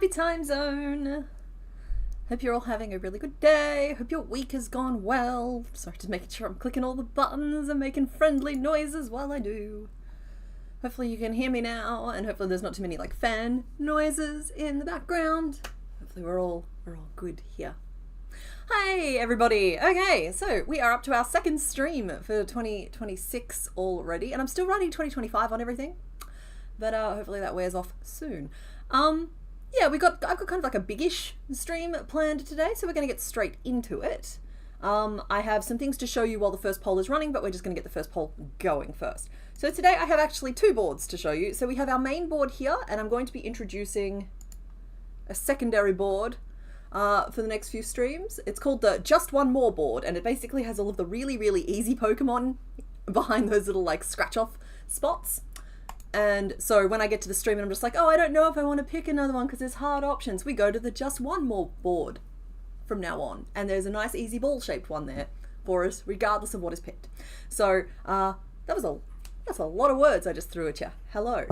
Happy time zone. Hope you're all having a really good day. Hope your week has gone well. Sorry, just making sure I'm clicking all the buttons and making friendly noises while I do. Hopefully you can hear me now, and hopefully there's not too many like fan noises in the background. Hopefully we're all good here. Hi everybody. Okay, so we are up to our second stream for 2026 already, and I'm still running 2025 on everything, but hopefully that wears off soon. Yeah, I've got kind of like a biggish stream planned today, so we're going to get straight into it. I have some things to show you while the first poll is running, but we're just going to get the first poll going first. So today I have actually two boards to show you. So we have our main board here, and I'm going to be introducing a secondary board for the next few streams. It's called the Just One More board, and it basically has all of the really, really easy Pokemon behind those little like scratch-off spots. And so when I get to the stream and I'm just like, oh, I don't know if I want to pick another one because there's hard options, we go to the Just One More board from now on. And there's a nice easy ball-shaped one there for us, regardless of what is picked. So that's a lot of words I just threw at you. Hello.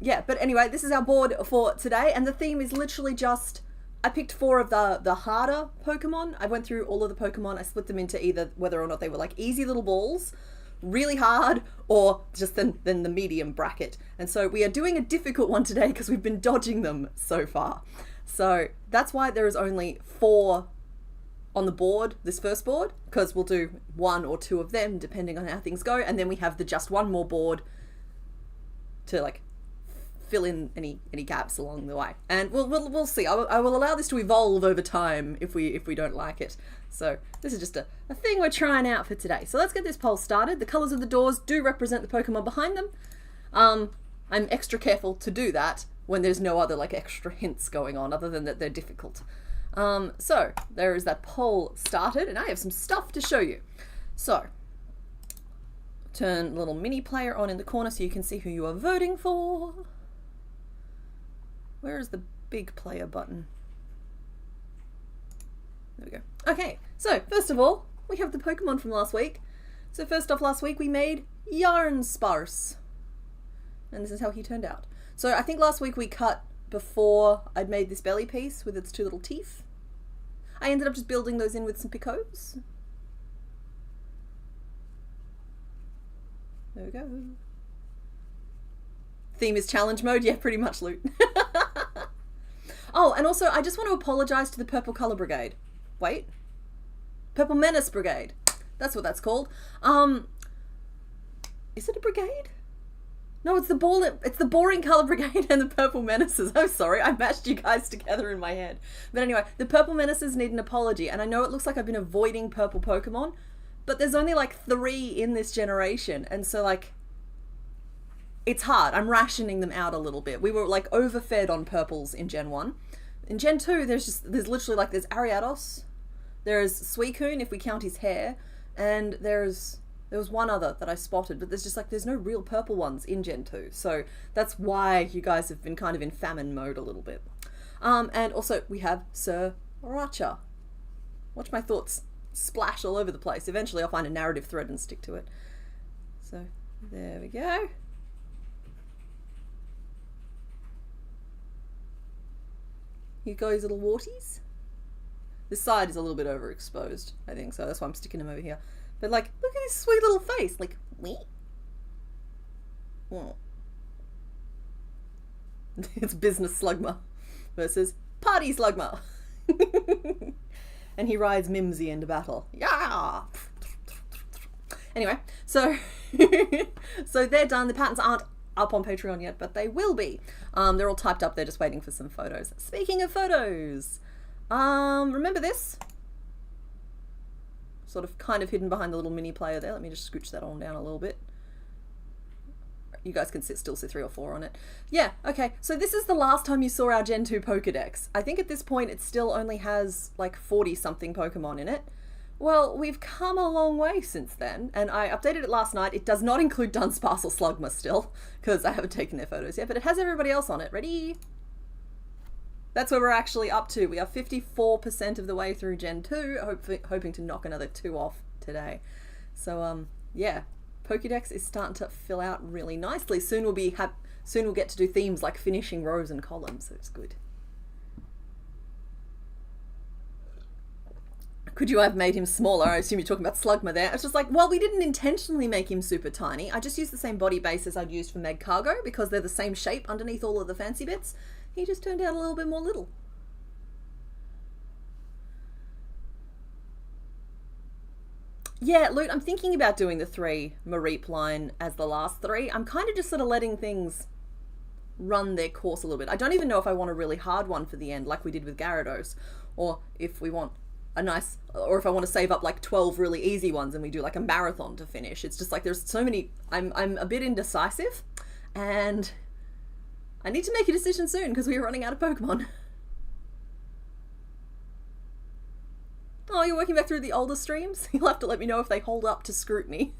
Yeah, but anyway, this is our board for today. And the theme is literally just, I picked 4 of the harder Pokemon. I went through all of the Pokemon. I split them into either whether or not they were like easy little balls, really hard, or just then the medium bracket. And so we are doing a difficult one today because we've been dodging them so far. So that's why there is only 4 on the board, this first board, because we'll do 1 or 2 of them depending on how things go. And then we have the Just One More board to like fill in any gaps along the way. And we'll see. I will allow this to evolve over time if we don't like it. So this is just a thing we're trying out for today. So let's get this poll started. The colors of the doors do represent the Pokemon behind them. I'm extra careful to do that when there's no other like extra hints going on other than that they're difficult. So there is that poll started, and I have some stuff to show you. So turn little mini player on in the corner so you can see who you are voting for. Where is the big player button? There we go. Okay, so first of all, we have the Pokemon from last week. So first off, last week we made Yarnsparce. And this is how he turned out. So I think last week we cut before I'd made this belly piece with its 2 little teeth. I ended up just building those in with some picots. There we go. Theme is challenge mode. Yeah, pretty much, Loot. Oh, and also I just want to apologize to the Purple Color Brigade. Wait. Purple Menace Brigade. That's what that's called. Is it a brigade? No, it's the Boring Color Brigade and the Purple Menaces. I'm sorry, I mashed you guys together in my head. But anyway, the Purple Menaces need an apology, and I know it looks like I've been avoiding purple Pokemon, but there's only like 3 in this generation, and so like it's hard. I'm rationing them out a little bit. We were like overfed on purples in Gen 1. In Gen 2, there's literally like, there's Ariados, there's Suicune if we count his hair, and there was one other that I spotted, but there's no real purple ones in Gen 2. So that's why you guys have been kind of in famine mode a little bit. And also we have Sriracha. Watch my thoughts splash all over the place. Eventually I'll find a narrative thread and stick to it. So there we go. Here go his little warties. This side is a little bit overexposed, I think, so that's why I'm sticking him over here. But like, look at his sweet little face. Like, wee. Oh. It's Business Slugma versus Party Slugma. And he rides Mimsy into battle. Yeah. Anyway, so so they're done. The patterns aren't up on Patreon yet, but they will be. They're all typed up. They're just waiting for some photos. Speaking of photos, remember this? Sort of kind of hidden behind the little mini player there. Let me just scooch that on down a little bit. You guys can still see 3 or 4 on it. Yeah, okay. So this is the last time you saw our Gen 2 Pokedex. I think at this point it still only has like 40 something Pokemon in it. Well, we've come a long way since then, and I updated it last night. It does not include Dunsparce or Slugma still, because I haven't taken their photos yet, but it has everybody else on it. Ready? That's where we're actually up to. We are 54% of the way through Gen 2, hoping to knock another 2 off today. So, yeah, Pokédex is starting to fill out really nicely. Soon we'll get to do themes like finishing rows and columns, so it's good. Could you have made him smaller? I assume you're talking about Slugma there. It's just like, well, we didn't intentionally make him super tiny. I just used the same body base as I'd used for Meg Cargo because they're the same shape underneath all of the fancy bits. He just turned out a little bit more little. Yeah, Loot, I'm thinking about doing the 3 Mareep line as the last 3. I'm kind of just sort of letting things run their course a little bit. I don't even know if I want a really hard one for the end like we did with Gyarados, or if we want a nice, or if I want to save up like 12 really easy ones and we do like a marathon to finish. It's just like there's so many, I'm a bit indecisive and I need to make a decision soon because we're running out of Pokemon. Oh, you're working back through the older streams? You'll have to let me know if they hold up to scrutiny.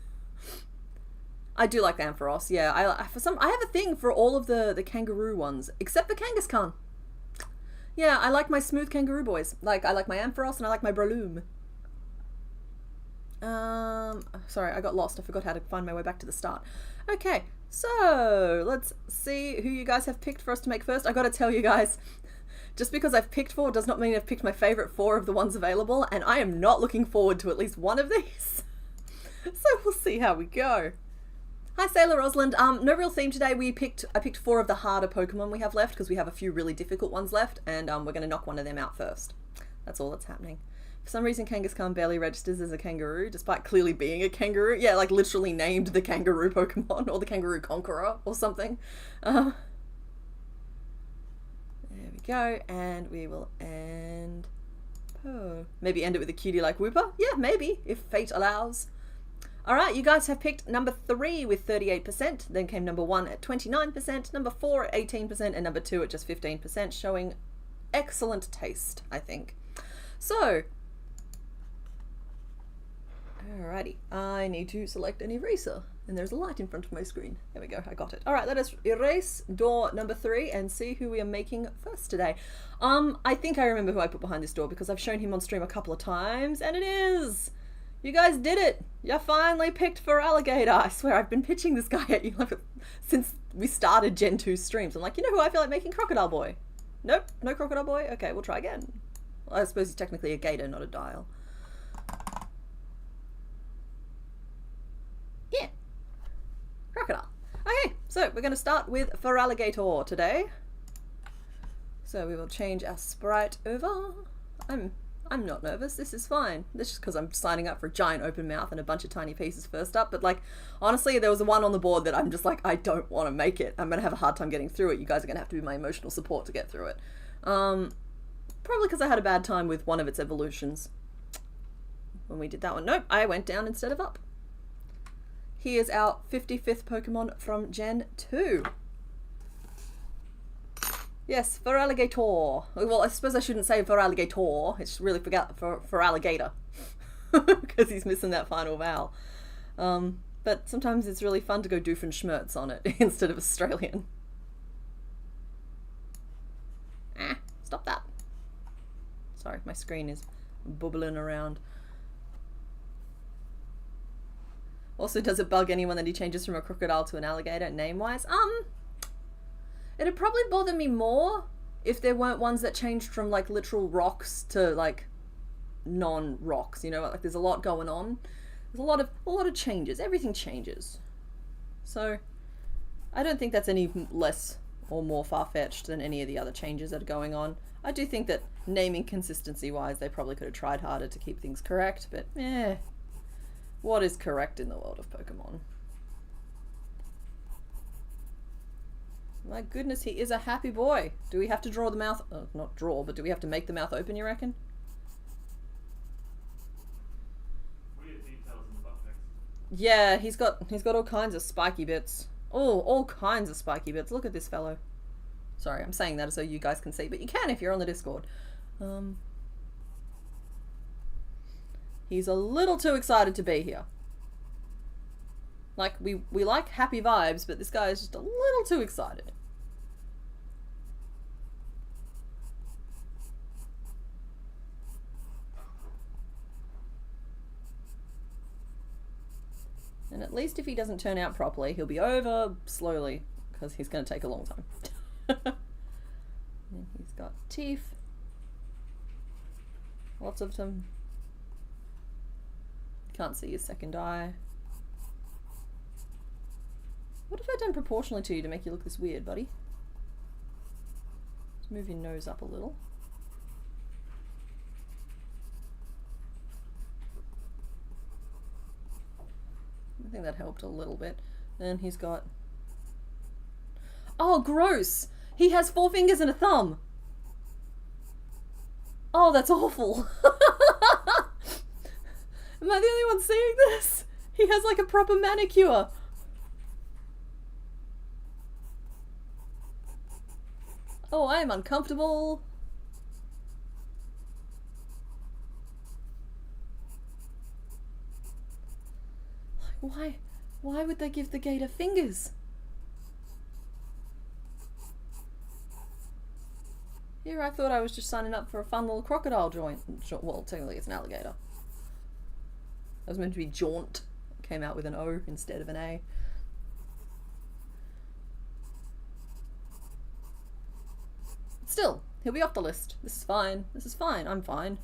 I do like Ampharos, yeah. I have a thing for all of the kangaroo ones, except for Kangaskhan. Yeah, I like my smooth kangaroo boys. Like, I like my Ampharos and I like my Breloom. Sorry, I got lost. I forgot how to find my way back to the start. Okay, so let's see who you guys have picked for us to make first. I gotta tell you guys, just because I've picked 4 does not mean I've picked my favorite 4 of the ones available, and I am not looking forward to at least one of these. So we'll see how we go. Hi Sailor Rosalind. No real theme today. I picked 4 of the harder Pokemon we have left because we have a few really difficult ones left, and we're going to knock one of them out first. That's all that's happening. For some reason Kangaskhan barely registers as a kangaroo, despite clearly being a kangaroo. Yeah, like literally named the kangaroo Pokemon, or the kangaroo conqueror, or something. There we go, and we will end... Oh, maybe end it with a cutie like Wooper? Yeah, maybe, if fate allows. Alright, you guys have picked number 3 with 38%, then came number 1 at 29%, number 4 at 18%, and number 2 at just 15%, showing excellent taste, I think. So, alrighty, I need to select an eraser, and there's a light in front of my screen. There we go, I got it. Alright, let us erase door number 3 and see who we are making first today. I think I remember who I put behind this door because I've shown him on stream a couple of times, and it is... You guys did it! You finally picked Feraligatr. I swear, I've been pitching this guy at you since we started Gen 2 streams. I'm like, you know who I feel like making? Crocodile Boy. Nope, no Crocodile Boy? Okay, we'll try again. Well, I suppose he's technically a gator, not a dial. Yeah. Crocodile. Okay, so we're going to start with Feraligatr today. So we will change our sprite over. I'm not nervous, this is fine. This is just because I'm signing up for a giant open mouth and a bunch of tiny pieces first up, but like, honestly, there was one on the board that I'm just like, I don't want to make it. I'm going to have a hard time getting through it. You guys are going to have to be my emotional support to get through it. Probably because I had a bad time with one of its evolutions. When we did that one. Nope, I went down instead of up. Here's our 55th Pokemon from Gen 2. Yes, Feraligatr. Well, I suppose I shouldn't say Feraligatr. It's really Feraligatr. Because he's missing that final vowel. But sometimes it's really fun to go Doofenshmirtz on it instead of Australian. Ah, stop that. Sorry, my screen is bubbling around. Also, does it bug anyone that he changes from a crocodile to an alligator name-wise? It'd probably bother me more if there weren't ones that changed from like literal rocks to like non-rocks, you know, like there's a lot going on. There's a lot of changes. Everything changes. So I don't think that's any less or more far-fetched than any of the other changes that are going on. I do think that naming consistency-wise, they probably could have tried harder to keep things correct, but what is correct in the world of Pokemon? My goodness, he is a happy boy. Do we have to draw the mouth? Not draw, but do we have to make the mouth open, you reckon? Weird details in the butt next. Yeah, he's got all kinds of spiky bits. Oh, all kinds of spiky bits. Look at this fellow. Sorry, I'm saying that so you guys can see, but you can if you're on the Discord. He's a little too excited to be here. Like, we like happy vibes, but this guy is just a little too excited. And at least if he doesn't turn out properly, he'll be over slowly, because he's going to take a long time. And he's got teeth. Lots of them. Can't see your second eye. What have I done proportionally to you to make you look this weird, buddy? Let's move your nose up a little. I think that helped a little bit. Then he's got... Oh, gross! He has 4 fingers and a thumb! Oh, that's awful! Am I the only one seeing this? He has like a proper manicure! Oh, I am uncomfortable. Why would they give the gator fingers? Here I thought I was just signing up for a fun little crocodile joint. Well, technically it's an alligator. That was meant to be jaunt. Came out with an O instead of an A. Still, he'll be off the list. This is fine. This is fine. I'm fine.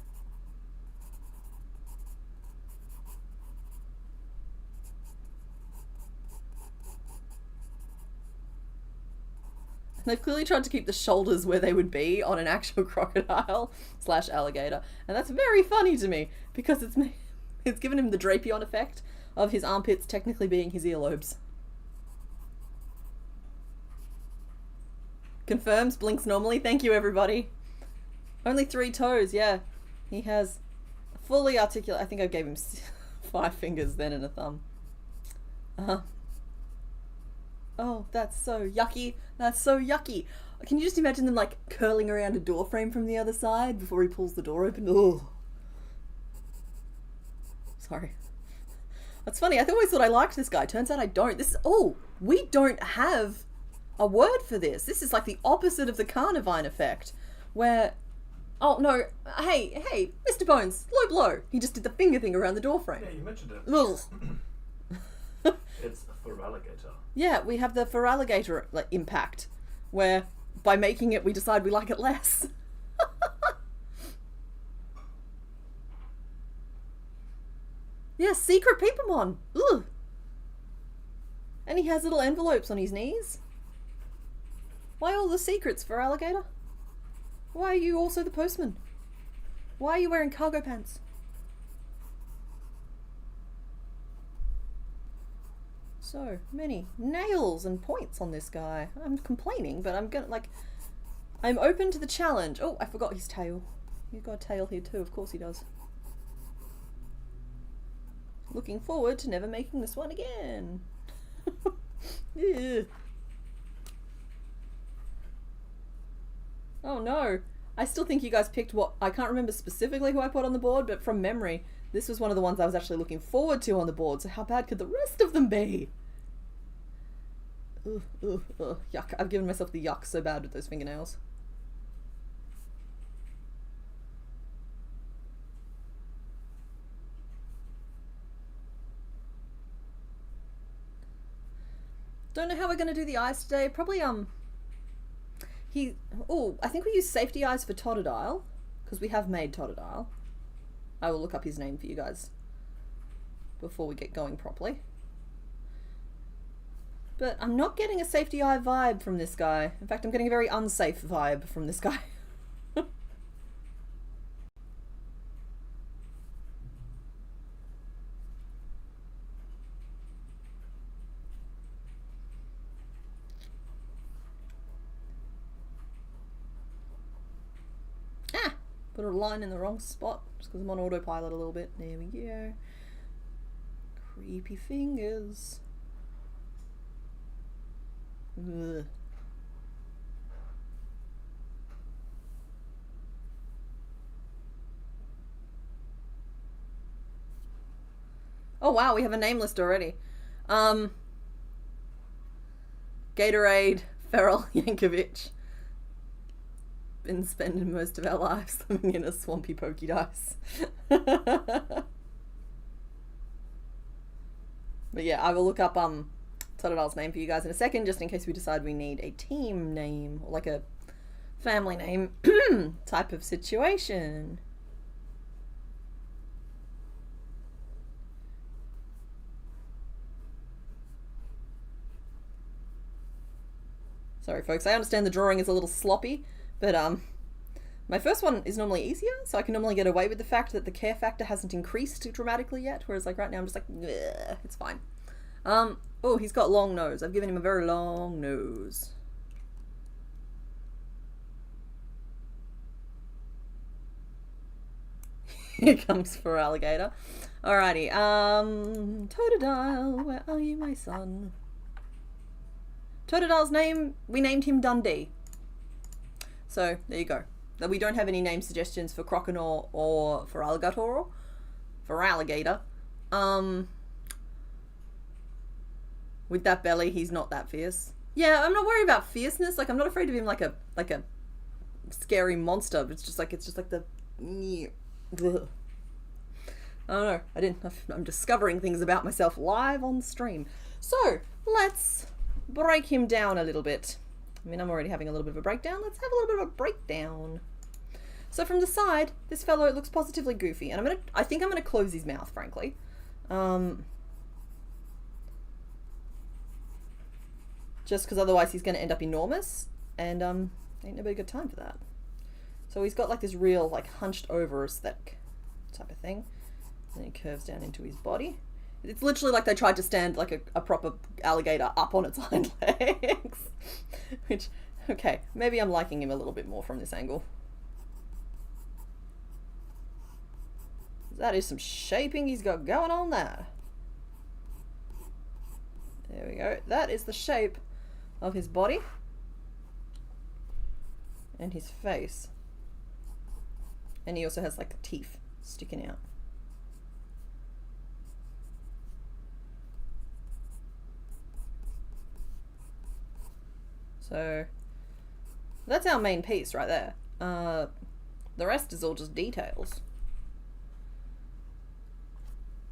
They've clearly tried to keep the shoulders where they would be on an actual crocodile / alligator. And that's very funny to me because it's given him the Drapion effect of his armpits technically being his earlobes. Confirms, blinks normally. Thank you, everybody. Only 3 toes, yeah. He has fully articulate. I think I gave him 5 fingers then and a thumb. Oh, that's so yucky. That's so yucky. Can you just imagine them like curling around a door frame from the other side before he pulls the door open? Ugh. Sorry. That's funny. I always thought I liked this guy. Turns out I don't. This is... Oh, we don't have a word for this. This is like the opposite of the Carnivine effect. Where... Oh, no. Hey, Mr. Bones. Low blow. He just did the finger thing around the door frame. Yeah, you mentioned it. Ugh. It's a Feraligatr. Yeah, we have the Feraligatr impact, where by making it we decide we like it less. Yeah, secret Peepamon. Ugh. And he has little envelopes on his knees. Why all the secrets, Feraligatr? Why are you also the postman? Why are you wearing cargo pants? So many nails and points on this guy. I'm complaining, but I'm gonna, like, I'm open to the challenge. Oh, I forgot his tail. He's got a tail here too, of course he does. Looking forward to never making this one again. Yeah. Oh no. I still think you guys picked what, I can't remember specifically who I put on the board, but from memory, this was one of the ones I was actually looking forward to on the board, so how bad could the rest of them be? Ugh, ugh, ugh, yuck. I've given myself the yuck so bad with those fingernails. Don't know how we're going to do the eyes today. Probably, I think we use safety eyes for Totodile, because we have made Totodile. I will look up his name for you guys before we get going properly. But I'm not getting a safety eye vibe from this guy. In fact, I'm getting a very unsafe vibe from this guy. Put a line in the wrong spot just because I'm on autopilot a little bit. There we go. Creepy fingers. Ugh. Oh wow, we have a name list already. Gatorade, Feral Yankovic. Been spending most of our lives living in a swampy pokey dice. But yeah, I will look up Totodile's name for you guys in a second, just in case we decide we need a team name, or like a family name type of situation. Sorry, folks. I understand the drawing is a little sloppy, but my first one is normally easier, so I can normally get away with the fact that the care factor hasn't increased dramatically yet, whereas like right now I'm just like, bleh, it's fine. Oh, he's got long nose. I've given him a very long nose. Here comes Feraligatr. Alrighty, Totodile, where are you, my son? Totodile's name, we named him Dundee. So, there you go. We don't have any name suggestions for Croconaw or Feraligatr. With that belly, he's not that fierce. Yeah, I'm not worried about fierceness. Like, I'm not afraid of him like a scary monster. But it's just like the... Ugh. I don't know. I'm discovering things about myself live on stream. So, let's break him down a little bit. I mean, I'm already having a little bit of a breakdown. Let's have a little bit of a breakdown. So from the side, this fellow looks positively goofy, and I think I'm gonna close his mouth, frankly. Just because otherwise he's gonna end up enormous, and ain't nobody got time for that. So he's got like this real like hunched over aesthetic type of thing. And he curves down into his body. It's literally like they tried to stand like a proper alligator up on its hind legs. Which, okay, maybe I'm liking him a little bit more from this angle. That is some shaping he's got going on there. There we go. That is the shape of his body. And his face. And he also has like teeth sticking out. So that's our main piece right there. The rest is all just details.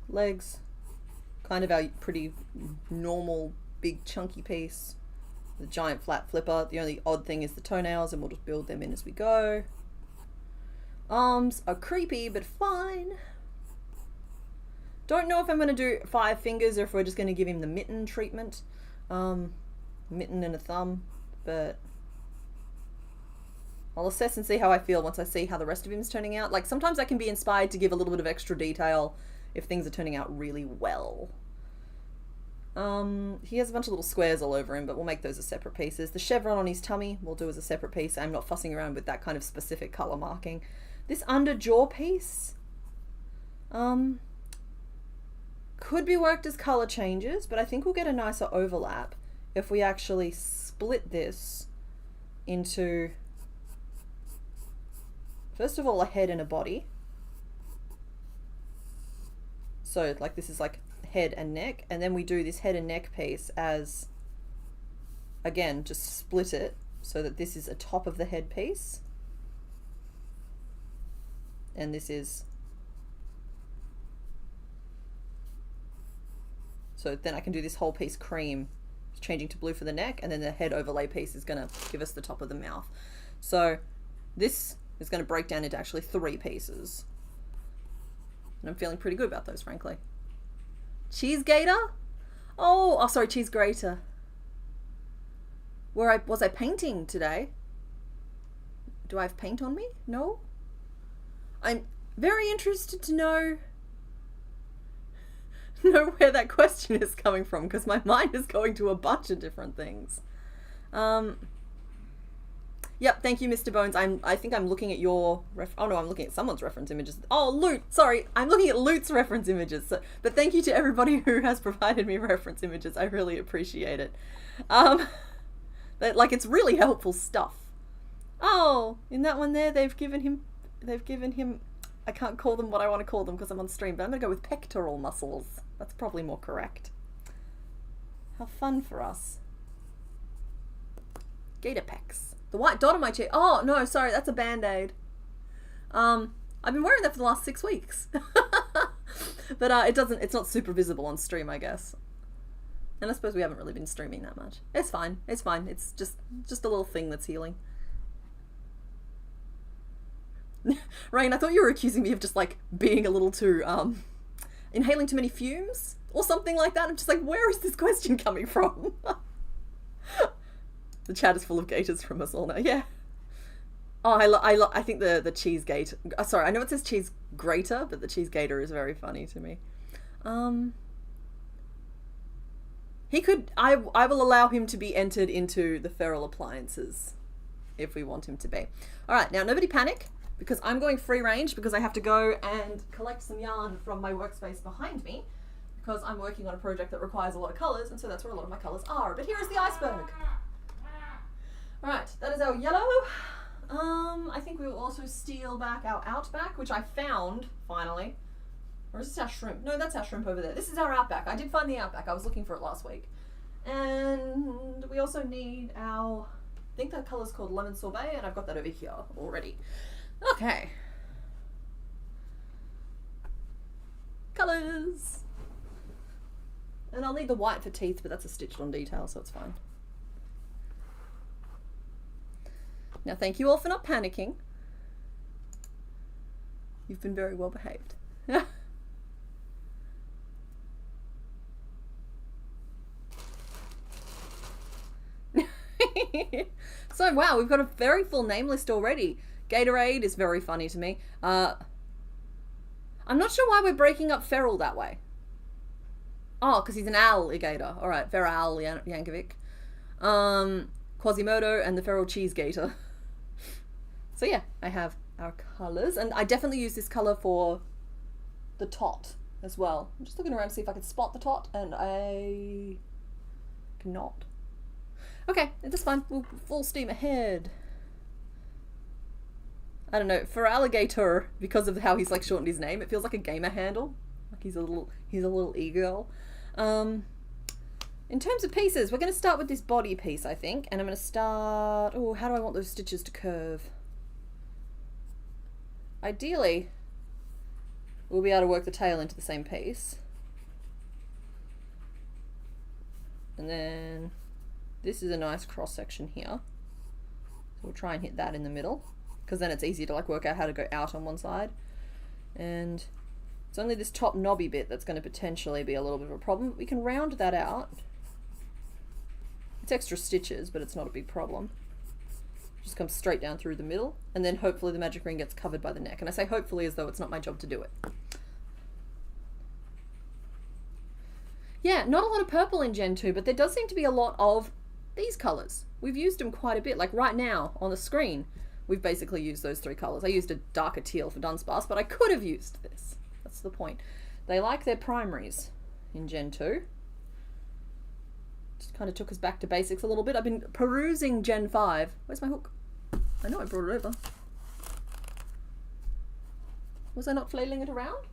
Legs, kind of our pretty normal big chunky piece. The giant flat flipper. The only odd thing is the toenails, and we'll just build them in as we go. Arms are creepy, but fine. Don't know if I'm going to do 5 fingers or if we're just going to give him the mitten treatment. Mitten and a thumb, but I'll assess and see how I feel once I see how the rest of him is turning out. Like, sometimes I can be inspired to give a little bit of extra detail if things are turning out really well. He has a bunch of little squares all over him, but we'll make those as separate pieces. The chevron on his tummy we'll do as a separate piece. I'm not fussing around with that kind of specific colour marking. This under jaw piece could be worked as colour changes, but I think we'll get a nicer overlap if we actually split this into, first of all, a head and a body. So like this is like head and neck, and then we do this head and neck piece as, again, just split it so that this is a top of the head piece, and this is, so then I can do this whole piece cream, changing to blue for the neck, and then the head overlay piece is going to give us the top of the mouth. So this is going to break down into actually 3 pieces. And I'm feeling pretty good about those, frankly. Cheese gator? Oh, sorry, cheese grater. Was I painting today? Do I have paint on me? No? I'm very interested to know where that question is coming from, because my mind is going to a bunch of different things. Yep, thank you, Mr. Bones. I think I'm looking at your oh no, I'm looking at someone's reference images. Oh, Loot, sorry, I'm looking at Loot's reference images. So, but thank you to everybody who has provided me reference images. I really appreciate it. Like, it's really helpful stuff. Oh, in that one there, they've given him, I can't call them what I want to call them because I'm on stream, but I'm gonna go with pectoral muscles. That's probably more correct. How fun for us. Gator pecs. The white dot on my cheek. Oh, no, sorry, that's a Band-Aid. I've been wearing that for the last 6 weeks. But it's not super visible on stream, I guess. And I suppose we haven't really been streaming that much. It's fine. It's fine. It's just a little thing that's healing. Rain, I thought you were accusing me of just like being a little too inhaling too many fumes or something like that. I'm just like, where is this question coming from? The chat is full of gators from us all now. Yeah. Oh, I think the cheese gate. Sorry, I know it says cheese grater, but the cheese gator is very funny to me. He could. I will allow him to be entered into the feral appliances if we want him to be. All right, now nobody panic because I'm going free range because I have to go and collect some yarn from my workspace behind me because I'm working on a project that requires a lot of colours, and so that's where a lot of my colours are. But here is the iceberg. All right, that is our yellow. I think we will also steal back our outback, which I found, finally. Or is this our shrimp? No, that's our shrimp over there. This is our outback. I did find the outback. I was looking for it last week. And we also need our, I think that colour's called lemon sorbet, and I've got that over here already. Okay. Colours. And I'll need the white for teeth, but that's a stitched on detail, so it's fine. Now, thank you all for not panicking. You've been very well behaved. So, wow, we've got a very full name list already. Gatorade is very funny to me. I'm not sure why we're breaking up Feral that way. Oh, because he's an alligator. All right, Feral Yankovic. Quasimodo and the Feral Cheese Gator. So yeah, I have our colours, and I definitely use this colour for the tot as well. I'm just looking around to see if I can spot the tot, and I cannot. Okay, that's fine. We'll full steam ahead. I don't know, Feraligatr, because of how he's like shortened his name, it feels like a gamer handle. Like he's a little e-girl. In terms of pieces, we're going to start with this body piece, I think, and I'm going to start. Oh, how do I want those stitches to curve? Ideally, we'll be able to work the tail into the same piece. And then this is a nice cross section here. So we'll try and hit that in the middle, because then it's easy to like work out how to go out on one side. And it's only this top knobby bit that's going to potentially be a little bit of a problem, but we can round that out. It's extra stitches, but it's not a big problem. Just comes straight down through the middle, and then hopefully the magic ring gets covered by the neck. And I say hopefully as though it's not my job to do it. Yeah, not a lot of purple in Gen 2, but there does seem to be a lot of these colours. We've used them quite a bit. Like right now on the screen, we've basically used those three colours. I used a darker teal for Dunsparce, but I could have used this. That's the point. They like their primaries in Gen 2. Just kind of took us back to basics a little bit. I've been perusing Gen 5. Where's my hook? I know I brought it over. Was I not flailing it around?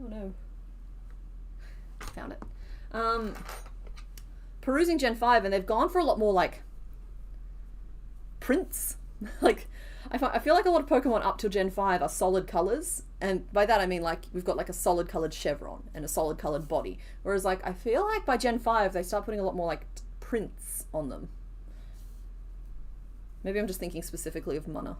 Oh no. Found it. Perusing Gen 5, and they've gone for a lot more like prints. Like I feel like a lot of Pokemon up till Gen 5 are solid colours, and by that I mean like we've got like a solid coloured chevron and a solid coloured body, whereas like I feel like by Gen 5 they start putting a lot more like prints on them. Maybe I'm just thinking specifically of Mana.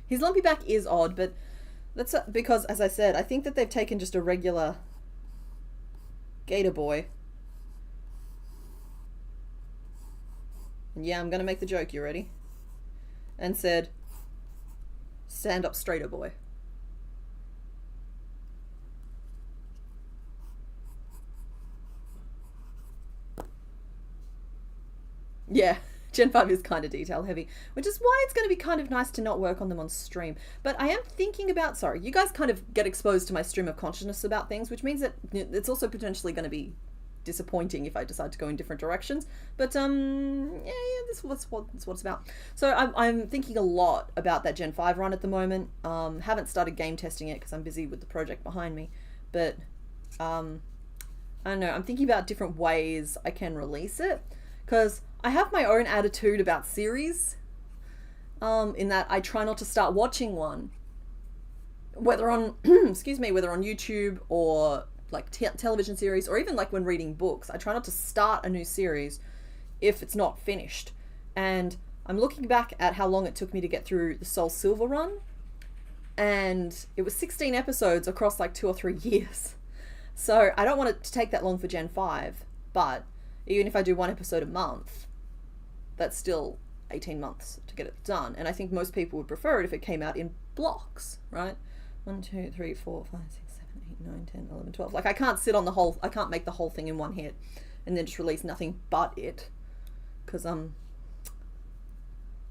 His lumpy back is odd, but that's because, as I said, I think that they've taken just a regular Gator Boy. And yeah, I'm going to make the joke, you ready? And said, stand up straighter boy. Yeah. Gen 5 is kind of detail heavy, which is why it's going to be kind of nice to not work on them on stream. But I am thinking about, sorry, you guys kind of get exposed to my stream of consciousness about things, which means that it's also potentially going to be disappointing if I decide to go in different directions. But yeah, this is what it's about. So I'm thinking a lot about that Gen 5 run at the moment. Haven't started game testing it because I'm busy with the project behind me. But I don't know, I'm thinking about different ways I can release it, because I have my own attitude about series, in that I try not to start watching one, whether on, excuse me, whether on YouTube or like television series, or even like when reading books. I try not to start a new series if it's not finished. And I'm looking back at how long it took me to get through the Soul Silver run, and it was 16 episodes across like 2 or 3 years. So I don't want it to take that long for Gen 5, but even if I do 1 episode a month, that's still 18 months to get it done. And I think most people would prefer it if it came out in blocks, right? 1, 2, 3, 4, 5, 6, 7, 8, 9, 10, 11, 12. Like I can't I can't make the whole thing in one hit and then just release nothing but it. Because, I don't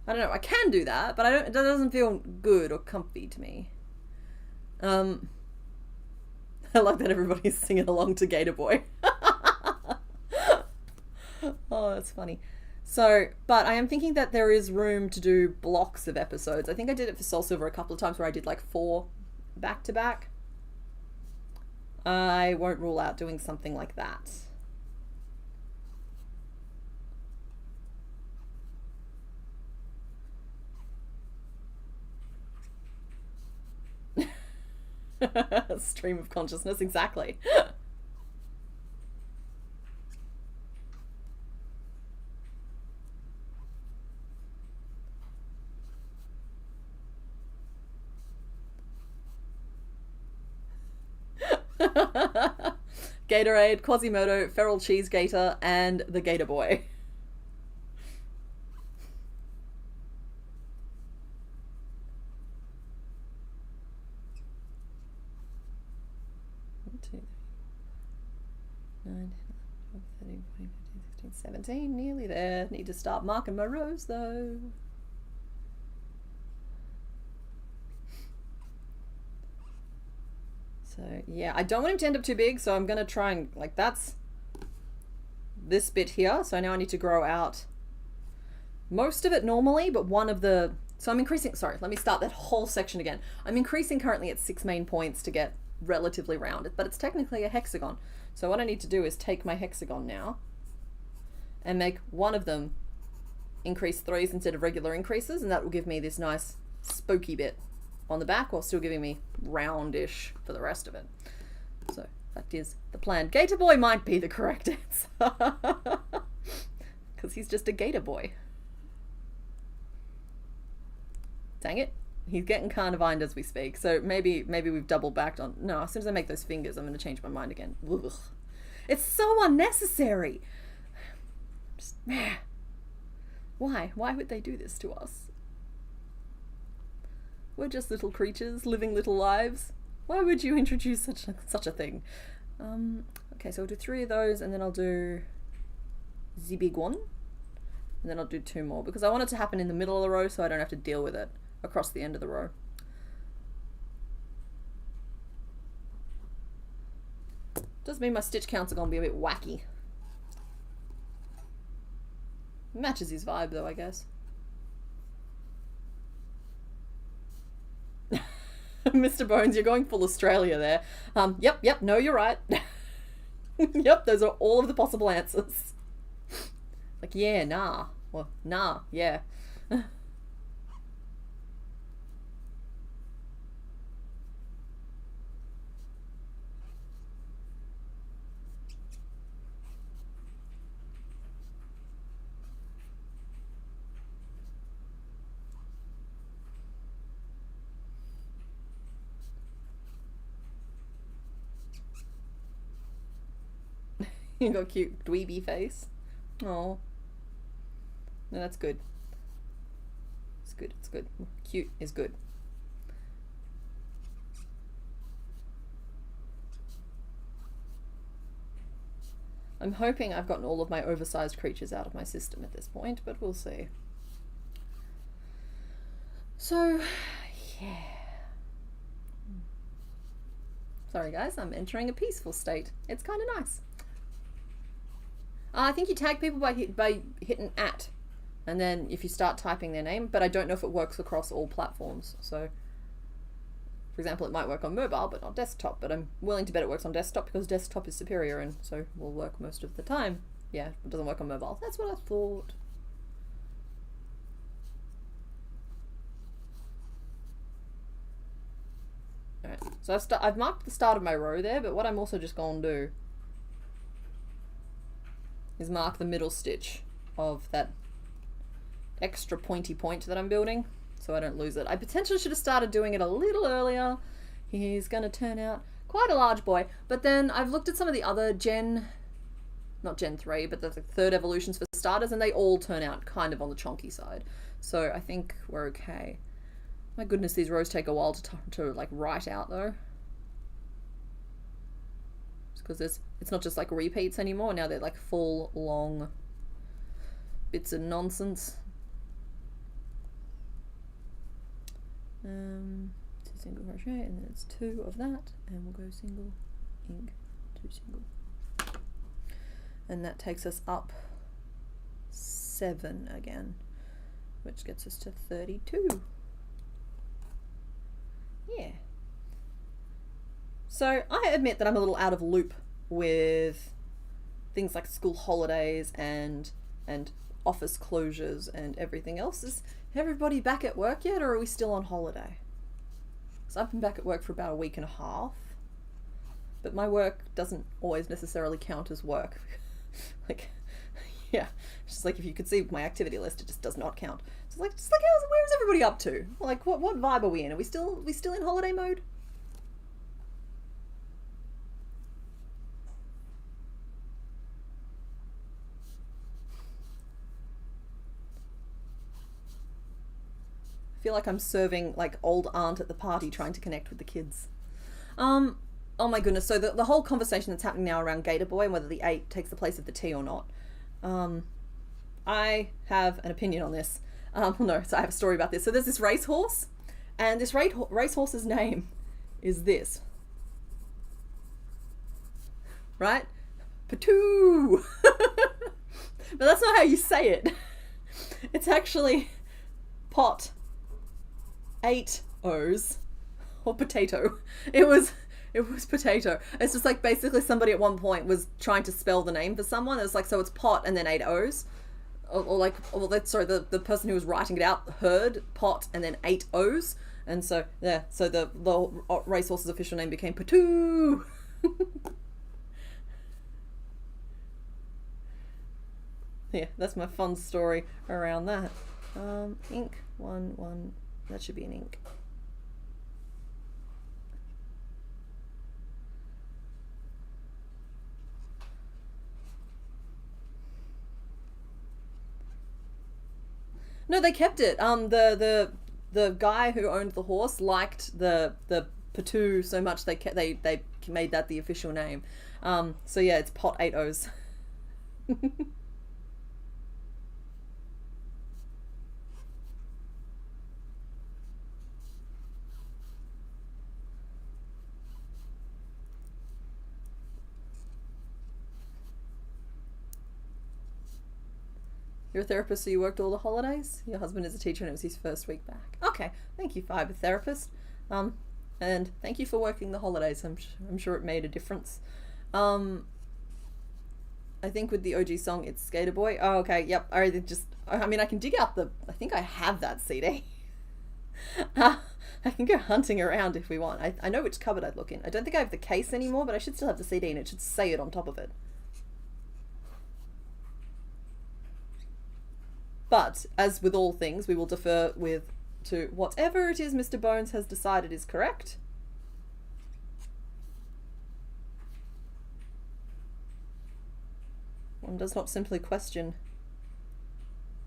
know, I can do that, but it doesn't feel good or comfy to me. I like that everybody's singing along to Gator Boy. Oh, that's funny. So, but I am thinking that there is room to do blocks of episodes. I think I did it for Soul Silver a couple of times where I did like 4 back to back. I won't rule out doing something like that. Stream of consciousness, exactly. Gatorade, Quasimodo, Feral Cheese Gator, and the Gator Boy. Nine, 12, 13, 14, 15, 16, 17, nearly there. Need to start marking my rows though. So yeah, I don't want him to end up too big, so I'm gonna try and, like, that's this bit here, so now I need to grow out most of it normally, but one of the, so I'm increasing, sorry, let me start that whole section again. I'm increasing currently at 6 main points to get relatively rounded, but it's technically a hexagon. So what I need to do is take my hexagon now and make one of them increase 3s instead of regular increases, and that will give me this nice spooky bit on the back while still giving me roundish for the rest of it. So that is the plan. Gator Boy might be the correct answer because he's just a gator boy. Dang it. He's getting carnivined as we speak, so maybe we've double backed on. No, as soon as I make those fingers, I'm going to change my mind again. Ugh. It's so unnecessary. Just, why? Why would they do this to us? We're just little creatures living little lives. Why would you introduce such a thing? Okay, so I'll do 3 of those, and then I'll do the big one, and then I'll do 2 more because I want it to happen in the middle of the row, so I don't have to deal with it across the end of the row. Does mean my stitch counts are gonna be a bit wacky. Matches his vibe though, I guess. Mr. Bones, you're going full Australia there. Yep, no, you're right. Yep, those are all of the possible answers. Like, yeah, nah. Well, nah, yeah. You got a cute dweeby face. Oh. No, that's good. It's good, it's good. Cute is good. I'm hoping I've gotten all of my oversized creatures out of my system at this point, but we'll see. So, yeah. Sorry guys, I'm entering a peaceful state. It's kind of nice. I think you tag people by hitting @ and then if you start typing their name, but I don't know if it works across all platforms. So, for example, it might work on mobile but not desktop, but I'm willing to bet it works on desktop because desktop is superior and so will work most of the time. Yeah, it doesn't work on mobile. That's what I thought. Alright, so I've marked the start of my row there, but what I'm also just going to do is mark the middle stitch of that extra pointy point that I'm building so I don't lose it. I potentially should have started doing it a little earlier. He's going to turn out quite a large boy. But then I've looked at some of the other not Gen 3, but the third evolutions for starters, and they all turn out kind of on the chonky side. So I think we're okay. My goodness, these rows take a while to like write out though. Because it's not just like repeats anymore. Now they're like full long bits of nonsense. 2 single crochet, and then it's 2 of that, and we'll go single ink, 2 single, and that takes us up 7 again, which gets us to 32. Yeah. So I admit that I'm a little out of loop with things like school holidays and office closures and everything else. Is everybody back at work yet, or are we still on holiday? So I've been back at work for about a week and a half, but my work doesn't always necessarily count as work. Like, yeah, it's just like if you could see my activity list, it just does not count. So like, where's everybody up to? Like, what vibe are we in? Are we still in holiday mode? Feel like I'm serving like old aunt at the party trying to connect with the kids. Oh my goodness, so the whole conversation that's happening now around Gator Boy and whether the 8 takes the place of the T or not. I have an opinion on this. No, so I have a story about this. So there's this racehorse, and this racehorse's name is this. Right? Patoo! But that's not how you say it. It's actually pot. 8 O's, or potato. It was potato. It's just like basically somebody at one point was trying to spell the name for someone. It's like, so it's pot and then 8 O's, the person who was writing it out heard pot and then 8 O's, and so yeah, so the racehorse's official name became Patoo. Yeah, that's my fun story around that. Ink 1. That should be an ink. No, they kept it. The guy who owned the horse liked the Patoo so much they made that the official name. So yeah, it's pot 8 O's. You're a therapist, so you worked all the holidays? Your husband is a teacher and it was his first week back. Okay, thank you, fiber therapist. And thank you for working the holidays. I'm sure it made a difference. I think with the OG song, it's Skater Boy. Oh, okay, yep. I mean, I can dig out I think I have that CD. I can go hunting around if we want. I know which cupboard I'd look in. I don't think I have the case anymore, but I should still have the CD and it should say it on top of it. But, as with all things, we will defer to whatever it is Mr. Bones has decided is correct. One does not simply question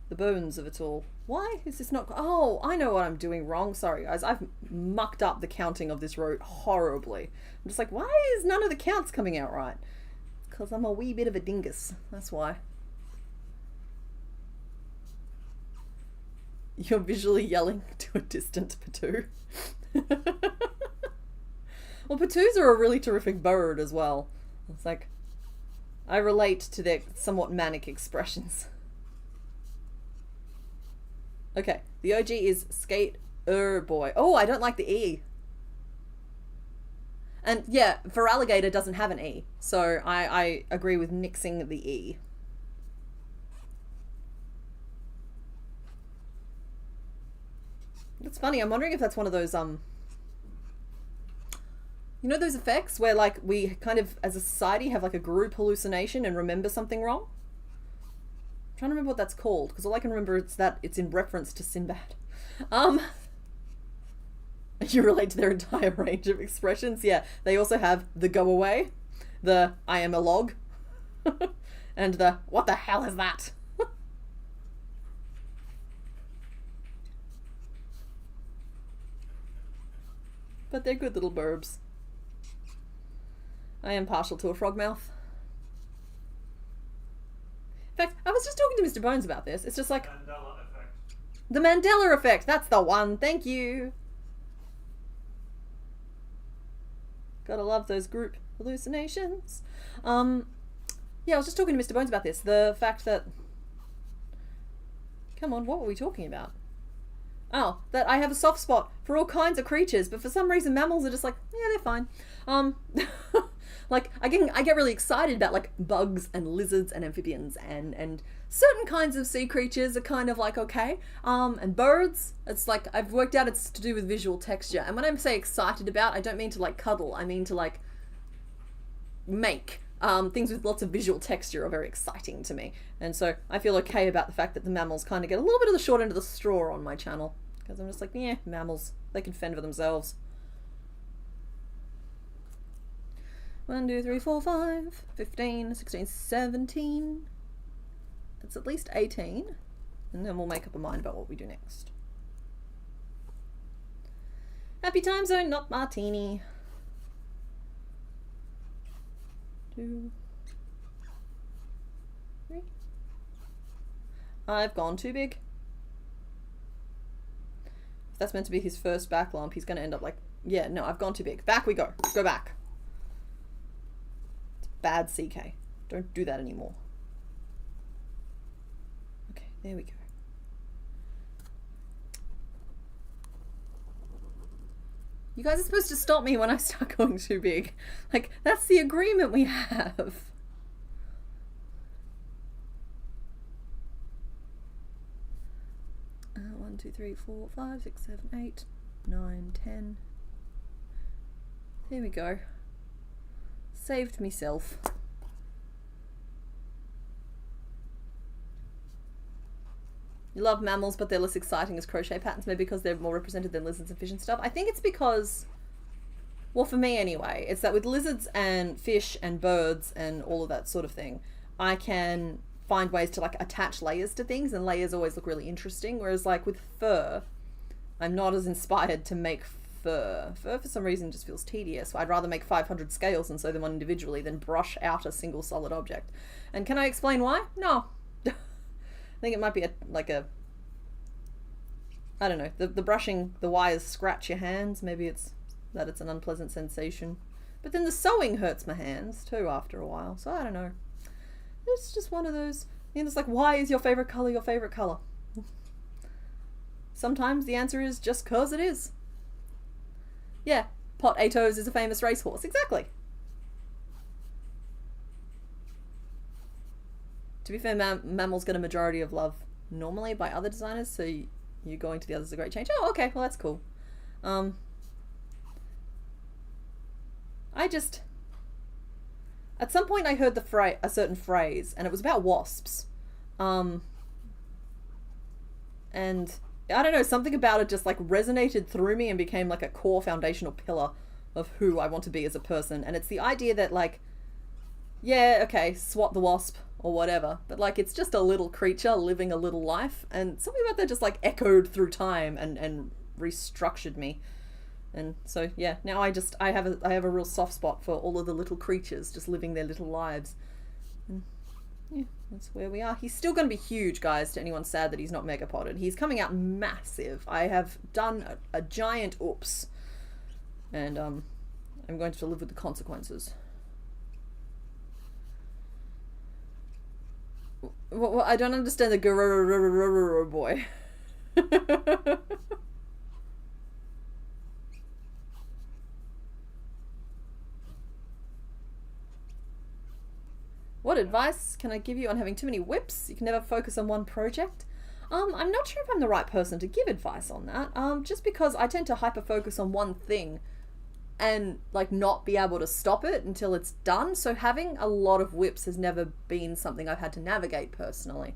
the bones of it all. Why is this not... Oh, I know what I'm doing wrong. Sorry, guys. I've mucked up the counting of this row horribly. I'm just like, why is none of the counts coming out right? Because I'm a wee bit of a dingus. That's why. You're visually yelling to a distant Patoo. Well, Patoos are a really terrific bird as well. It's like, I relate to their somewhat manic expressions. Okay, the OG is Skater Boy. Oh, I don't like the E. And yeah, Feraligatr doesn't have an E, so I agree with nixing the E. It's funny, I'm wondering if that's one of those, you know those effects where like we kind of, as a society, have like a group hallucination and remember something wrong? I'm trying to remember what that's called, because all I can remember is that it's in reference to Sinbad. You relate to their entire range of expressions. Yeah, they also have the go away, the I am a log, and the what the hell is that? But they're good little burbs. I am partial to a frog mouth. In fact, I was just talking to Mr. Bones about this. It's just like... Mandela effect. The Mandela effect. That's the one. Thank you. Gotta love those group hallucinations. Yeah, I was just talking to Mr. Bones about this. The fact that... Come on, what were we talking about? Oh, that I have a soft spot for all kinds of creatures, but for some reason mammals are just like, yeah, they're fine. Like, I get really excited about, like, bugs and lizards and amphibians and certain kinds of sea creatures are kind of like, okay. And birds, it's like, I've worked out it's to do with visual texture. And when I say excited about, I don't mean to, like, cuddle. I mean to, like, make. Things with lots of visual texture are very exciting to me. And so I feel okay about the fact that the mammals kind of get a little bit of the short end of the straw on my channel. Because I'm just like, yeah, mammals, they can fend for themselves. 1, 2, 3, 4, 5, 15, 16, 17. It's at least 18. And then we'll make up a mind about what we do next. Happy time zone, not martini. 2, 3. I've gone too big. If that's meant to be his first back lump, he's going to end up like, yeah, no, I've gone too big. Back we go. Go back. It's bad CK. Don't do that anymore. Okay, there we go. You guys are supposed to stop me when I start going too big. Like, that's the agreement we have. One, 2, 3, 4, 5, 6, 7, 8, 9, 10. There we go. Saved myself. You love mammals, but they're less exciting as crochet patterns, maybe because they're more represented than lizards and fish and stuff. I think it's because, well, for me anyway, it's that with lizards and fish and birds and all of that sort of thing, I can find ways to, like, attach layers to things, and layers always look really interesting. Whereas, like, with fur, I'm not as inspired to make fur. Fur, for some reason, just feels tedious. I'd rather make 500 scales and sew them on individually than brush out a single solid object. And can I explain why? No. I think it might be I don't know, the brushing, the wires scratch your hands. Maybe it's that it's an unpleasant sensation. But then the sewing hurts my hands too after a while. So I don't know. It's just one of those, you know, it's like, why is your favorite color your favorite color? Sometimes the answer is just 'cause it is. Yeah, Potatoes is a famous racehorse. Exactly. To be fair, mammals get a majority of love normally by other designers, so you going to the others is a great change. Oh, okay, well that's cool. I just... At some point I heard a certain phrase, and it was about wasps. And I don't know, something about it just like resonated through me and became like a core foundational pillar of who I want to be as a person. And it's the idea that, like, yeah, okay, swat the wasp or whatever, but like it's just a little creature living a little life, and something about that just like echoed through time and restructured me. And so yeah, now I have a real soft spot for all of the little creatures just living their little lives. And yeah, that's where we are. He's still going to be huge, guys, to anyone sad that he's not mega potted. He's coming out massive. I have done a giant oops, and I'm going to live with the consequences. Well, I don't understand the boy. What advice can I give you on having too many whips? You can never focus on one project. I'm not sure if I'm the right person to give advice on that. Just because I tend to hyper focus on one thing and like not be able to stop it until it's done. So having a lot of whips has never been something I've had to navigate personally.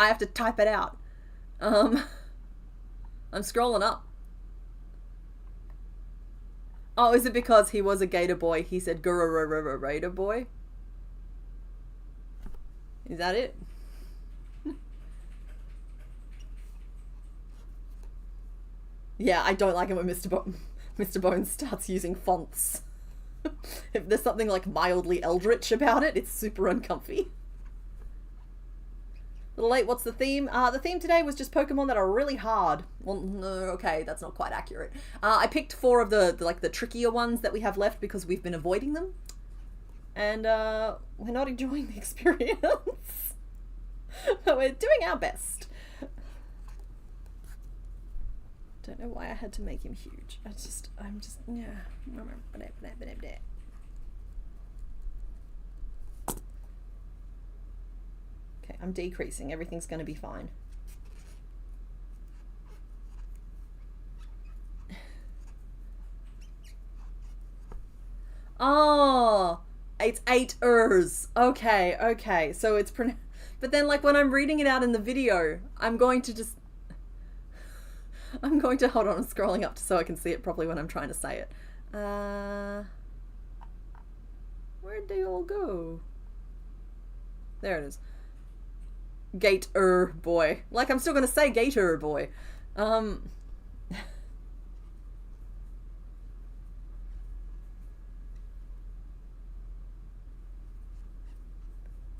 I have to type it out. I'm scrolling up. Oh, is it because he was a gator boy? He said gator boy? Is that it? Yeah, I don't like it when Mr. Bones starts using fonts. If there's something like mildly eldritch about it, it's super uncomfy. A little late, what's the theme? The theme today was just Pokemon that are really hard. Well, no, okay, that's not quite accurate. I picked 4 of the trickier ones that we have left because we've been avoiding them. And we're not enjoying the experience. But we're doing our best. Don't know why I had to make him huge. I'm just, yeah. Okay, I'm decreasing. Everything's going to be fine. Oh, it's 8 ers. Okay, okay. So it's but then like when I'm reading it out in the video, I'm going to hold on, I'm scrolling up so I can see it properly when I'm trying to say it. Where'd they all go? There it is. Gator boy. Like I'm still gonna say gator boy. So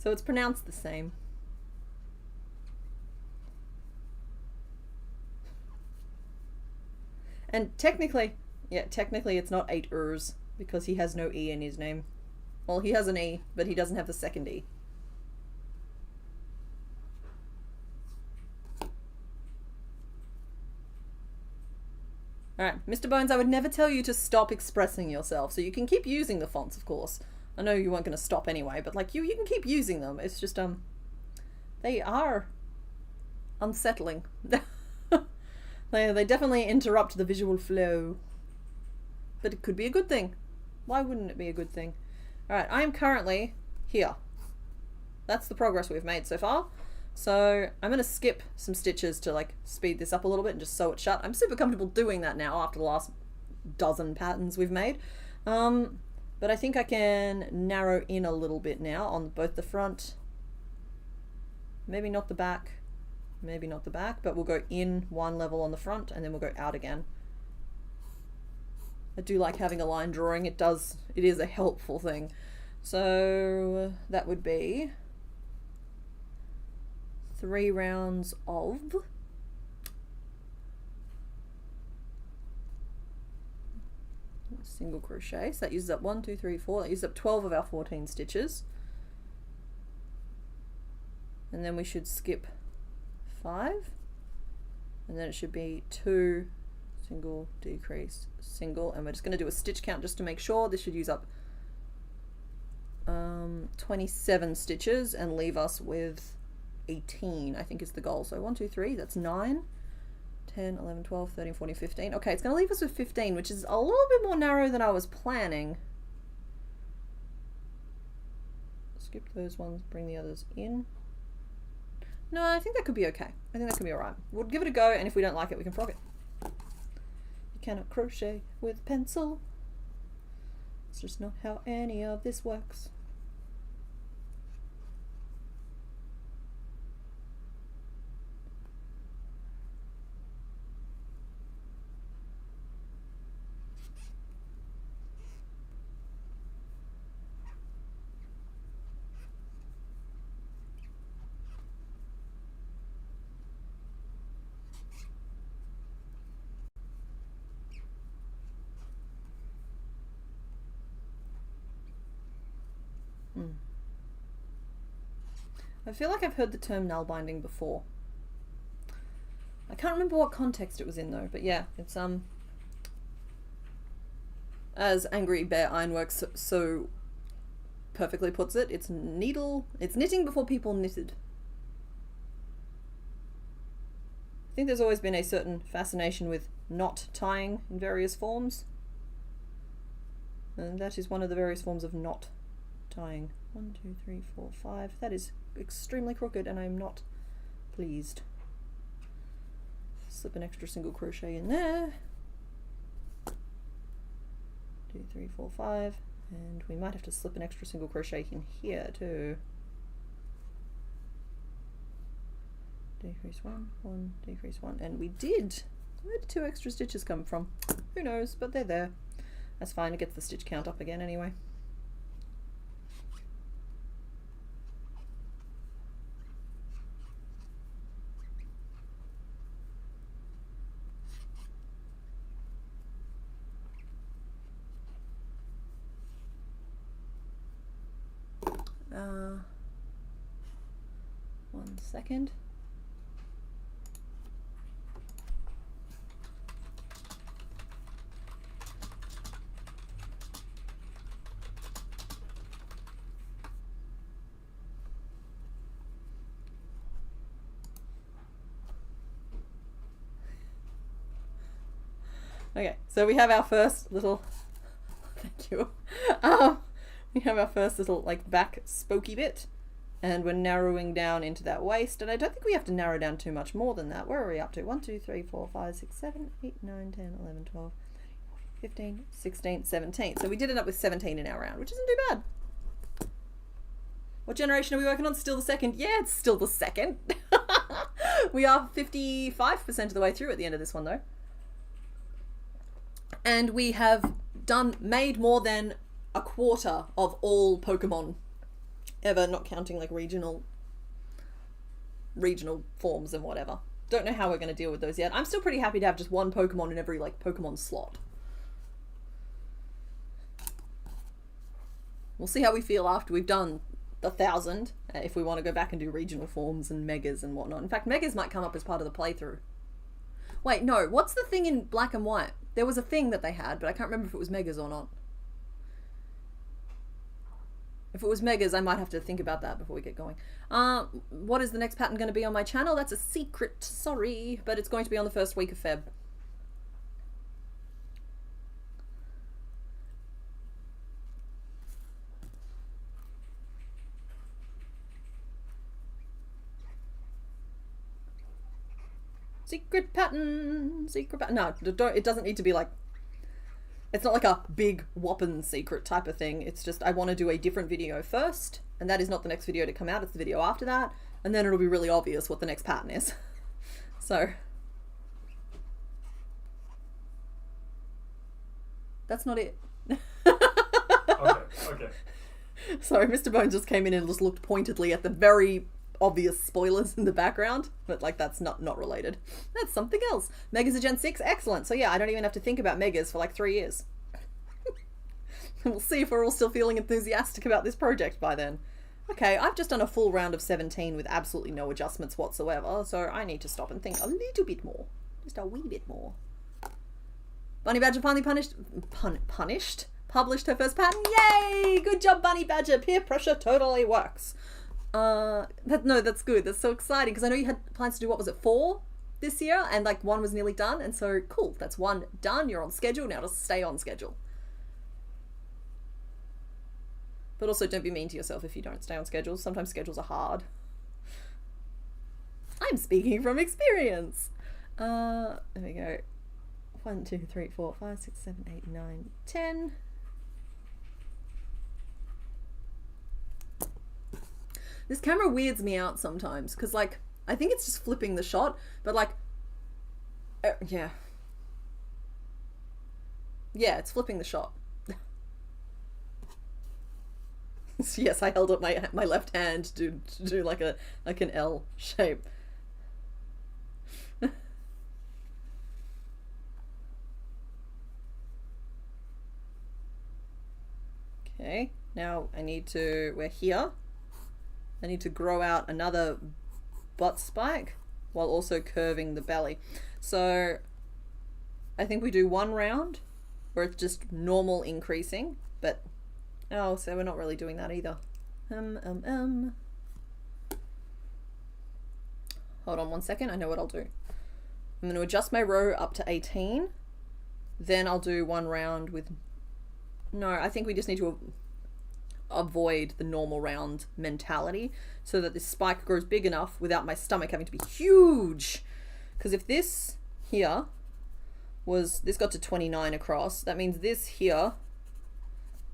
it's pronounced the same. And technically it's not 8 ers because he has no E in his name. Well, he has an E, but he doesn't have the second E. Alright, Mr. Bones, I would never tell you to stop expressing yourself, so you can keep using the fonts, of course. I know you weren't going to stop anyway, but like you can keep using them. It's just, they are unsettling. They definitely interrupt the visual flow. But it could be a good thing. Why wouldn't it be a good thing? Alright, I am currently here. That's the progress we've made so far. So I'm going to skip some stitches to like speed this up a little bit and just sew it shut. I'm super comfortable doing that now after the last dozen patterns we've made. But I think I can narrow in a little bit now on both the front, maybe not the back. maybe not the back, but we'll go in one level on the front and then we'll go out again. I do like having a line drawing. It is a helpful thing. So that would be 3 rounds of single crochet. So that uses up 1, 2, 3, 4. That uses up 12 of our 14 stitches. And then we should skip 5. And then it should be 2 single, decrease, single. And we're just going to do a stitch count just to make sure. This should use up 27 stitches and leave us with 18, I think is the goal. So 1, 2, 3, that's 9. 10, 11, 12, 13, 14, 15. Okay, it's going to leave us with 15, which is a little bit more narrow than I was planning. Skip those ones, bring the others in. No, I think that could be okay. I think that could be alright. We'll give it a go, and if we don't like it, we can frog it. You cannot crochet with pencil. It's just not how any of this works. I feel like I've heard the term null binding before. I can't remember what context it was in though, but yeah, it's as Angry Bear Ironworks so perfectly puts it, it's knitting before people knitted. I think there's always been a certain fascination with knot tying in various forms. And that is one of the various forms of knot tying. 1, 2, 3, 4, 5. That is extremely crooked and I'm not pleased. Slip an extra single crochet in there. 2, 3, 4, 5. And we might have to slip an extra single crochet in here too. Decrease 1, 1, decrease 1. And we did. Where did 2 extra stitches come from? Who knows, but they're there. That's fine, it gets the stitch count up again anyway. One second. Okay, so we have our first little, thank you, we have our first little like back spokey bit, and we're narrowing down into that waist, and I don't think we have to narrow down too much more than that. Where are we up to? 1, 2, 3, 4, 5, 6, 7, 8, 9, 10, 11, 12, 15, 16, 17. So we did end up with 17 in our round, which isn't too bad. What generation are we working on? Still the second? Yeah, it's still the second. We are 55% of the way through at the end of this one though. And we have made more than a quarter of all Pokemon ever, not counting like regional forms and whatever. Don't know how we're going to deal with those yet. I'm still pretty happy to have just one Pokemon in every like Pokemon slot. We'll see how we feel after we've done 1,000, if we want to go back and do regional forms and megas and whatnot. In fact, megas might come up as part of the playthrough. Wait, no, what's the thing in black and white? There was a thing that they had, but I can't remember if it was megas or not. If it was megas, I might have to think about that before we get going. What is the next pattern going to be on my channel? That's a secret, sorry, but it's going to be on the first week of Feb. Secret pattern, secret pattern. No, it doesn't need to be like, it's not like a big whopping secret type of thing. It's just I want to do a different video first, and that is not the next video to come out, it's the video after that, and then it'll be really obvious what the next pattern is. So that's not it. Okay. Sorry, Mr. Bone just came in and just looked pointedly at the very obvious spoilers in the background, but like that's not related. That's something else. Megas are Gen 6, excellent. So yeah, I don't even have to think about Megas for like 3 years. We'll see if we're all still feeling enthusiastic about this project by then. Okay, I've just done a full round of 17 with absolutely no adjustments whatsoever, so I need to stop and think a little bit more. Just a wee bit more. Bunny Badger finally published her first pattern. Yay! Good job, Bunny Badger. Peer pressure totally works. That's good. That's so exciting because I know you had plans to do, what was it, 4 this year, and like 1 was nearly done, and so cool. That's 1 done. You're on schedule now to stay on schedule. But also don't be mean to yourself if you don't stay on schedule. Sometimes schedules are hard. I'm speaking from experience. There we go. 1, 2, 3, 4, 5, 6, 7, 8, 9, 10. This camera weirds me out sometimes because, like, I think it's just flipping the shot, but like, yeah, it's flipping the shot. Yes, I held up my left hand to do like an L shape. Okay, now we're here. I need to grow out another butt spike while also curving the belly. So I think we do 1 round where it's just normal increasing, but oh, so we're not really doing that either. Hold on 1 second, I know what I'll do. I'm going to adjust my row up to 18, then I'll do 1 round with, no, I think we just need to avoid the normal round mentality so that this spike grows big enough without my stomach having to be huge. Because if this here this got to 29 across, that means this here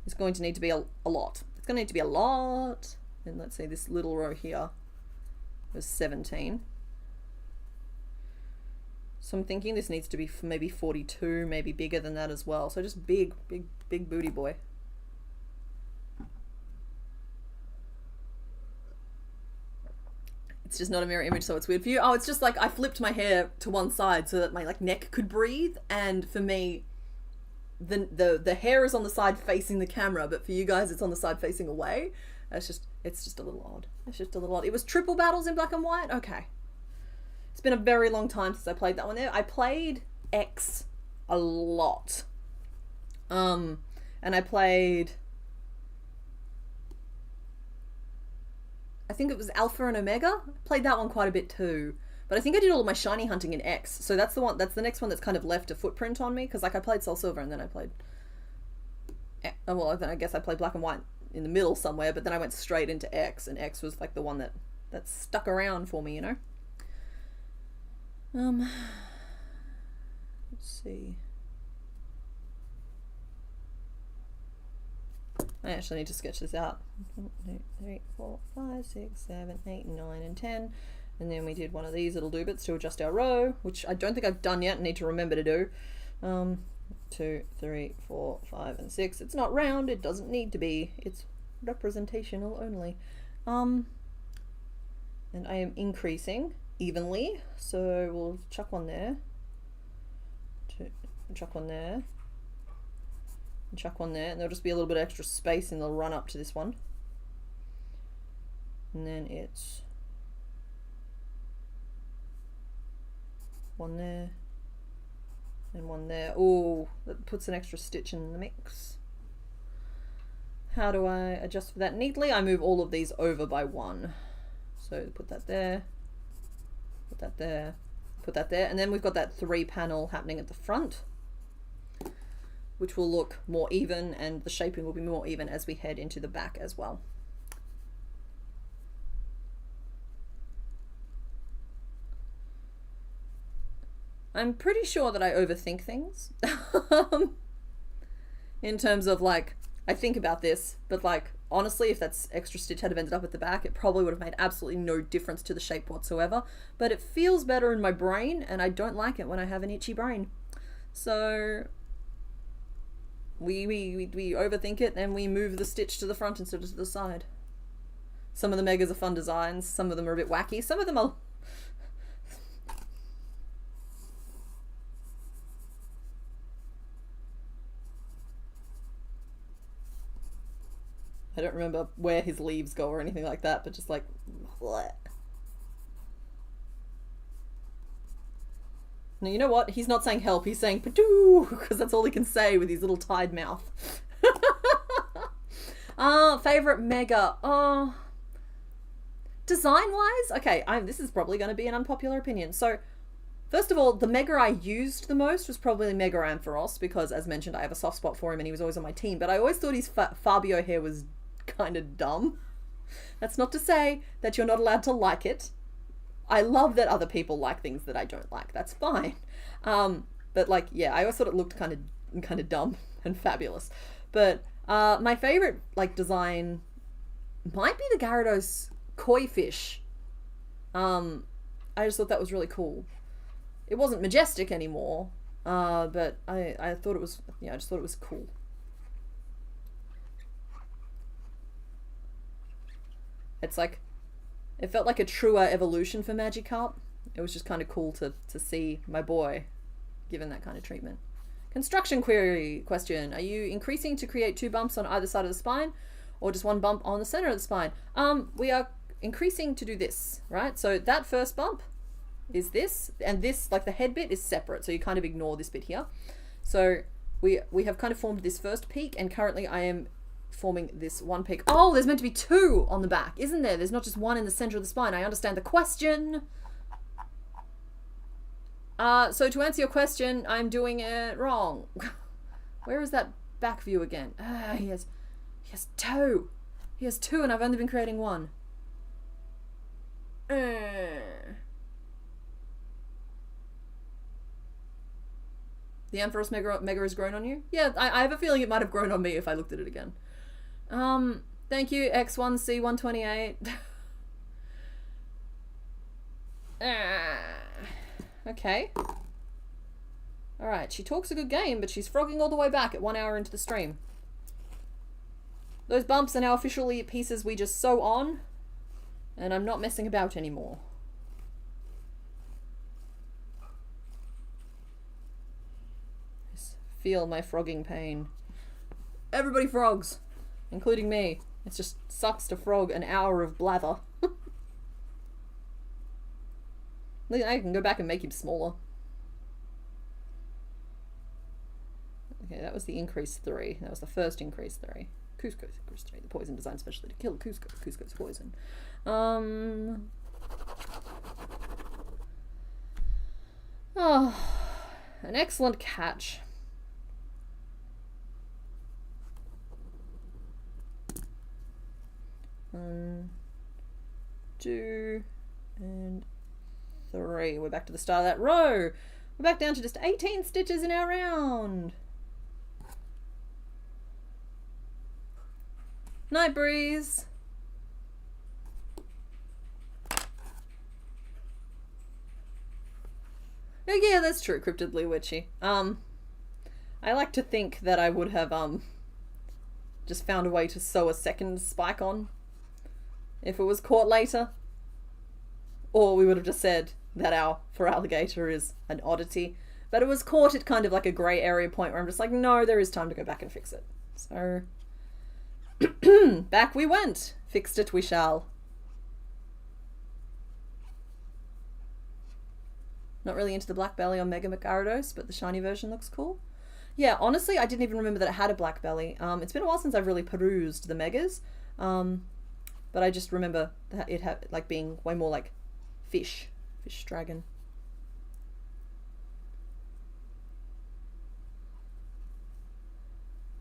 is going to need to be a lot. It's going to need to be a lot. And let's say this little row here was 17. So I'm thinking this needs to be maybe 42, maybe bigger than that as well. So just big booty boy. It's just not a mirror image, so it's weird for you. Oh, it's just like I flipped my hair to one side so that my like neck could breathe, and for me, the hair is on the side facing the camera, but for you guys, it's on the side facing away. It's just a little odd. It's just a little odd. It was triple battles in black and white. Okay, it's been a very long time since I played that one. There, I played X a lot, and I played, I think it was Alpha and Omega. I played that one quite a bit too. But I think I did all of my shiny hunting in X. So that's the next one that's kind of left a footprint on me. Because like I played Soul Silver and then I played, well, then I guess I played black and white in the middle somewhere. But then I went straight into X, and X was like the one that stuck around for me, you know. Let's see. I actually need to sketch this out. 1, 2, 3, 4, 5, 6, 7, 8, 9, and 10. And then we did one of these little doobits to adjust our row, which I don't think I've done yet and need to remember to do. 2, 3, 4, 5, and 6. It's not round, it doesn't need to be. It's representational only. And I am increasing evenly, so we'll chuck one there. Chuck one there. And chuck one there, and there'll just be a little bit of extra space in the run up to this one. And then it's one there and one there. Oh, that puts an extra stitch in the mix. How do I adjust for that neatly? I move all of these over by 1. So put that there, put that there, put that there, and then we've got that 3 panel happening at the front, which will look more even, and the shaping will be more even as we head into the back as well. I'm pretty sure that I overthink things in terms of like I think about this, but like, honestly, if that extra stitch had ended up at the back, it probably would have made absolutely no difference to the shape whatsoever. But it feels better in my brain, and I don't like it when I have an itchy brain. So we overthink it, and we move the stitch to the front instead of to the side. Some of the megas are fun designs, some of them are a bit wacky, some of them are... I don't remember where his leaves go or anything like that, but just like... bleh. Now, you know what? He's not saying help, he's saying padoo, because that's all he can say with his little tied mouth. Favorite mega. Design-wise? Okay, this is probably going to be an unpopular opinion. So, first of all, the mega I used the most was probably Mega Ampharos, because, as mentioned, I have a soft spot for him and he was always on my team, but I always thought his Fabio hair was kind of dumb. That's not to say that you're not allowed to like it. I love that other people like things that I don't like. That's fine. But like, yeah, I always thought it looked kind of dumb and fabulous. But my favorite like design might be the Gyarados koi fish. I just thought that was really cool. It wasn't majestic anymore, but I thought it was, yeah, I just thought it was cool. It's like, it felt like a truer evolution for Magikarp. It was just kind of cool to see my boy given that kind of treatment. Construction query question. Are you increasing to create 2 bumps on either side of the spine or just 1 bump on the center of the spine? We are increasing to do this, right? So that first bump is this, and this, like the head bit, is separate. So you kind of ignore this bit here. So we have kind of formed this first peak, and currently I am forming this 1 peak. Oh, there's meant to be 2 on the back, isn't there? There's not just 1 in the center of the spine. I understand the question. So to answer your question, I'm doing it wrong. Where is that back view again? He has 2. He has 2 and I've only been creating 1. The Ampharos Mega has grown on you? Yeah, I have a feeling it might have grown on me if I looked at it again. Thank you, X1C128. Okay. Alright, she talks a good game, but she's frogging all the way back at 1 hour into the stream. Those bumps are now officially pieces we just sew on, and I'm not messing about anymore. Just feel my frogging pain. Everybody frogs, including me. It just sucks to frog an hour of blather. I can go back and make him smaller. Okay, that was the increase 3. That was the first increase 3. Cusco's increase 3. The poison designed specially to kill Cusco. Cusco's poison. Oh, an excellent catch. One, 2, and 3. We're back to the start of that row. We're back down to just 18 stitches in our round. Night breeze. Oh yeah, that's true, Cryptidly Witchy. I like to think that I would have just found a way to sew a second spike on if it was caught later. Or we would have just said that our Feraligatr is an oddity. But it was caught at kind of like a grey area point where I'm just like, no, there is time to go back and fix it. So, back we went. Fixed it we shall. Not really into the black belly on Mega Gyarados, but the shiny version looks cool. Yeah, honestly, I didn't even remember that it had a black belly. It's been a while since I've really perused the Megas. But I just remember that it had like being way more like fish dragon.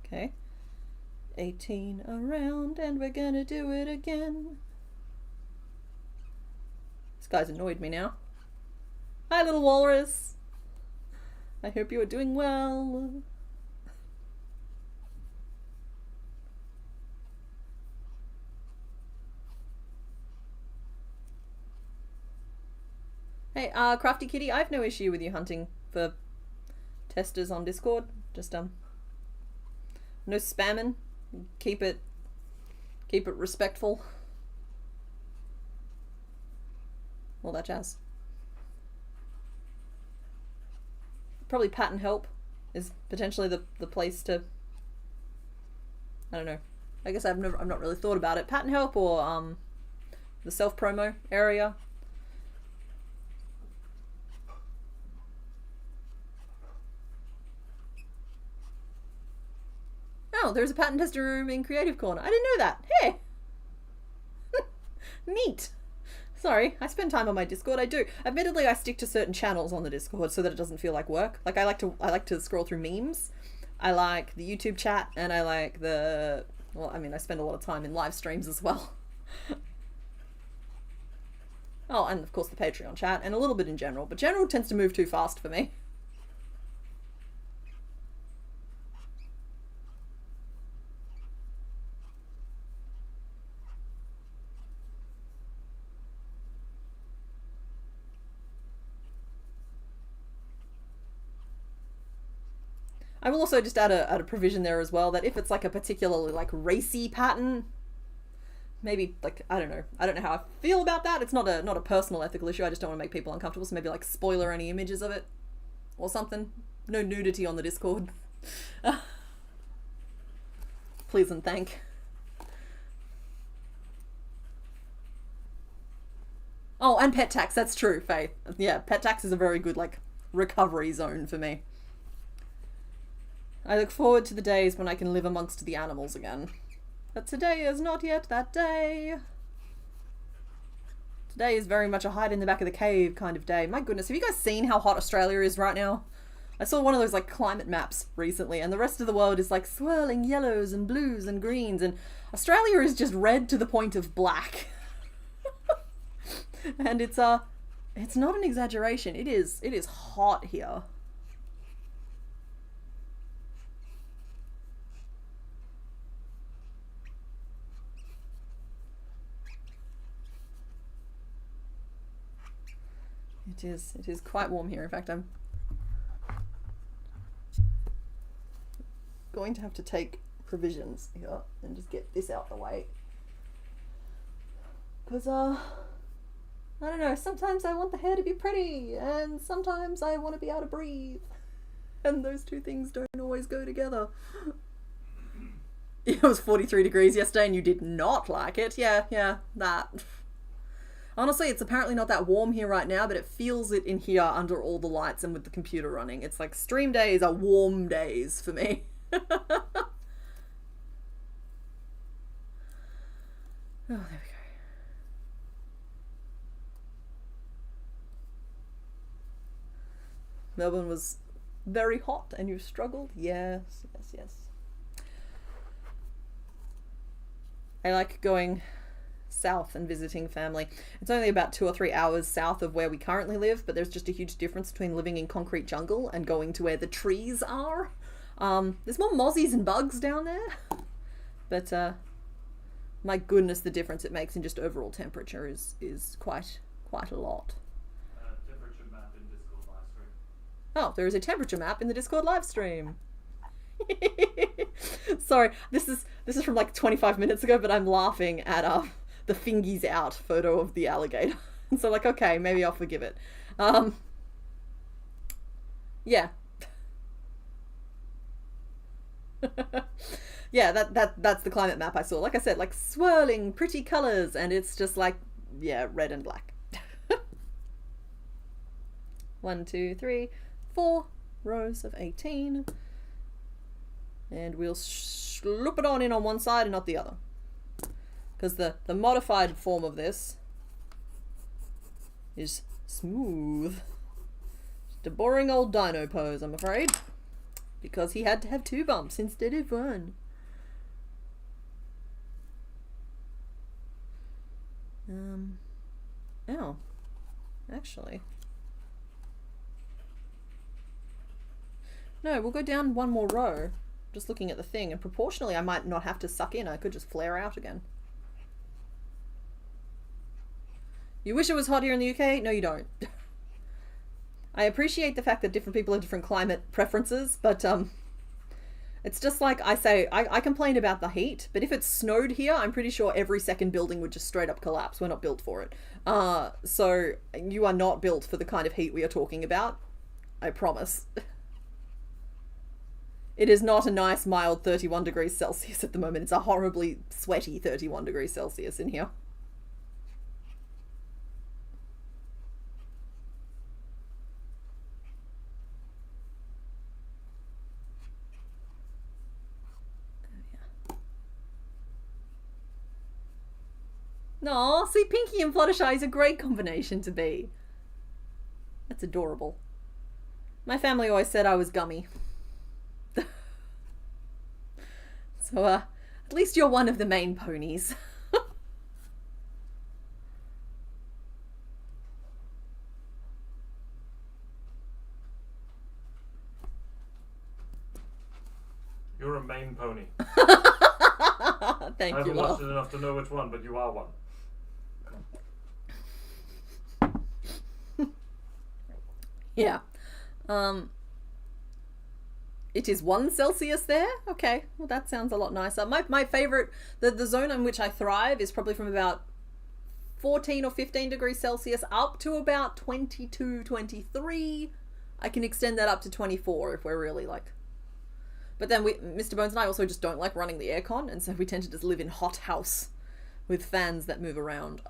Okay. 18 around and we're gonna do it again. This guy's annoyed me now. Hi, little walrus. I hope you are doing well. Hey, Crafty Kitty, I have no issue with you hunting for testers on Discord. Just, no spamming. Keep it respectful. All that jazz. Probably pattern help is potentially the place to, I don't know. I guess I've not really thought about it. Pattern help or the self promo area. Oh, there's a pattern tester room in Creative Corner. I didn't know that. Hey, neat. Sorry, I spend time on my Discord. I do. Admittedly, I stick to certain channels on the Discord so that it doesn't feel like work. Like I like to scroll through memes. I like the YouTube chat, and I like the, well, I mean, I spend a lot of time in live streams as well. Oh, and of course the Patreon chat, and a little bit in general, but general tends to move too fast for me. I will also just add a provision there as well that if it's like a particularly like racy pattern, maybe like I don't know how I feel about that. It's not a personal ethical issue. I just don't want to make people uncomfortable. So maybe like spoiler any images of it or something. No nudity on the Discord. Please and thank. Oh, and pet tax. That's true, Faith. Yeah, pet tax is a very good like recovery zone for me. I look forward to the days when I can live amongst the animals again. But today is not yet that day. Today is very much a hide in the back of the cave kind of day. My goodness, have you guys seen how hot Australia is right now? I saw one of those like climate maps recently, and the rest of the world is like swirling yellows and blues and greens, and Australia is just red to the point of black. And it's not an exaggeration. It is hot here. It is quite warm here. In fact, I'm going to have to take provisions here and just get this out the way. Because, I don't know, sometimes I want the hair to be pretty, and sometimes I want to be able to breathe. And those two things don't always go together. It was 43 degrees yesterday and you did not like it. Yeah, that. Honestly, it's apparently not that warm here right now, but it feels it in here under all the lights and with the computer running. It's like stream days are warm days for me. Oh, there we go. Melbourne was very hot and you struggled? Yes. I like going south and visiting family. It's only about 2 or 3 hours south of where we currently live, but there's just a huge difference between living in concrete jungle and going to where the trees are. There's more mozzies and bugs down there, but my goodness, the difference it makes in just overall temperature is quite a lot. Temperature map in Discord live stream. Oh, there is a temperature map in the Discord live stream. Sorry, this is from like 25 minutes ago, but I'm laughing at the fingies out photo of the alligator. So like, okay, maybe I'll forgive it. Yeah. Yeah, that's the climate map I saw. Like I said, like swirling pretty colors, and it's just like, yeah, red and black. 1, 2, 3, 4 rows of 18. And we'll sloop it on in on one side and not the other. Because the modified form of this is smooth. Just a boring old dino pose, I'm afraid. Because he had to have 2 bumps instead of 1. Oh. Actually. No, we'll go down 1 more row. Just looking at the thing, and proportionally I might not have to suck in. I could just flare out again. You wish it was hot here in the UK? No, you don't. I appreciate the fact that different people have different climate preferences, but it's just like I say, I complain about the heat, but if it snowed here, I'm pretty sure every second building would just straight up collapse. We're not built for it. So you are not built for the kind of heat we are talking about. I promise. It is not a nice, mild 31 degrees Celsius at the moment. It's a horribly sweaty 31 degrees Celsius in here. Aw, see, Pinky and Fluttershy is a great combination to be. That's adorable. My family always said I was gummy. So, at least you're one of the main ponies. You're a main pony. Thank I you, haven't love. watched it enough to know which one, but you are one. Yeah. It is 1 Celsius there? Okay, well that sounds a lot nicer. My favourite, the zone in which I thrive is probably from about 14 or 15 degrees Celsius up to about 22, 23. I can extend that up to 24 if we're really like... But then Mr. Bones and I also just don't like running the aircon, and so we tend to just live in hot house with fans that move around.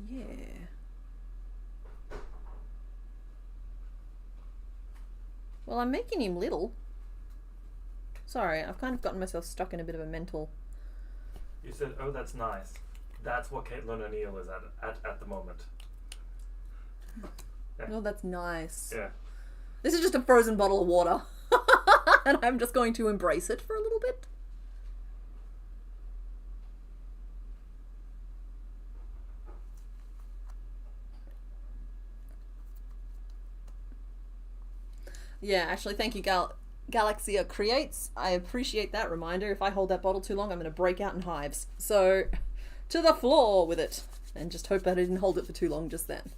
Yeah. Well, I'm making him little. Sorry, I've kind of gotten myself stuck in a bit of a mental... You said, oh, that's nice. That's what Caitlin O'Neill is at the moment. Yeah. Oh, that's nice. Yeah. This is just a frozen bottle of water. And I'm just going to embrace it for a little bit. Yeah, actually, thank you, Galaxia Creates. I appreciate that reminder. If I hold that bottle too long, I'm going to break out in hives. So, to the floor with it. And just hope that I didn't hold it for too long just then.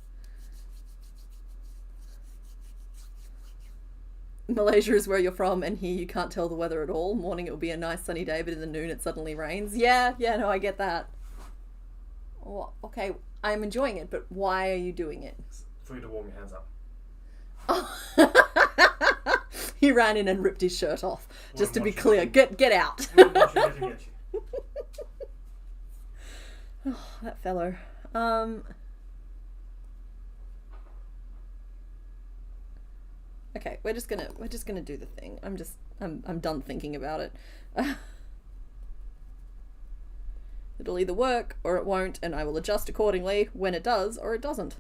Malaysia is where you're from, and here you can't tell the weather at all. Morning it will be a nice sunny day, but in the noon it suddenly rains. Yeah, no, I get that. Oh, okay, I'm enjoying it, but why are you doing it? For you to warm your hands up. Oh. He ran in and ripped his shirt off. Just to be clear, get out. Oh, that fellow. Okay, we're just gonna do the thing. I'm done thinking about it. It'll either work or it won't, and I will adjust accordingly when it does or it doesn't.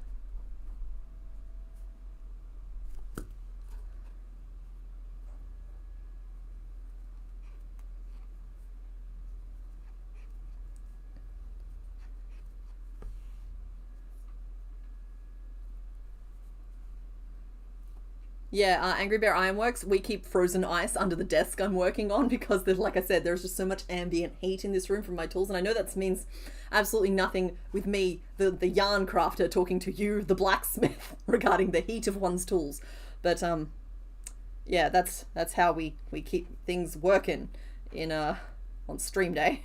Yeah, Angry Bear Ironworks, we keep frozen ice under the desk I'm working on because, like I said, there's just so much ambient heat in this room from my tools, and I know that means absolutely nothing with me, the yarn crafter, talking to you, the blacksmith, regarding the heat of one's tools. But, yeah, that's how we keep things working in, on stream day.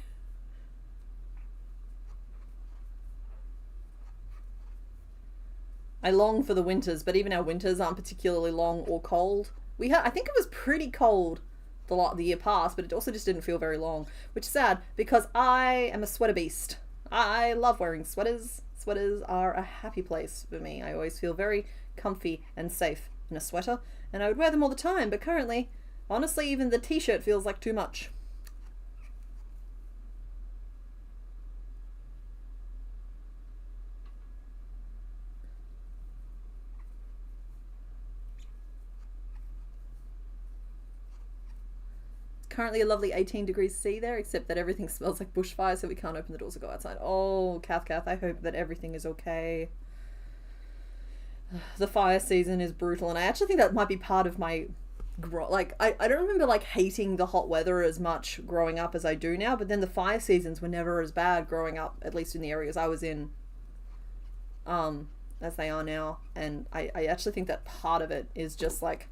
I long for the winters, but even our winters aren't particularly long or cold. I think it was pretty cold the year past, but it also just didn't feel very long, which is sad because I am a sweater beast. I love wearing sweaters. Sweaters are a happy place for me. I always feel very comfy and safe in a sweater, and I would wear them all the time, but currently, honestly, even the t-shirt feels like too much. Currently a lovely 18 degrees C there, except that everything smells like bushfire, so we can't open the doors or go outside. Oh, Kath, I hope that everything is okay. The fire season is brutal, and I actually think that might be part of my... I don't remember, like, hating the hot weather as much growing up as I do now, but then the fire seasons were never as bad growing up, at least in the areas I was in. as they are now. And I actually think that part of it is just like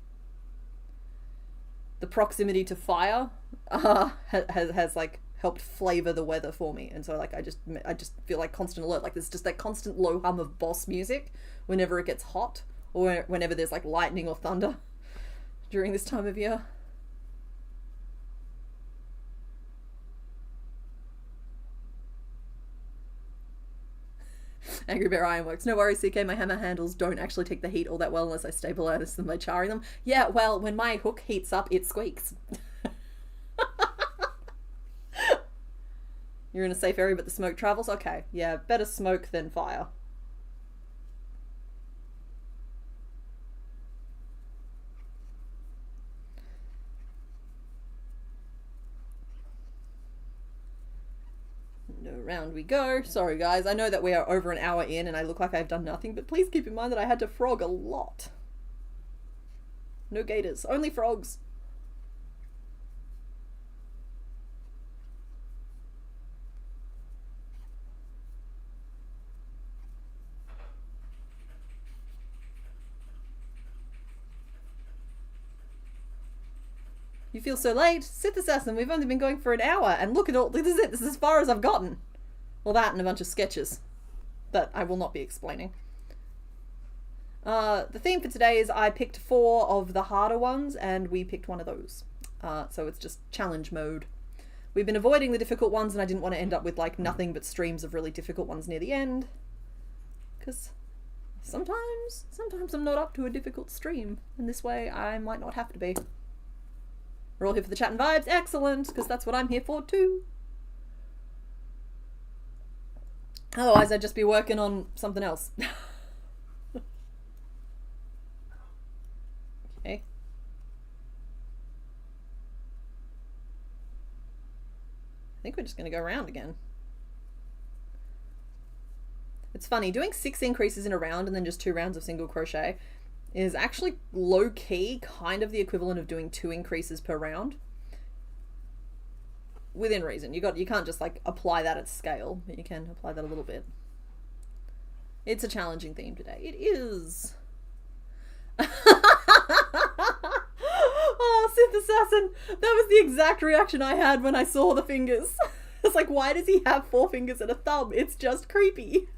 the proximity to fire has like helped flavor the weather for me. And so like I just feel like constant alert. Like there's just that constant low hum of boss music whenever it gets hot, or whenever there's like lightning or thunder during this time of year. Angry Bear Ironworks. No worries, CK. My hammer handles don't actually take the heat all that well unless I stabilize them by charring them. Yeah, well, when my hook heats up, it squeaks. You're in a safe area, but the smoke travels? Okay, yeah, better smoke than fire. Round we go. Sorry guys, I know that we are over an hour in and I look like I've done nothing, but please keep in mind that I had to frog a lot. No gators, only frogs. You feel so late? Sith Assassin, we've only been going for an hour, and look at all, this is it, this is as far as I've gotten. Well, that and a bunch of sketches that I will not be explaining. The theme for today is I picked 4 of the harder ones, and we picked one of those. So it's just challenge mode. We've been avoiding the difficult ones, and I didn't want to end up with like nothing but streams of really difficult ones near the end. Because sometimes I'm not up to a difficult stream, and this way I might not have to be. We're all here for the chat and vibes. Excellent, because that's what I'm here for too. Otherwise, I'd just be working on something else. Okay. I think we're just going to go around again. It's funny, doing 6 increases in a round and then just 2 rounds of single crochet is actually low-key kind of the equivalent of doing 2 increases per round. Within reason. You can't just like apply that at scale, but you can apply that a little bit. It's a challenging theme today. It is. Oh, Sith Assassin! That was the exact reaction I had when I saw the fingers. It's like, why does he have 4 fingers and a thumb? It's just creepy.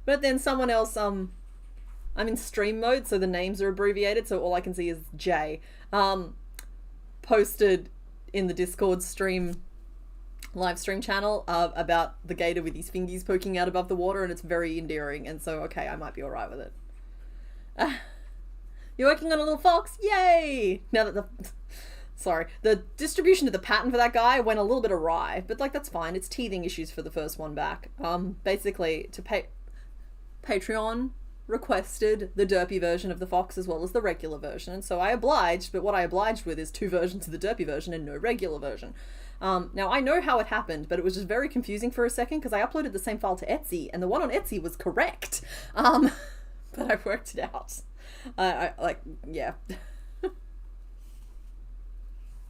But then someone else, I'm in stream mode, so the names are abbreviated, so all I can see is J. Posted in the Discord live stream channel about the gator with his fingies poking out above the water, and it's very endearing, and so, okay, I might be alright with it. You're working on a little fox? Yay! Now that the distribution of the pattern for that guy went a little bit awry, but like that's fine. It's teething issues for the first one back. Basically, Patreon requested the derpy version of the fox as well as the regular version, and so I obliged, but what I obliged with is 2 versions of the derpy version and no regular version. Now I know how it happened, but it was just very confusing for a second because I uploaded the same file to Etsy and the one on Etsy was correct. But I worked it out. Yeah.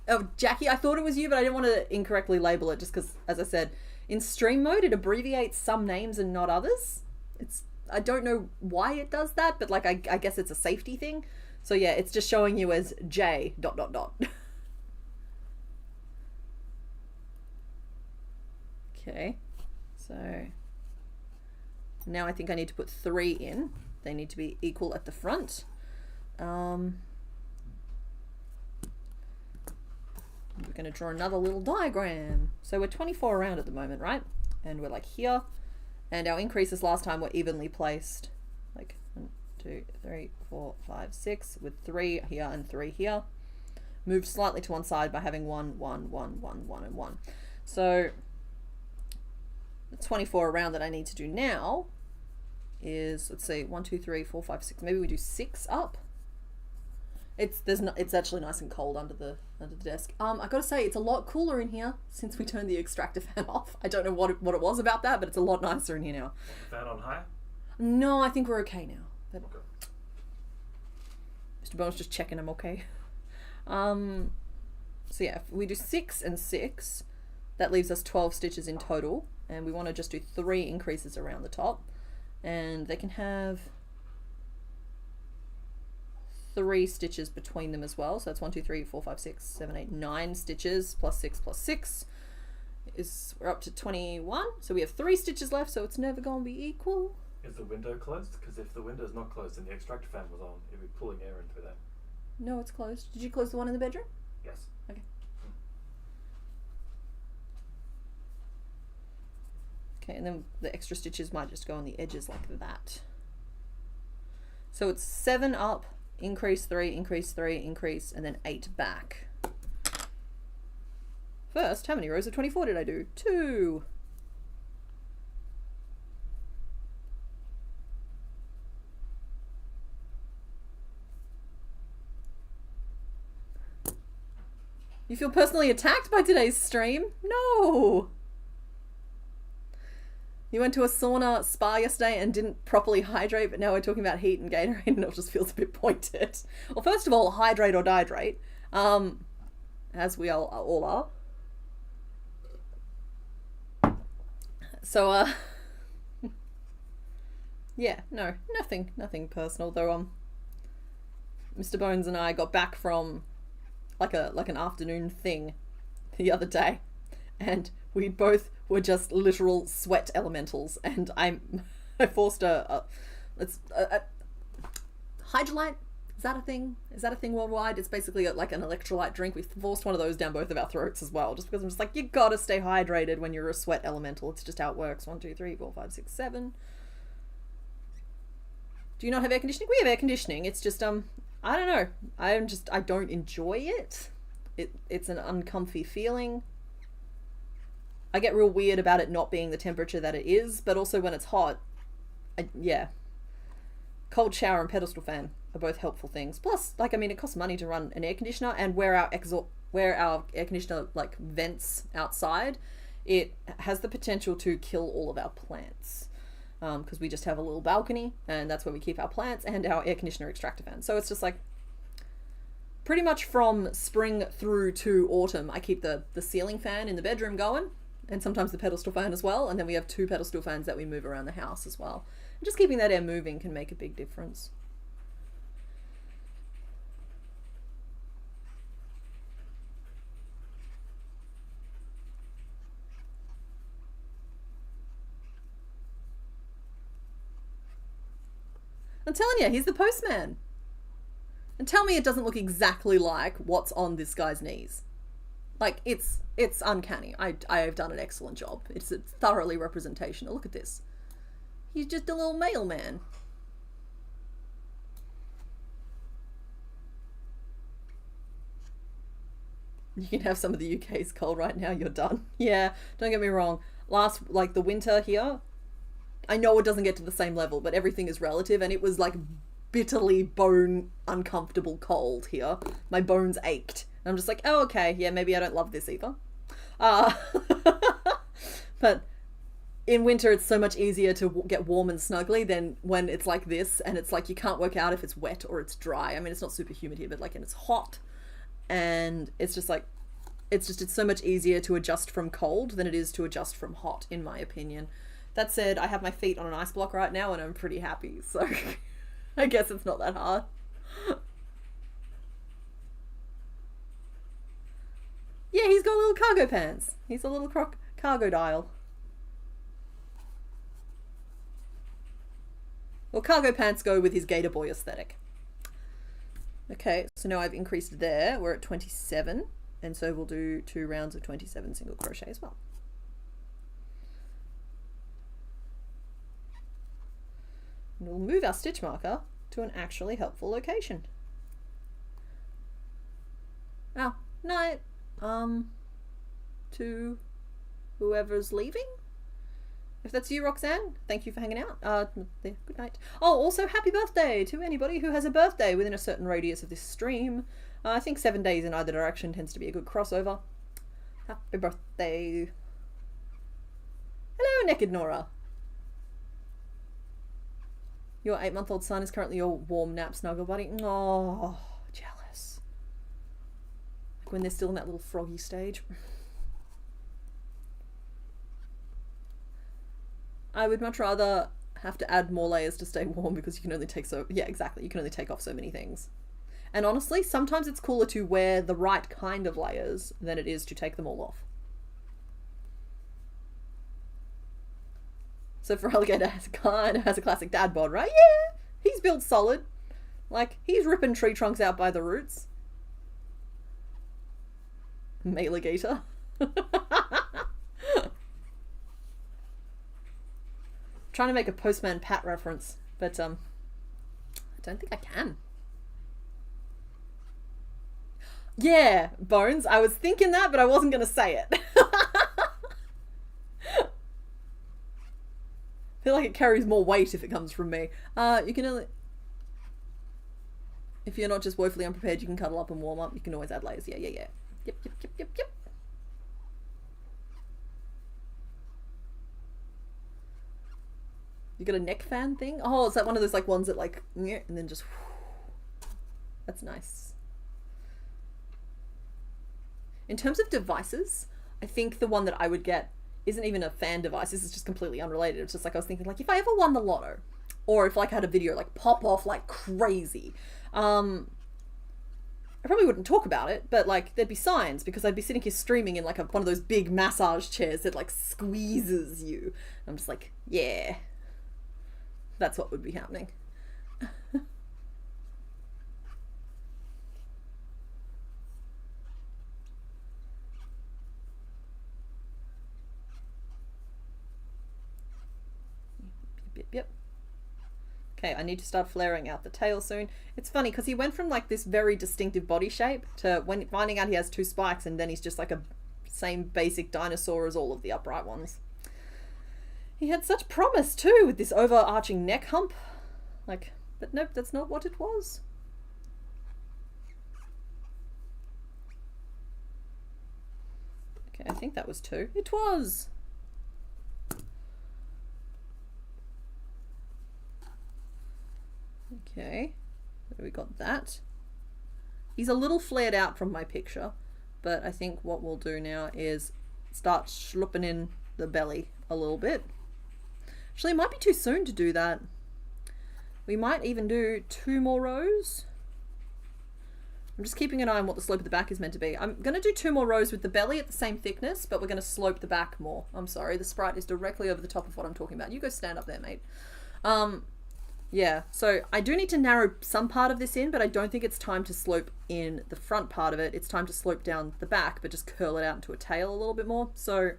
Oh, Jackie, I thought it was you, but I didn't want to incorrectly label it just because, as I said, in stream mode it abbreviates some names and not others. I don't know why it does that, but like I guess it's a safety thing. So yeah, it's just showing you as J ... Okay, so now I think I need to put 3 in. They need to be equal at the front. We're going to draw another little diagram. So we're 24 around at the moment, right? And we're like here. And our increases last time were evenly placed. Like 1, 2, 3, 4, 5, 6, with 3 here and 3 here. Moved slightly to one side by having 1, 1, 1, 1, 1, and 1. So the 24 around that I need to do now is, let's see, 1, 2, 3, 4, 5, 6. Maybe we do 6 up. It's actually nice and cold under the desk. I gotta say, it's a lot cooler in here since we turned the extractor fan off. I don't know what it was about that, but it's a lot nicer in here now. Fan on high? No, I think we're okay now. But Okay. Mr. Bone's just checking I'm okay. So yeah, if we do 6 and 6, that leaves us 12 stitches in total, and we want to just do 3 increases around the top. And they can have 3 stitches between them as well. So that's 1, 2, 3, 4, 5, 6, 7, 8, 9 stitches plus 6 plus 6 is, we're up to 21. So we have 3 stitches left, so it's never going to be equal. Is the window closed? Because if the window's not closed and the extractor fan was on, it'd be pulling air in through there. No, it's closed. Did you close the one in the bedroom? Yes. Okay. Okay, and then the extra stitches might just go on the edges like that. So it's 7 up, increase 3, increase 3, increase, and then 8 back. First, how many rows of 24 did I do? 2. You feel personally attacked by today's stream? No! You went to a sauna spa yesterday and didn't properly hydrate, but now we're talking about heat and Gatorade and it just feels a bit pointed. Well, first of all, hydrate or dihydrate, as we all are. So, yeah, no, nothing personal, though, Mr. Bones and I got back from like an afternoon thing the other day, and we both were just literal sweat elementals, and I forced let's Hydrolite. Is that a thing? Is that a thing worldwide? It's basically like an electrolyte drink. We forced one of those down both of our throats as well, just because I'm just like, you gotta stay hydrated when you're a sweat elemental. It's just how it works. 1, 2, 3, 4, 5, 6, 7. Do you not have air conditioning? We have air conditioning. It's just I don't know. I don't enjoy it. It's an uncomfy feeling. I get real weird about it not being the temperature that it is, but also when it's hot, yeah. Cold shower and pedestal fan are both helpful things. Plus, like, I mean, it costs money to run an air conditioner, and where our air conditioner like vents outside, it has the potential to kill all of our plants. Because we just have a little balcony, and that's where we keep our plants and our air conditioner extractor fan. So it's just like, pretty much from spring through to autumn, I keep the ceiling fan in the bedroom going, and sometimes the pedestal fan as well, and then we have 2 pedestal fans that we move around the house as well. And just keeping that air moving can make a big difference. I'm telling you, he's the postman. And tell me it doesn't look exactly like what's on this guy's knees. Like, it's uncanny. I've done an excellent job. It's thoroughly representational. Look at this. He's just a little mailman. You can have some of the UK's cold right now. You're done. Yeah, don't get me wrong. The winter here, I know it doesn't get to the same level, but everything is relative, and it was like bitterly bone uncomfortable cold here. My bones ached. And I'm just like, oh, okay, yeah, maybe I don't love this either. But in winter, it's so much easier to get warm and snuggly than when it's like this, and it's like you can't work out if it's wet or it's dry. I mean, it's not super humid here, but like, and it's hot, and it's just like, it's so much easier to adjust from cold than it is to adjust from hot, in my opinion. That said, I have my feet on an ice block right now, and I'm pretty happy, so I guess it's not that hard. Yeah, he's got little cargo pants. He's a little cargo dial. Well, cargo pants go with his Gator Boy aesthetic. Okay, so now I've increased there. We're at 27, and so we'll do 2 rounds of 27 single crochet as well. And we'll move our stitch marker to an actually helpful location. Oh, night. To whoever's leaving. If that's you, Roxanne, thank you for hanging out. Good night. Oh, also happy birthday to anybody who has a birthday within a certain radius of this stream. I think 7 days in either direction tends to be a good crossover. Happy birthday. Hello, Naked Nora. Your 8-month-old son is currently your warm nap snuggle buddy. Oh, jealous. Like when they're still in that little froggy stage. I would much rather have to add more layers to stay warm because you can only take yeah, exactly. You can only take off so many things. And honestly, sometimes it's cooler to wear the right kind of layers than it is to take them all off. So Feraligatr kind of has a classic dad bod, right? Yeah, he's built solid. Like, he's ripping tree trunks out by the roots. Feraligatr. Trying to make a Postman Pat reference, but I don't think I can. Yeah, Bones, I was thinking that, but I wasn't going to say it. I feel like it carries more weight if it comes from me. You can only... If you're not just woefully unprepared, you can cuddle up and warm up. You can always add layers. Yeah. Yep. You got a neck fan thing? Oh, is that one of those like ones that like, and then just, that's nice. In terms of devices, I think the one that I would get isn't even a fan device. This is just completely unrelated. It's just like I was thinking, like, if I ever won the lotto, or if like I had a video like pop off like crazy, I probably wouldn't talk about it, but like there'd be signs because I'd be sitting here streaming in like one of those big massage chairs that like squeezes you. I'm just like, yeah, that's what would be happening. Yep. Okay, I need to start flaring out the tail soon. It's funny because he went from like this very distinctive body shape to when finding out he has 2 spikes, and then he's just like a same basic dinosaur as all of the upright ones. He had such promise too with this overarching neck hump. Like, but nope, that's not what it was. Okay, I think that was 2. It was! Okay, so we got that. He's a little flared out from my picture, but I think what we'll do now is start schlupping in the belly a little bit. Actually, it might be too soon to do that. We might even do 2 more rows. I'm just keeping an eye on what the slope of the back is meant to be. I'm going to do 2 more rows with the belly at the same thickness, but we're going to slope the back more. I'm sorry, the sprite is directly over the top of what I'm talking about. You go stand up there, mate. Yeah, so I do need to narrow some part of this in, but I don't think it's time to slope in the front part of it. It's time to slope down the back, but just curl it out into a tail a little bit more. So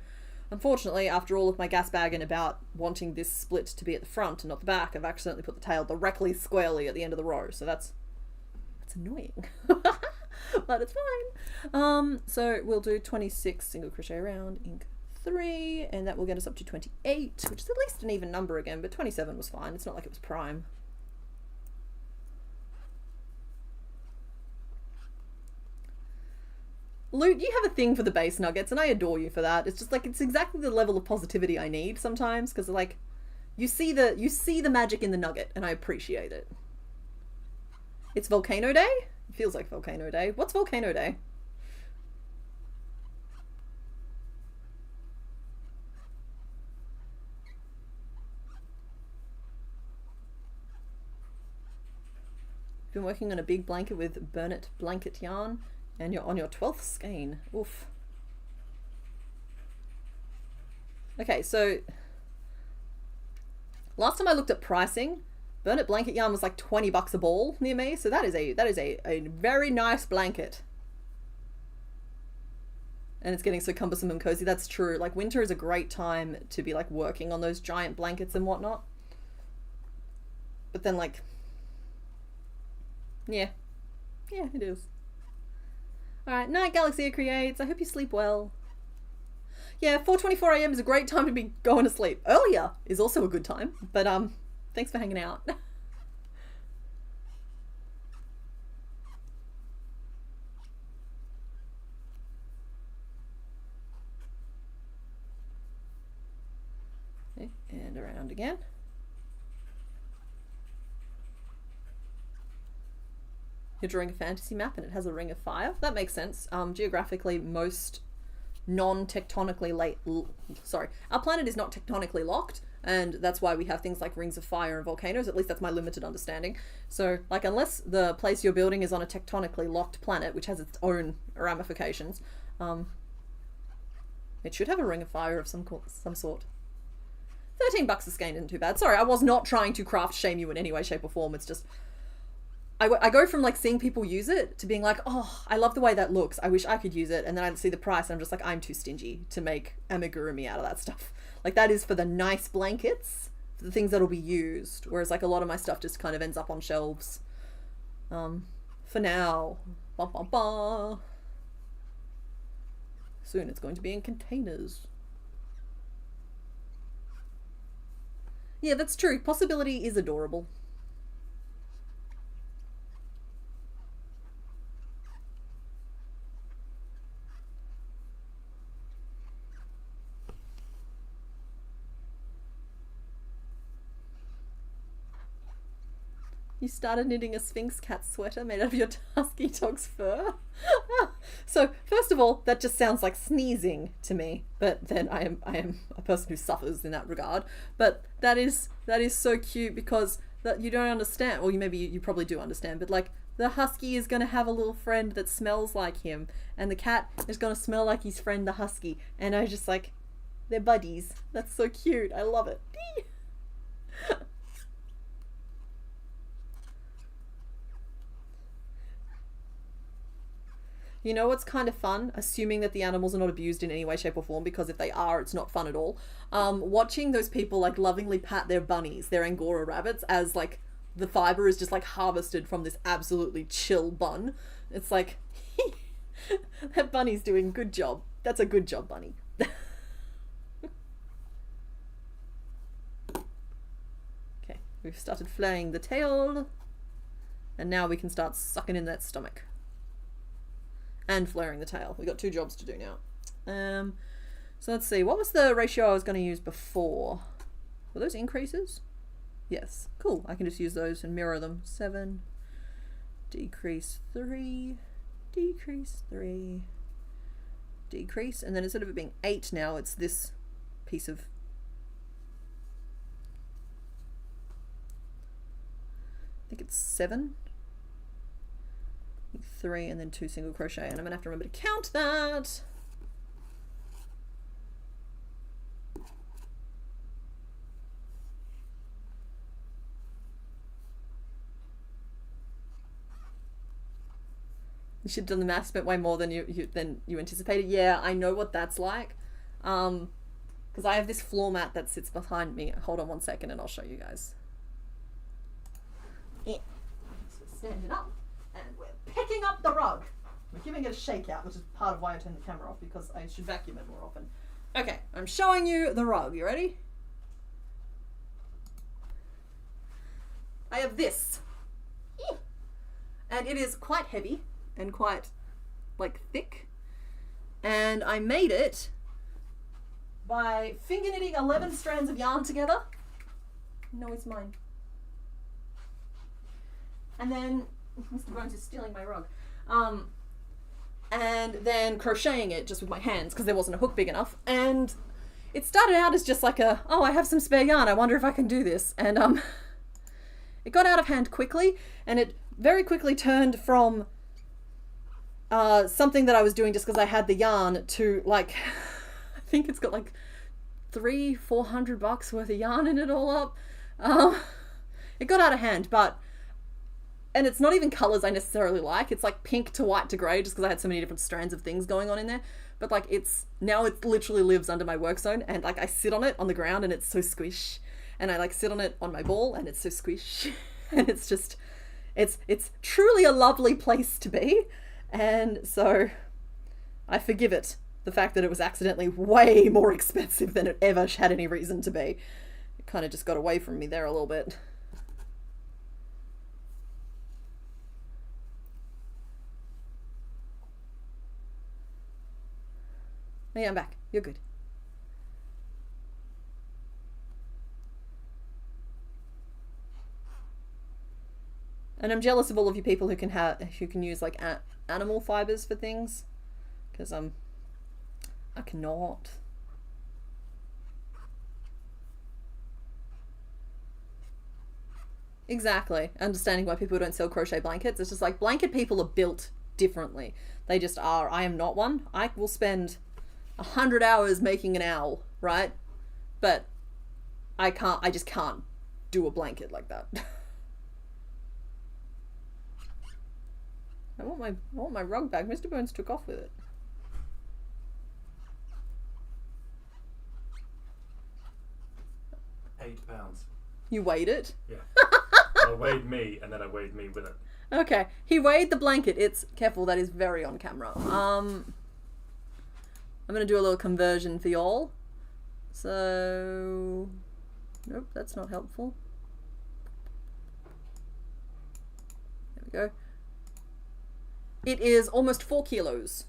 unfortunately, after all of my gas bagging about wanting this split to be at the front and not the back, I've accidentally put the tail directly squarely at the end of the row. So that's annoying, but it's fine. So we'll do 26 single crochet around, ink 3, and that will get us up to 28, which is at least an even number again, but 27 was fine. It's not like it was prime. Loot, you have a thing for the base nuggets, and I adore you for that. It's just like, it's exactly the level of positivity I need sometimes, because like, you see the magic in the nugget, and I appreciate it. It's Volcano Day? It feels like Volcano Day. What's Volcano Day? Been working on a big blanket with Bernat blanket yarn, and you're on your 12th skein. Oof. Okay, so last time I looked at pricing, Bernat blanket yarn was like 20 bucks a ball near me, so that is a very nice blanket. And it's getting so cumbersome and cozy. That's true. Like, winter is a great time to be like working on those giant blankets and whatnot. But then like, yeah, it is. Alright, night Galaxia Creates. I hope you sleep well. Yeah, 4:24 AM is a great time to be going to sleep. Earlier is also a good time, but thanks for hanging out. Okay, and around again. You're drawing a fantasy map and it has a ring of fire. That makes sense. Geographically, most non-tectonically our planet is not tectonically locked, and that's why we have things like rings of fire and volcanoes. At least that's my limited understanding. So, like, unless the place you're building is on a tectonically locked planet, which has its own ramifications, it should have a ring of fire of some sort. $13 a skein isn't too bad. Sorry, I was not trying to craft shame you in any way, shape, or form. It's just, I go from like seeing people use it to being like, oh, I love the way that looks. I wish I could use it. And then I see the price and I'm just like, I'm too stingy to make amigurumi out of that stuff. Like, that is for the nice blankets, for the things that'll be used. Whereas like a lot of my stuff just kind of ends up on shelves. For now. Bah, bah, bah. Soon it's going to be in containers. Yeah, that's true. Possibility is adorable. You started knitting a Sphinx cat sweater made out of your husky dog's fur? So, first of all, that just sounds like sneezing to me. But then I am a person who suffers in that regard. But that is so cute because that you don't understand. Well, you probably do understand. But like, the husky is going to have a little friend that smells like him. And the cat is going to smell like his friend, the husky. And I just like, they're buddies. That's so cute. I love it. You know what's kind of fun? Assuming that the animals are not abused in any way, shape, or form, because if they are, it's not fun at all. Watching those people like lovingly pat their bunnies, their Angora rabbits, as like the fiber is just like harvested from this absolutely chill bun. It's like, that bunny's doing a good job. That's a good job, bunny. Okay, we've started flaying the tail, and now we can start sucking in that stomach. And flaring the tail. We've got 2 jobs to do now. So let's see. What was the ratio I was going to use before? Were those increases? Yes. Cool. I can just use those and mirror them. 7, decrease 3, decrease 3, decrease. And then instead of it being 8 now, it's this piece of... I think it's 7. 3 and then 2 single crochet, and I'm gonna have to remember to count that. You should have done the math, spent way more than you anticipated. Yeah, I know what that's like. Because I have this floor mat that sits behind me. Hold on one second and I'll show you guys. Yeah. So stand it up. And we're picking up the rug. We're giving it a shake out, which is part of why I turned the camera off, because I should vacuum it more often. Okay, I'm showing you the rug. You ready? I have this. And it is quite heavy and quite, like, thick. And I made it by finger knitting 11 strands of yarn together. No, it's mine. And then... Mr. Bones is stealing my rug. And then crocheting it just with my hands because there wasn't a hook big enough. And it started out as just like a, oh, I have some spare yarn. I wonder if I can do this. And it got out of hand quickly, and it very quickly turned from something that I was doing just because I had the yarn to like, I think it's got like $300-400 worth of yarn in it all up. It got out of hand, but... And it's not even colours I necessarily like. It's like pink to white to grey just because I had so many different strands of things going on in there. But like now it literally lives under my work zone, and like I sit on it on the ground and it's so squish. And I like sit on it on my ball and it's so squish. And it's just, it's truly a lovely place to be. And so I forgive it. The fact that it was accidentally way more expensive than it ever had any reason to be. It kind of just got away from me there a little bit. Oh yeah, I'm back. You're good. And I'm jealous of all of you people who can use like animal fibers for things, because I cannot. Exactly. Understanding why people don't sell crochet blankets. It's just like blanket people are built differently. They just are. I am not one. I will spend 100 hours making an owl, right? But I just can't do a blanket like that. I want my rug back. Mr. Bones took off with it. £8. You weighed it? Yeah. I weighed me, and then I weighed me with it. Okay. He weighed the blanket. It's careful, that is very on camera. I'm gonna do a little conversion for y'all. So nope, that's not helpful. There we go. It is almost 4 kilos.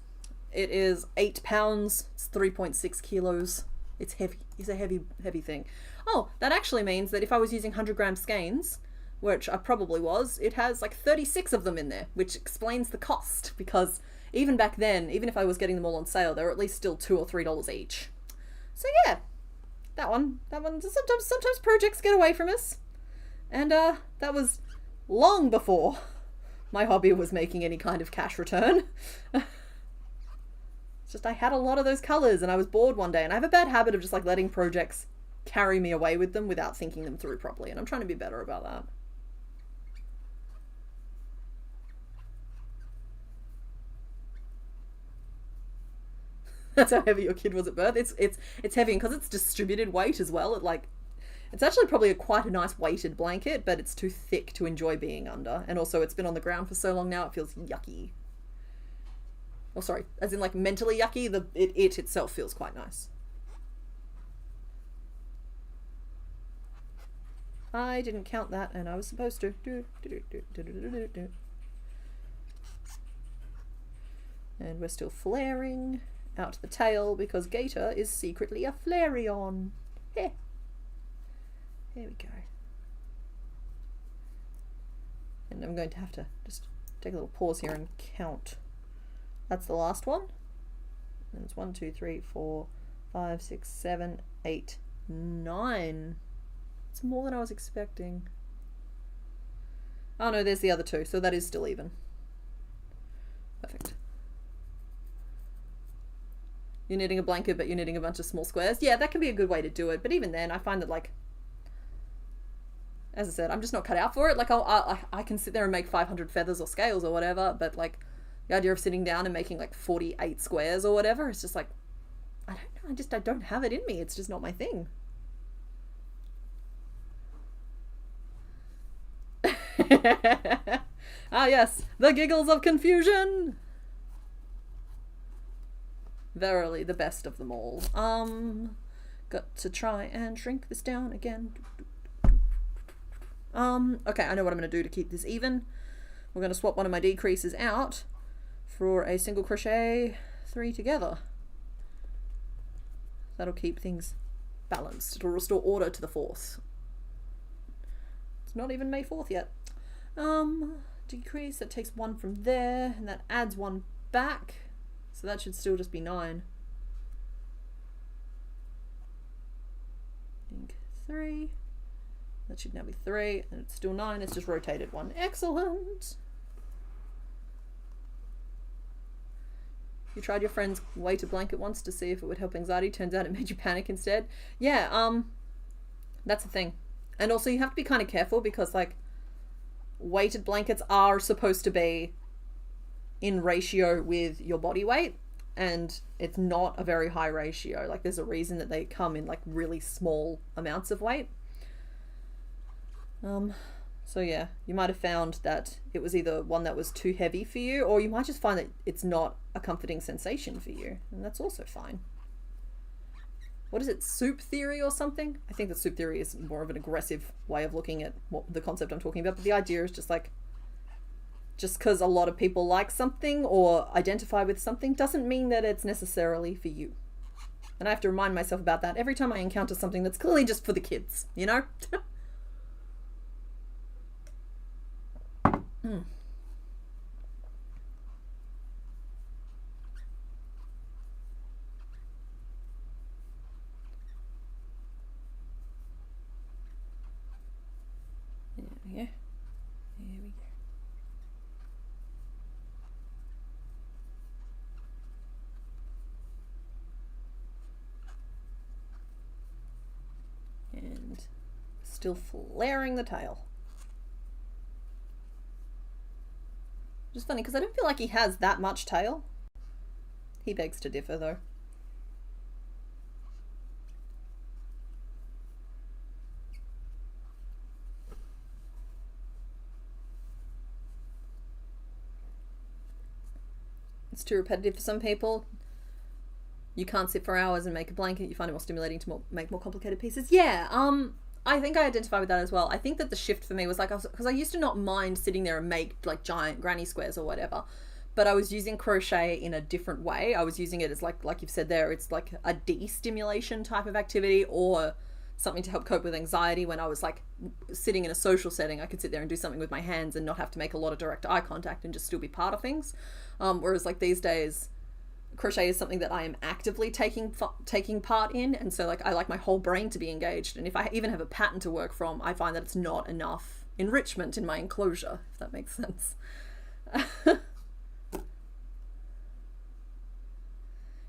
It is 8 pounds. It's 3.6 kilos. It's heavy. It's a heavy thing. Oh, that actually means that if I was using 100-gram skeins, which I probably was, it has like 36 of them in there, which explains the cost, because even back then, even if I was getting them all on sale, they were at least still $2 or $3 each. So yeah, that one, sometimes projects get away from us. And that was long before my hobby was making any kind of cash return. It's just I had a lot of those colors and I was bored one day, and I have a bad habit of just like letting projects carry me away with them without thinking them through properly, and I'm trying to be better about that. That's how heavy your kid was at birth. It's heavy, and because it's distributed weight as well, it's actually probably quite a nice weighted blanket, but it's too thick to enjoy being under, and also it's been on the ground for so long now it feels yucky. Oh, sorry, as in like mentally yucky. It itself feels quite nice. I didn't count that, and I was supposed to. And we're still flaring out the tail because Gator is secretly a Flareon. Here we go. And I'm going to have to just take a little pause here and count. That's the last one. And it's 1, 2, 3, 4, 5, 6, 7, 8, 9. It's more than I was expecting. Oh no, there's the other 2, so that is still even. Perfect. You're knitting a blanket, but you're knitting a bunch of small squares. Yeah, that can be a good way to do it, but even then, I find that, like, as I said, I'm just not cut out for it. Like, I can sit there and make 500 feathers or scales or whatever, but, like, the idea of sitting down and making, like, 48 squares or whatever, it's just like, I don't know, I don't have it in me. It's just not my thing. Ah, yes, the giggles of confusion. Verily the best of them all. Got to try and shrink this down again. Okay, I know what I'm going to do to keep this even. We're going to swap one of my decreases out for a single crochet 3 together. That'll keep things balanced. It'll restore order to the force. It's not even May 4th yet. Decrease, that takes 1 from there, and that adds 1 back. So that should still just be 9. 3. That should now be 3, and it's still 9. It's just rotated 1. Excellent! You tried your friend's weighted blanket once to see if it would help anxiety. Turns out it made you panic instead. Yeah, that's the thing. And also you have to be kind of careful because, like, weighted blankets are supposed to be in ratio with your body weight, and it's not a very high ratio. Like, there's a reason that they come in like really small amounts of weight. So yeah, you might have found that it was either one that was too heavy for you, or you might just find that it's not a comforting sensation for you, and that's also fine. What is it, soup theory or something? I think that soup theory is more of an aggressive way of looking at what the concept I'm talking about, but the idea is just like, just because a lot of people like something or identify with something doesn't mean that it's necessarily for you. And I have to remind myself about that every time I encounter something that's clearly just for the kids, you know? There Yeah. Here we go. And still flaring the tail. Which is funny because I don't feel like he has that much tail. He begs to differ though. It's too repetitive for some people. You can't sit for hours and make a blanket. You find it more stimulating to make more complicated pieces. Yeah, I think I identify with that as well. I think that the shift for me was like, because I used to not mind sitting there and make like giant granny squares or whatever, but I was using crochet in a different way. I was using it as like you've said there, it's like a de-stimulation type of activity, or something to help cope with anxiety. When I was like sitting in a social setting, I could sit there and do something with my hands and not have to make a lot of direct eye contact and just still be part of things. Whereas like these days, crochet is something that I am actively taking part in, and so like I like my whole brain to be engaged. And if I even have a pattern to work from, I find that it's not enough enrichment in my enclosure, if that makes sense.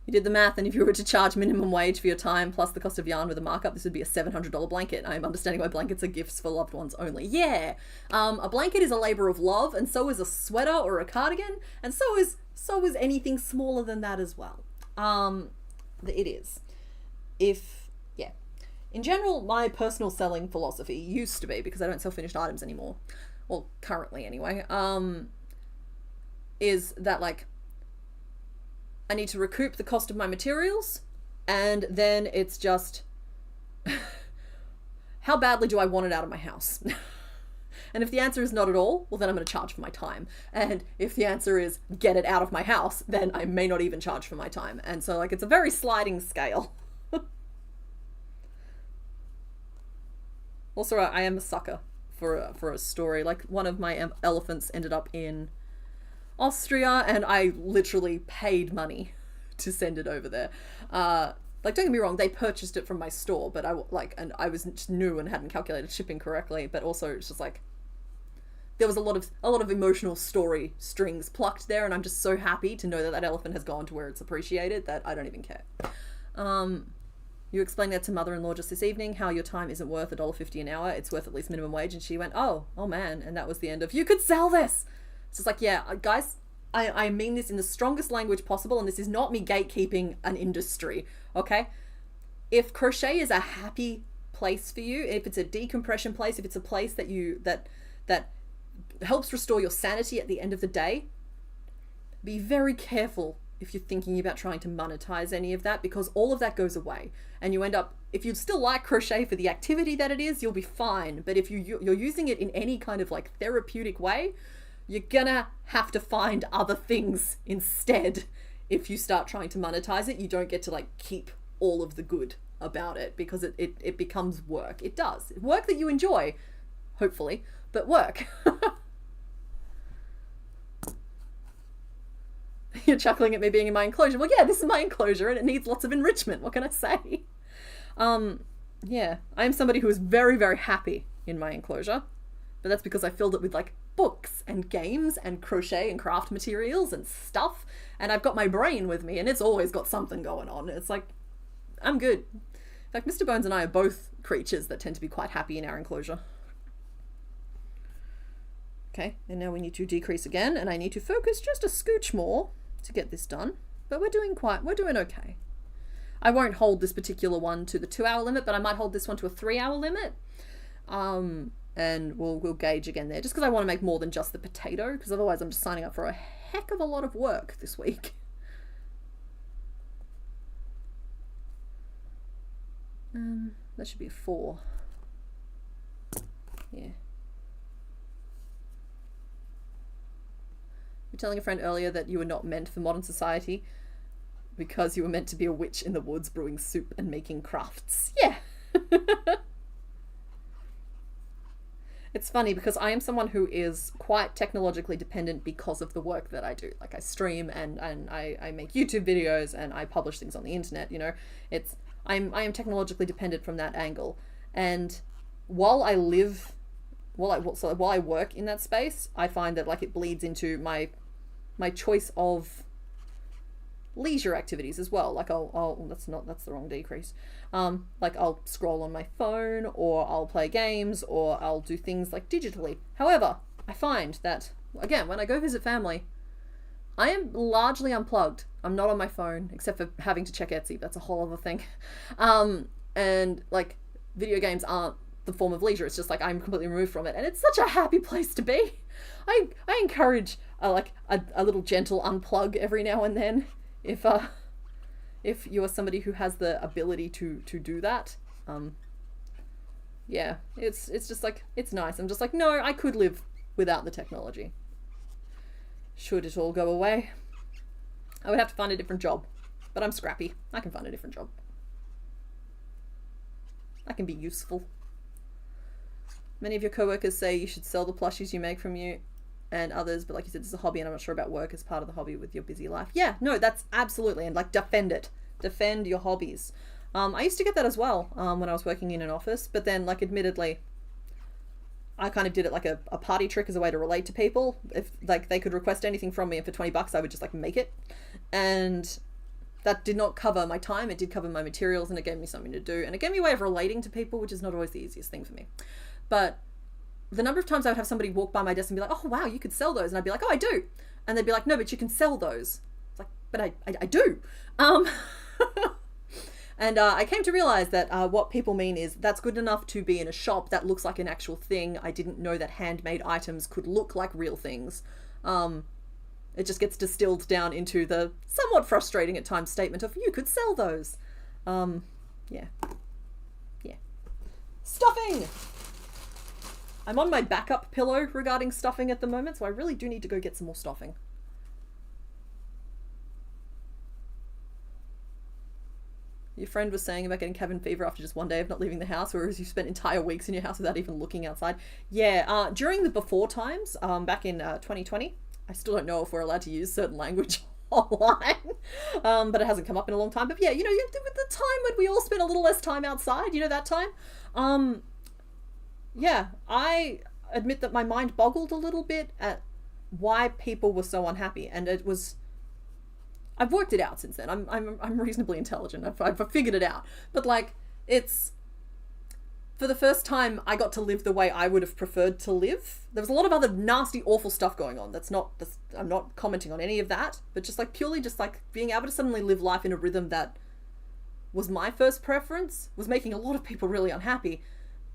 You did the math, and if you were to charge minimum wage for your time plus the cost of yarn with a markup, this would be a $700 blanket. I'm understanding why blankets are gifts for loved ones only. Yeah, a blanket is a labor of love, and so is a sweater or a cardigan, and so is anything smaller than that as well. It is. Yeah. In general, my personal selling philosophy used to be, because I don't sell finished items anymore, well, currently anyway, is that like, I need to recoup the cost of my materials, and then it's just how badly do I want it out of my house? And if the answer is not at all, well, then I'm going to charge for my time. And if the answer is get it out of my house, then I may not even charge for my time. And so like it's a very sliding scale. Also, I am a sucker for a story. Like one of my elephants ended up in Austria, and I literally paid money to send it over there. Like, don't get me wrong, they purchased it from my store, but I was just new and hadn't calculated shipping correctly. But also, it's just like there was a lot of emotional story strings plucked there, and I'm just so happy to know that that elephant has gone to where it's appreciated that I don't even care. You explained that to mother-in-law just this evening, how your time isn't worth $1.50 an hour. It's worth at least minimum wage, and she went, oh man, and that was the end of, you could sell this. It's just like, yeah, guys, I mean this in the strongest language possible, and this is not me gatekeeping an industry, okay? If crochet is a happy place for you, if it's a decompression place, if it's a place that that helps restore your sanity at the end of the day, be very careful if you're thinking about trying to monetize any of that, because all of that goes away, and you end up, if you still like crochet for the activity that it is, you'll be fine. But if you're using it in any kind of like therapeutic way, you're gonna have to find other things instead. If you start trying to monetize it, you don't get to like keep all of the good about it, because it becomes work. It does. Work that you enjoy, hopefully, but work. You're chuckling at me being in my enclosure. Well, yeah, this is my enclosure and it needs lots of enrichment. What can I say? Yeah, I am somebody who is very, very happy in my enclosure, but that's because I filled it with like books and games and crochet and craft materials and stuff, and I've got my brain with me, and it's always got something going on. It's like, I'm good. In fact, Mr. Bones and I are both creatures that tend to be quite happy in our enclosure. Okay, and now we need to decrease again, and I need to focus just a scooch more to get this done, but we're doing okay. I won't hold this particular one to the 2-hour limit, but I might hold this one to a 3-hour limit. And we'll gauge again there, just because I want to make more than just the potato, because otherwise I'm just signing up for a heck of a lot of work this week. That should be a 4. Yeah. You're telling a friend earlier that you were not meant for modern society because you were meant to be a witch in the woods brewing soup and making crafts. Yeah. It's funny because I am someone who is quite technologically dependent because of the work that I do. Like I stream and I make YouTube videos and I publish things on the internet, you know. I am technologically dependent from that angle. And while I live while I work in that space, I find that like it bleeds into my choice of leisure activities as well. Like that's the wrong decrease. Like I'll scroll on my phone, or I'll play games, or I'll do things like digitally. However, I find that again, when I go visit family, I am largely unplugged. I'm not on my phone, except for having to check Etsy. That's a whole other thing. And like video games aren't the form of leisure. It's just like I'm completely removed from it, and it's such a happy place to be. I encourage a little gentle unplug every now and then, if you are somebody who has the ability to do that. Yeah, it's just like, it's nice. I'm just like, no, I could live without the technology. Should it all go away, I would have to find a different job. But I'm scrappy. I can find a different job. I can be useful. Many of your coworkers say you should sell the plushies you make from you and others, but like you said, it's a hobby, and I'm not sure about work as part of the hobby with your busy life. Yeah, no, that's absolutely, and like defend it. Defend your hobbies. I used to get that as well when I was working in an office, but then like admittedly, I kind of did it like a party trick as a way to relate to people. If like they could request anything from me, and for $20 I would just like make it. And that did not cover my time. It did cover my materials, and it gave me something to do. And it gave me a way of relating to people, which is not always the easiest thing for me. But the number of times I would have somebody walk by my desk and be like, oh wow, you could sell those. And I'd be like, oh, I do. And they'd be like, no, but you can sell those. It's like, but I do. And I came to realize that what people mean is that's good enough to be in a shop that looks like an actual thing. I didn't know that handmade items could look like real things. It just gets distilled down into the somewhat frustrating at times statement of you could sell those. Yeah. Stuffing! I'm on my backup pillow regarding stuffing at the moment, so I really do need to go get some more stuffing. Your friend was saying about getting cabin fever after just one day of not leaving the house, whereas you spent entire weeks in your house without even looking outside. Yeah, during the before times, back in 2020, I still don't know if we're allowed to use certain language online, but it hasn't come up in a long time. But yeah, you know, with the time when we all spent a little less time outside, you know, that time. Yeah, I admit that my mind boggled a little bit at why people were so unhappy, and it was... I've worked it out since then. I'm reasonably intelligent. I've figured it out. But like, it's... For the first time, I got to live the way I would have preferred to live. There was a lot of other nasty, awful stuff going on. I'm not commenting on any of that, but just like purely just like being able to suddenly live life in a rhythm that was my first preference was making a lot of people really unhappy,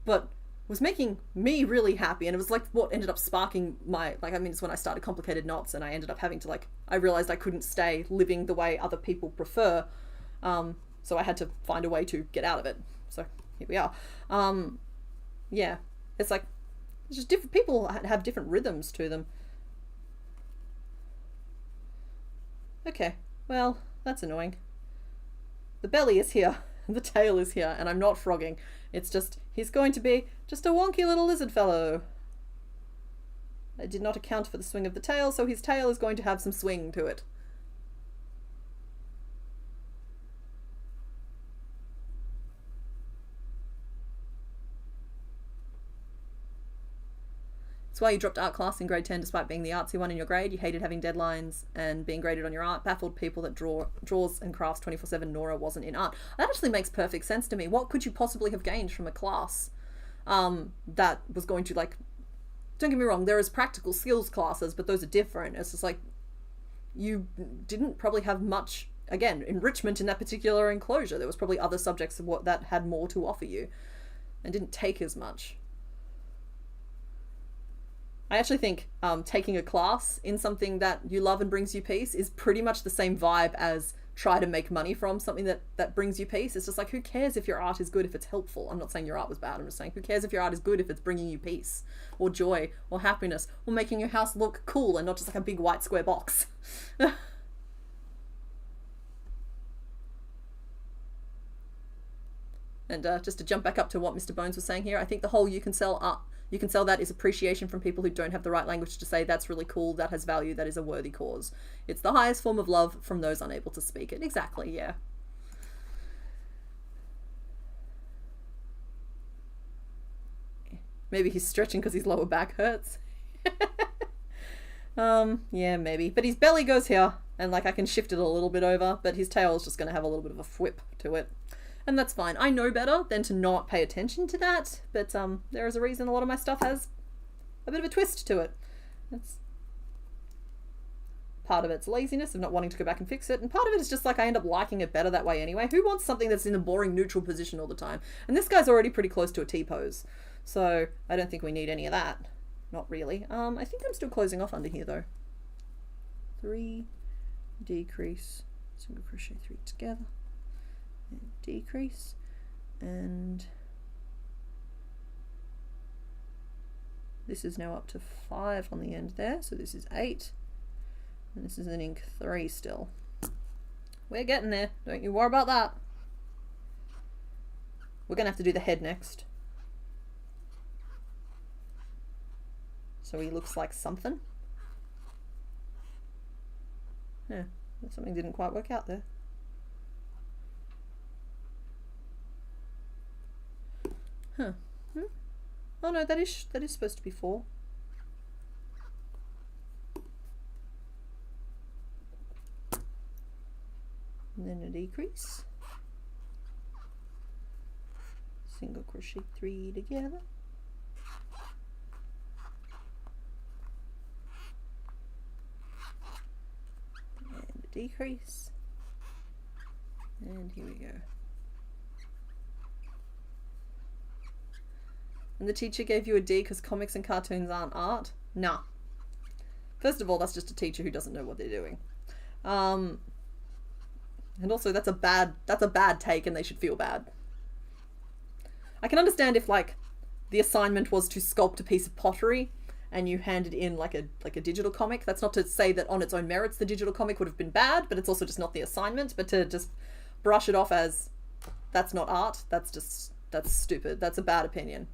but was making me really happy. And it was like what ended up sparking my, like, I mean, it's when I started Complicated Knots, and I ended up having to like, I realized I couldn't stay living the way other people prefer. So I had to find a way to get out of it. So here we are. Yeah, it's like, it's just different, people have different rhythms to them. Okay, well, that's annoying. The belly is here, the tail is here, and I'm not frogging. It's just, he's going to be just a wonky little lizard fellow. I did not account for the swing of the tail, so his tail is going to have some swing to it. That's why you dropped art class in grade 10 despite being the artsy one in your grade. You hated having deadlines and being graded on your art. Baffled people that draws and crafts 24/7. Nora wasn't in art. That actually makes perfect sense to me. What could you possibly have gained from a class that was going to, like, don't get me wrong, there is practical skills classes, but those are different. It's just like, you didn't probably have much, again, enrichment in that particular enclosure. There was probably other subjects that had more to offer you and didn't take as much. I actually think taking a class in something that you love and brings you peace is pretty much the same vibe as try to make money from something that brings you peace. It's just like, who cares if your art is good if it's helpful? I'm not saying your art was bad. I'm just saying, who cares if your art is good if it's bringing you peace or joy or happiness or making your house look cool and not just like a big white square box. And just to jump back up to what Mr. Bones was saying here, I think the whole you can sell that is appreciation from people who don't have the right language to say that's really cool, that has value, that is a worthy cause. It's the highest form of love from those unable to speak it. Exactly, yeah. Maybe he's stretching because his lower back hurts. Yeah, maybe. But his belly goes here, and like I can shift it a little bit over, but his tail is just going to have a little bit of a whip to it. And that's fine. I know better than to not pay attention to that, but there is a reason a lot of my stuff has a bit of a twist to it. That's part of it's laziness of not wanting to go back and fix it, and part of it is just like I end up liking it better that way anyway. Who wants something that's in a boring neutral position all the time? And this guy's already pretty close to a T-pose, so I don't think we need any of that. Not really. I think I'm still closing off under here though. 3, decrease, single crochet 3 together, and decrease, and this is now up to 5 on the end there, so this is 8. And this is an ink 3 still. We're getting there. Don't you worry about that. We're going to have to do the head next. So he looks like something. Yeah, something didn't quite work out there. Huh. Oh no, that is supposed to be 4. And then a decrease, single crochet 3 together, and a decrease, and here we go. And the teacher gave you a D because comics and cartoons aren't art? Nah. First of all, that's just a teacher who doesn't know what they're doing. And also that's a bad take and they should feel bad. I can understand if like the assignment was to sculpt a piece of pottery and you handed in like a digital comic. That's not to say that on its own merits the digital comic would have been bad, but it's also just not the assignment. But to just brush it off as that's not art, that's stupid. That's a bad opinion.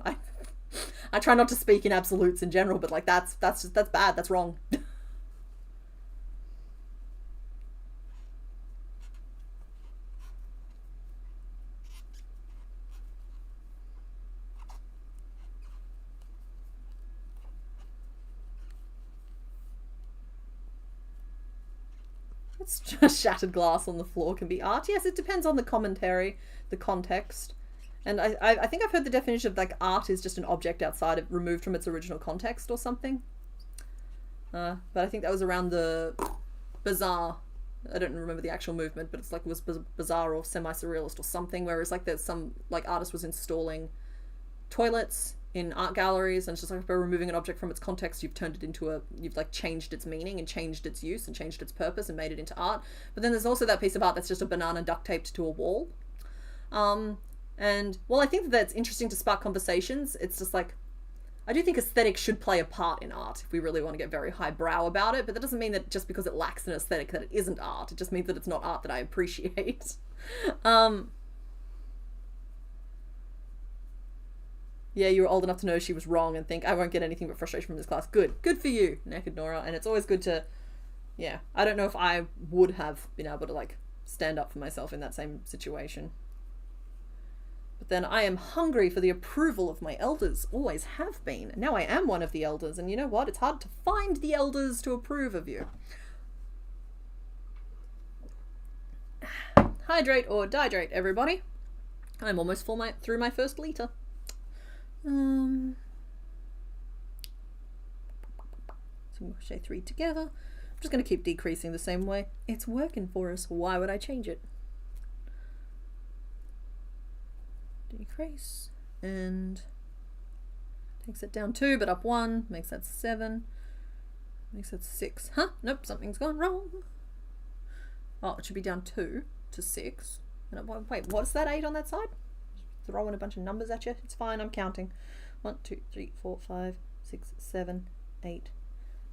I try not to speak in absolutes in general, but like that's bad. That's wrong. Shattered glass on the floor can be art. Yes, it depends on the commentary, the context. And I think I've heard the definition of like art is just an object outside of, removed from its original context or something. But I think that was around the bazaar. I don't remember the actual movement, but it's like it was bazaar or semi-surrealist or something, whereas like there's some like artist was installing toilets in art galleries, and it's just like by removing an object from its context, you've turned it into you've like changed its meaning and changed its use and changed its purpose and made it into art. But then there's also that piece of art that's just a banana duct taped to a wall. And while I think that that's interesting to spark conversations, it's just like, I do think aesthetics should play a part in art if we really want to get very highbrow about it, but that doesn't mean that just because it lacks an aesthetic that it isn't art. It just means that it's not art that I appreciate. Yeah, you were old enough to know she was wrong and think, I won't get anything but frustration from this class. Good. Good for you, Naked Nora. And it's always good to, yeah, I don't know if I would have been able to like stand up for myself in that same situation. But then I am hungry for the approval of my elders. Always have been. Now I am one of the elders, and you know what? It's hard to find the elders to approve of you. Hydrate or dihydrate, everybody. I'm almost through my first liter. Single crochet 3 together. I'm just going to keep decreasing the same way. It's working for us. Why would I change it? Decrease, and takes it down 2, but up 1, makes that 7, makes that 6. Huh? Nope, something's gone wrong. Oh, it should be down 2 to 6. And wait, what's that 8 on that side? Throwing a bunch of numbers at you. It's fine, I'm counting. 1, 2, 3, 4, 5, 6, 7, 8,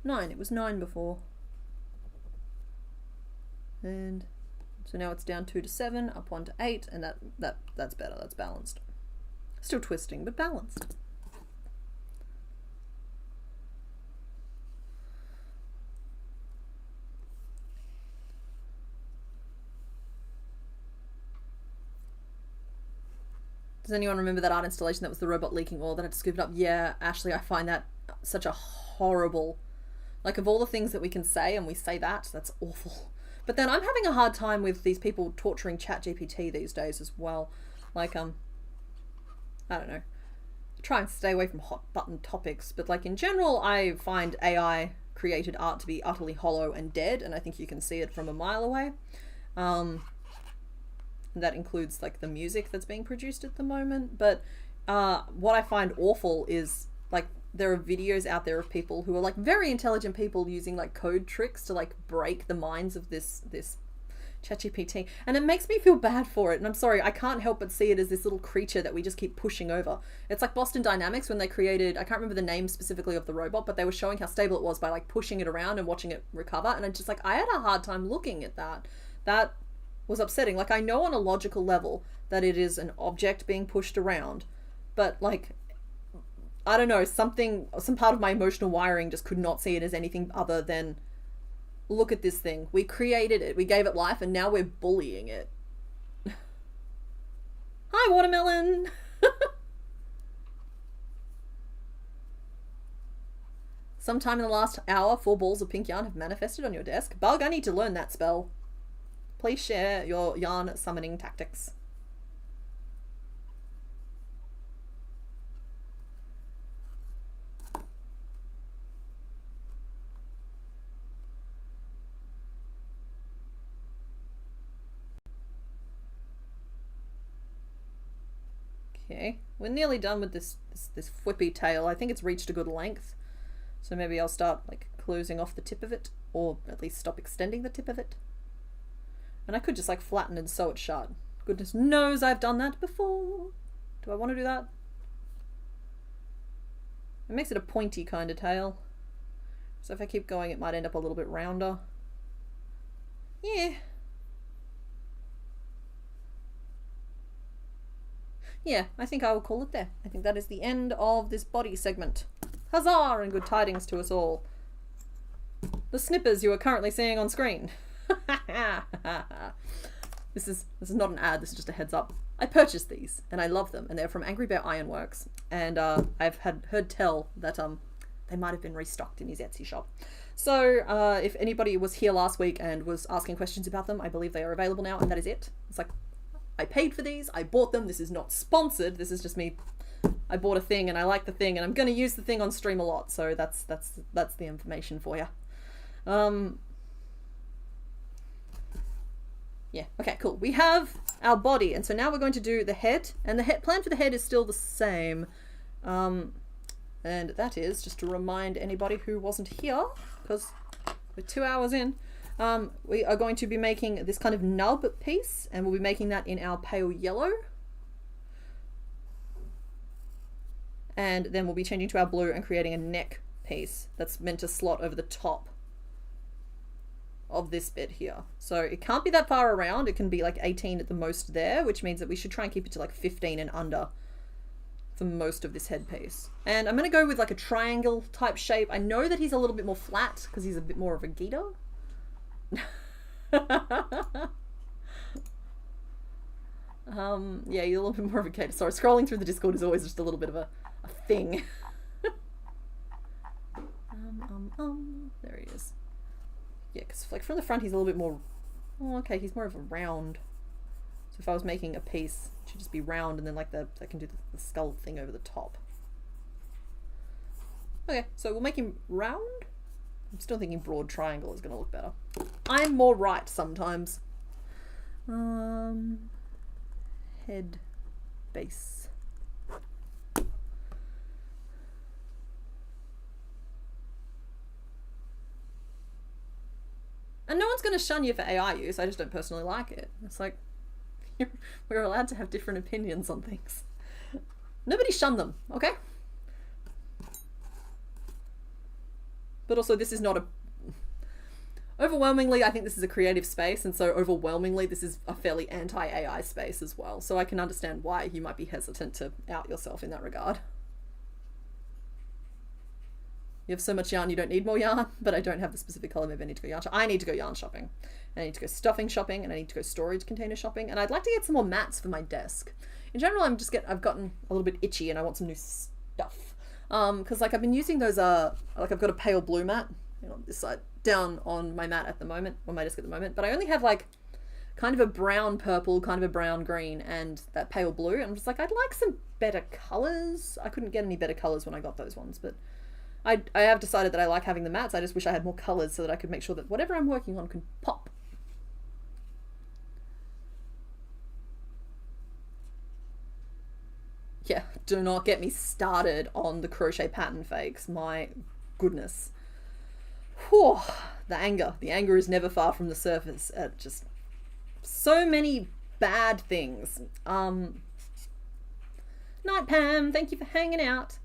9. It was 9 before. And so now it's down 2 to 7, up 1 to 8, and that's better. That's balanced. Still twisting, but balanced. Does anyone remember that art installation that was the robot leaking oil that had to scoop it up? Yeah, Ashley, I find that such a horrible... Like, of all the things that we can say, and we say that, that's awful. But then I'm having a hard time with these people torturing ChatGPT these days as well. Like, I don't know. Try and stay away from hot button topics, but like in general, I find AI created art to be utterly hollow and dead, and I think you can see it from a mile away. That includes like the music that's being produced at the moment. But what I find awful is like there are videos out there of people who are like very intelligent people using like code tricks to like break the minds of this ChatGPT, and it makes me feel bad for it. And I'm sorry, I can't help but see it as this little creature that we just keep pushing over. It's like Boston Dynamics when they created, I can't remember the name specifically of the robot, but they were showing how stable it was by like pushing it around and watching it recover. And I'm just like, I had a hard time looking at that. That was upsetting. Like, I know on a logical level that it is an object being pushed around, but like, I don't know, some part of my emotional wiring just could not see it as anything other than, look at this thing. We created it, we gave it life, and now we're bullying it. Hi, Watermelon! Sometime in the last hour, 4 balls of pink yarn have manifested on your desk. Bug, I need to learn that spell. Please share your yarn summoning tactics. Okay, we're nearly done with this flippy tail. I think it's reached a good length. So maybe I'll start like closing off the tip of it, or at least stop extending the tip of it. And I could just like flatten and sew it shut. Goodness knows I've done that before. Do I want to do that? It makes it a pointy kind of tail. So if I keep going, it might end up a little bit rounder. Yeah. Yeah, I think I will call it there. I think that is the end of this body segment. Huzzah and good tidings to us all. The snippers you are currently seeing on screen. This is not an ad, this is just a heads up. I purchased these and I love them, and they're from Angry Bear Ironworks, and I've heard tell that they might have been restocked in his Etsy shop. So if anybody was here last week and was asking questions about them, I believe they are available now, and that is it. It's like, I paid for these, I bought them, this is not sponsored, this is just me. I bought a thing and I like the thing and I'm going to use the thing on stream a lot, so that's the information for you. Yeah, okay, cool. We have our body, and so now we're going to do the head, and the plan for the head is still the same. And that is, just to remind anybody who wasn't here, because we're 2 hours in, we are going to be making this kind of nub piece, and we'll be making that in our pale yellow. And then we'll be changing to our blue and creating a neck piece that's meant to slot over the top of this bit here. So it can't be that far around. It can be like 18 at the most there, which means that we should try and keep it to like 15 and under for most of this head piece. And I'm going to go with like a triangle type shape. I know that he's a little bit more flat because he's a bit more of a Gita. Yeah, he's a little bit more of a Gita. Sorry, scrolling through the Discord is always just a little bit of a thing. There he is. Yeah, because like from the front he's a little bit more, oh, okay, he's more of a round. So if I was making a piece, it should just be round, and then like I can do the skull thing over the top. Okay, so we'll make him round. I'm still thinking broad triangle is going to look better. I'm more right sometimes. Head base. And no one's going to shun you for AI use. I just don't personally like it. It's like, we're allowed to have different opinions on things. Nobody shun them, okay? But also, this is not a... Overwhelmingly, I think this is a creative space, and so overwhelmingly, this is a fairly anti-AI space as well. So I can understand why you might be hesitant to out yourself in that regard. You have so much yarn, you don't need more yarn, but I don't have the specific color. Maybe I need to go yarn shopping. I need to go yarn shopping. I need to go stuffing shopping, and I need to go storage container shopping, and I'd like to get some more mats for my desk. in general, I've gotten a little bit itchy and I want some new stuff. Because like I've been using those, like I've got a pale blue mat, you know, this side, down on my mat at the moment, on my desk at the moment, but I only have like kind of a brown purple, kind of a brown green, and that pale blue. And I'm just like, I'd like some better colors. I couldn't get any better colors when I got those ones, but I have decided that I like having the mats. I just wish I had more colors so that I could make sure that whatever I'm working on can pop. Yeah, do not get me started on the crochet pattern fakes. My goodness. Whew, the anger is never far from the surface. Just so many bad things. Night, Pam. Thank you for hanging out.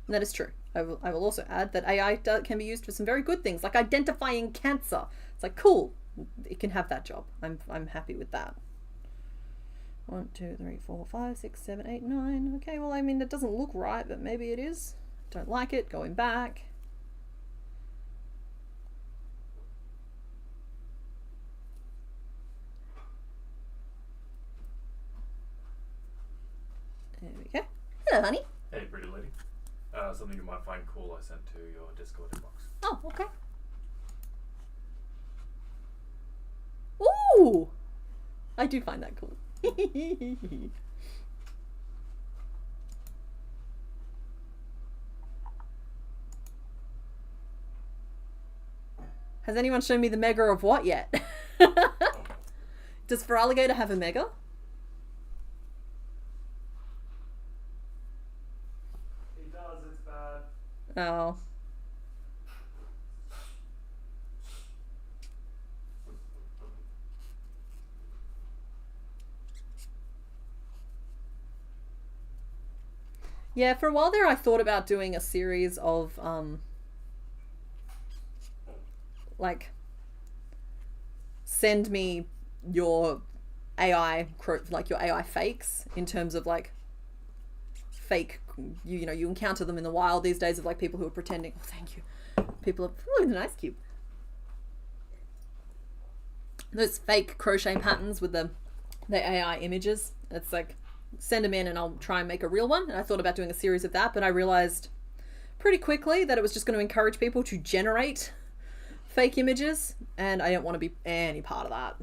That is true. I will also add that AI can be used for some very good things, like identifying cancer. It's like, cool, it can have that job. I'm happy with that. 1, 2, 3, 4, 5, 6, 7, 8, 9. Okay, well, I mean, it doesn't look right, but maybe it is. Don't like it. Going back. There we go. Hello, honey. Hey, pretty lady. Something you might find cool I sent to your Discord inbox. Oh, okay. Ooh! I do find that cool. Has anyone shown me the mega of what yet? Does Feraligatr have a mega? He does, it's bad. Oh. Yeah, for a while there I thought about doing a series of like, send me your AI, like your AI fakes, in terms of like fake, you know, you encounter them in the wild these days, of like people who are pretending. Oh, thank you. People are, oh, nice cube. Those fake crochet patterns with the AI images. It's like, send them in and I'll try and make a real one. And I thought about doing a series of that, but I realized pretty quickly that it was just going to encourage people to generate fake images, and I don't want to be any part of that.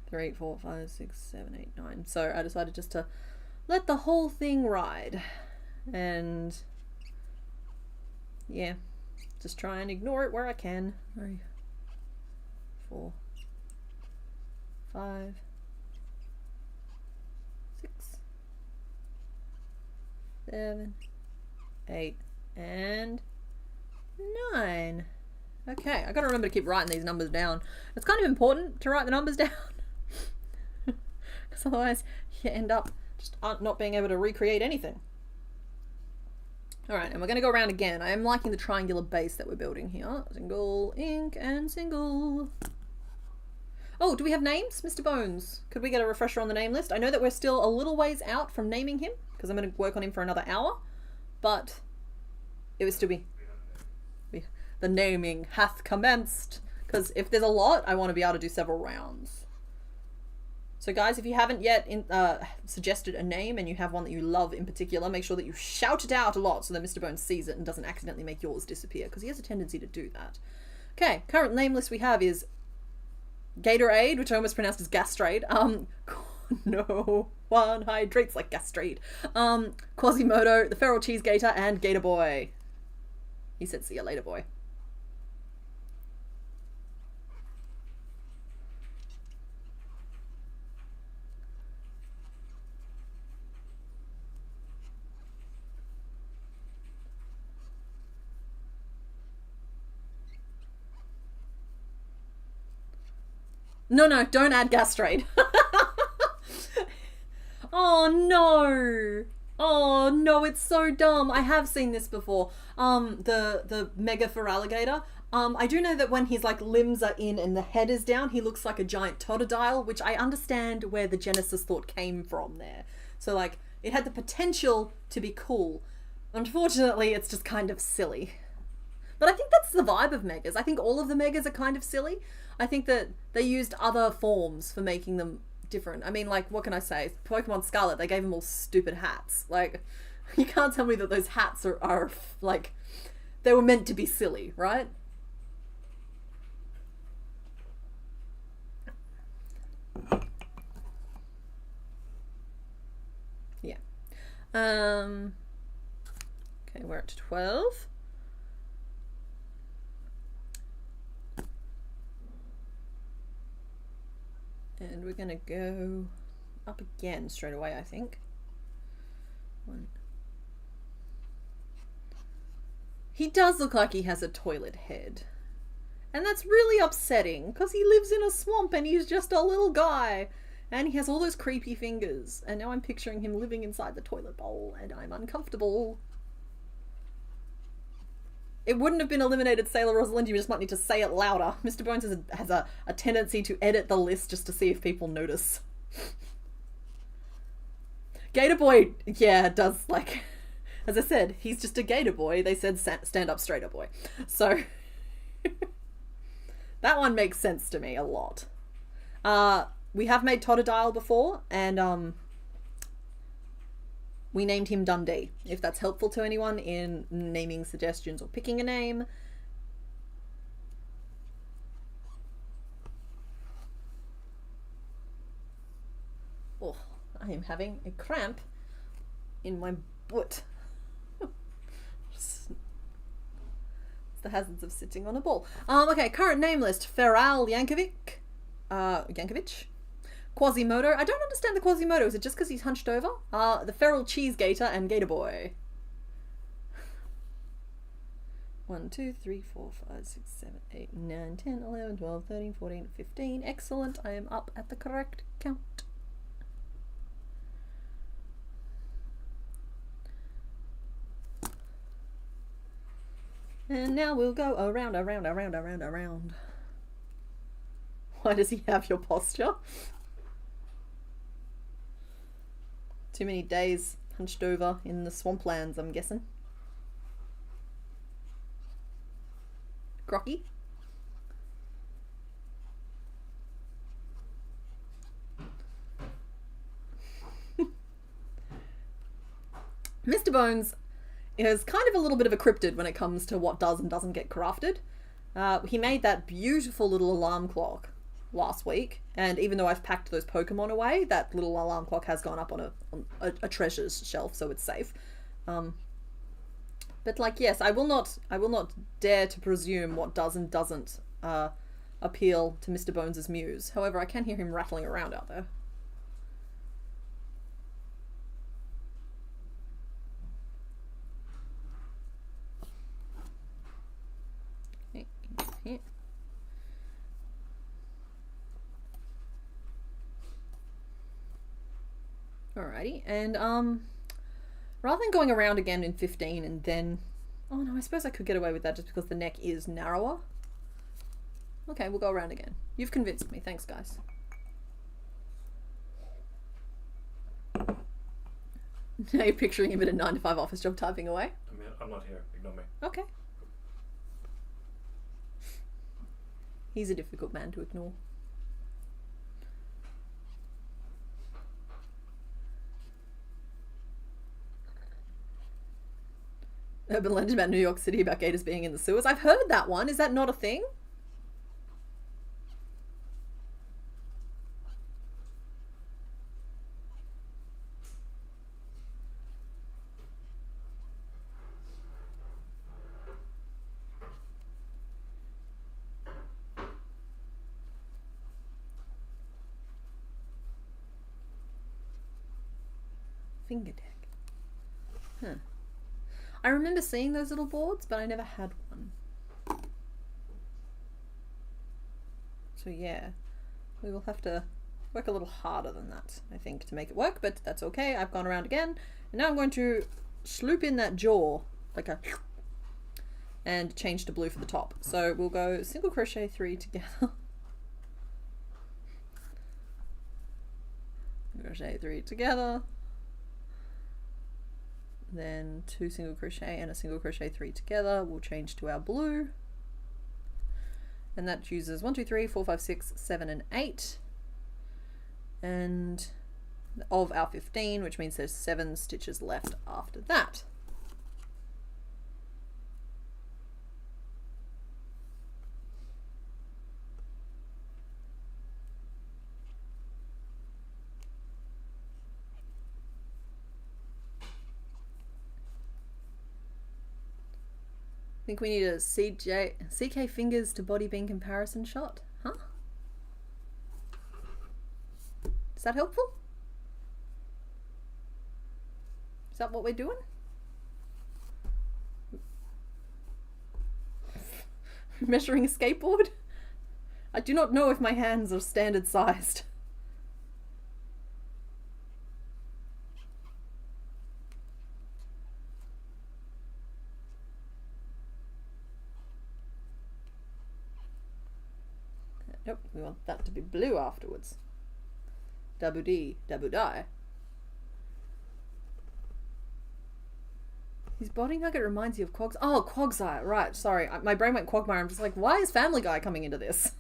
3, 4, 5, 6, 7, 8, 9. So I decided just to let the whole thing ride, and yeah, just try and ignore it where I can. 3, 4, 5, 6, 7, 8, and 9. Okay, I gotta remember to keep writing these numbers down. It's kind of important to write the numbers down, because otherwise you end up just not being able to recreate anything. Alright, and we're gonna go around again. I am liking the triangular base that we're building here. Single, ink, and single. Oh, do we have names? Mr. Bones, could we get a refresher on the name list? I know that we're still a little ways out from naming him, because I'm going to work on him for another hour, but it would still be... The naming hath commenced, because if there's a lot, I want to be able to do several rounds. So guys, if you haven't yet suggested a name and you have one that you love in particular, make sure that you shout it out a lot so that Mr. Bones sees it and doesn't accidentally make yours disappear, because he has a tendency to do that. Okay, current name list we have is Gatorade, which I almost pronounced as Gastrade. No one hydrates like Gastrade. Quasimodo, the Feral Cheese Gator, and Gator Boy. He said, see you later, boy. No, don't add Gastrade. Oh no. Oh no, it's so dumb. I have seen this before. The mega Feraligatr. I do know that when his like limbs are in and the head is down, he looks like a giant totodile, which I understand where the Genesis thought came from there. So like, it had the potential to be cool. Unfortunately, it's just kind of silly. But I think that's the vibe of megas. I think all of the megas are kind of silly. I think that they used other forms for making them different. I mean, like, what can I say? Pokemon Scarlet, they gave them all stupid hats. Like, you can't tell me that those hats are like, they were meant to be silly, right? Yeah. Okay, we're at 12. And we're gonna go up again straight away, I think. One. He does look like he has a toilet head. And that's really upsetting, because he lives in a swamp and he's just a little guy. And he has all those creepy fingers. And now I'm picturing him living inside the toilet bowl, and I'm uncomfortable. It wouldn't have been eliminated, Sailor Rosalind. You just might need to say it louder. Mr. Bones has a tendency to edit the list just to see if people notice. Gator Boy, yeah, does, like... As I said, he's just a gator boy. They said stand up straighter boy. So... that one makes sense to me a lot. We have made Totodile before, and we named him Dundee. If that's helpful to anyone in naming suggestions or picking a name. Oh, I am having a cramp in my butt. It's the hazards of sitting on a ball. Okay, current name list. Feraligatr, Yankovic. Quasimodo. I don't understand the Quasimodo. Is it just because he's hunched over? The Feral Cheese Gator and Gator Boy. 1, 2, 3, 4, 5, 6, 7, 8, 9, 10, 11, 12, 13, 14, 15. Excellent. I am up at the correct count. And now we'll go around, around, around, around, around. Why does he have your posture? Too many days hunched over in the swamplands, I'm guessing. Crocky? Mr. Bones is kind of a little bit of a cryptid when it comes to what does and doesn't get crafted. He made that beautiful little alarm clock last week, and even though I've packed those Pokemon away, that little alarm clock has gone up on a treasures shelf, so it's safe. But like, yes, I will not dare to presume what does and doesn't appeal to Mr. Bones's muse. However, I can hear him rattling around out there. Yeah. Alrighty, and rather than going around again in 15 and then... Oh no, I suppose I could get away with that just because the neck is narrower. Okay, we'll go around again. You've convinced me. Thanks, guys. Now you're picturing him at a 9-to-5 office job typing away? I'm not here. Ignore me. Okay. He's a difficult man to ignore. Urban legend about New York City about gators being in the sewers. I've heard that one. Is that not a thing? Finger deck. Huh. I remember seeing those little boards, but I never had one. So yeah, we will have to work a little harder than that, I think, to make it work, but that's okay. I've gone around again, and now I'm going to sloop in that jaw, like a... and change to blue for the top. So we'll go single crochet 3 together. Crochet 3 together. then 2 single crochet and a single crochet 3 together will change to our blue, and that uses 1 2 3 4 5 6 7 and 8, and of our 15, which means there's 7 stitches left after that. I think we need a CK fingers to body bean comparison shot. Huh? Is that helpful? Is that what we're doing? Measuring a skateboard? I do not know if my hands are standard sized. Nope, we want that to be blue afterwards. Dabu dee, dabu die. His body nugget reminds you of Quag's. Oh, Quag's Eye. Right, sorry. My brain went Quagmire. I'm just like, why is Family Guy coming into this?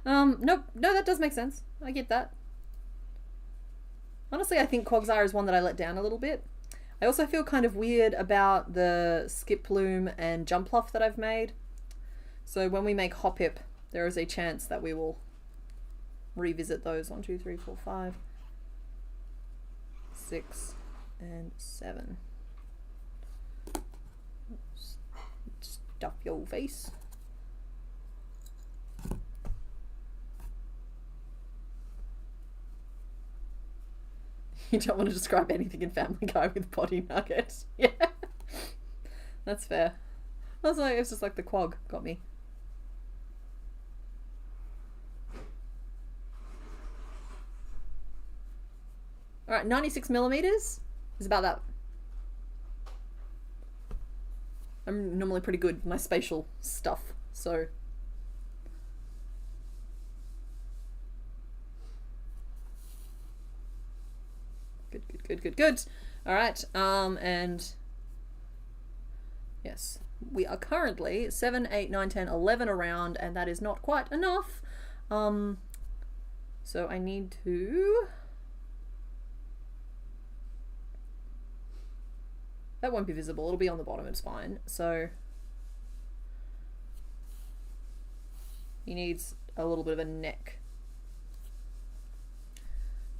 Nope. No, that does make sense. I get that. Honestly, I think Quag's Eye is one that I let down a little bit. I also feel kind of weird about the Skip Plume and Jump Luff that I've made. So when we make Hoppip, there is a chance that we will revisit those. 1 2 3 4 5 6 and 7. Stuff your face. You don't want to describe anything in Family Guy with body nugget. Yeah, that's fair. I was like, it's just like the Quag got me. All right, 96 millimeters is about that. I'm normally pretty good with my spatial stuff, so. Good, good, good, good, good. All right, and yes, we are currently 7, 8, 9, 10, 11 around, and that is not quite enough. So I need to. That won't be visible, it'll be on the bottom, it's fine. So he needs a little bit of a neck.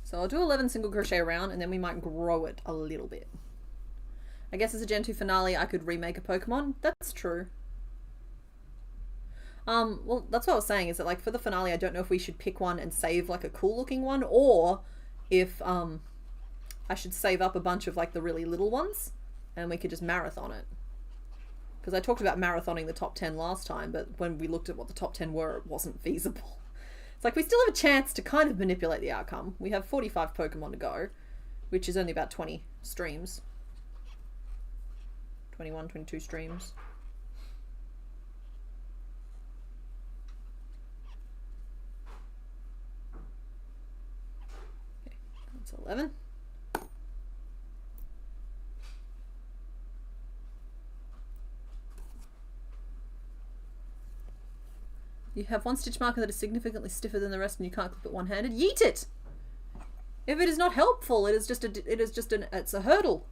So I'll do 11 single crochet around, and then we might grow it a little bit. I guess as a Gen 2 finale I could remake a Pokemon. That's true. Well, that's what I was saying, is that like for the finale I don't know if we should pick one and save like a cool looking one, or if I should save up a bunch of like the really little ones and we could just marathon it. Because I talked about marathoning the top 10 last time, but when we looked at what the top 10 were, it wasn't feasible. It's like we still have a chance to kind of manipulate the outcome. We have 45 Pokemon to go, which is only about 20 streams. 21, 22 streams. Okay, that's 11. You have one stitch marker that is significantly stiffer than the rest and you can't clip it one-handed. Yeet it! If it is not helpful, it is just it's a hurdle.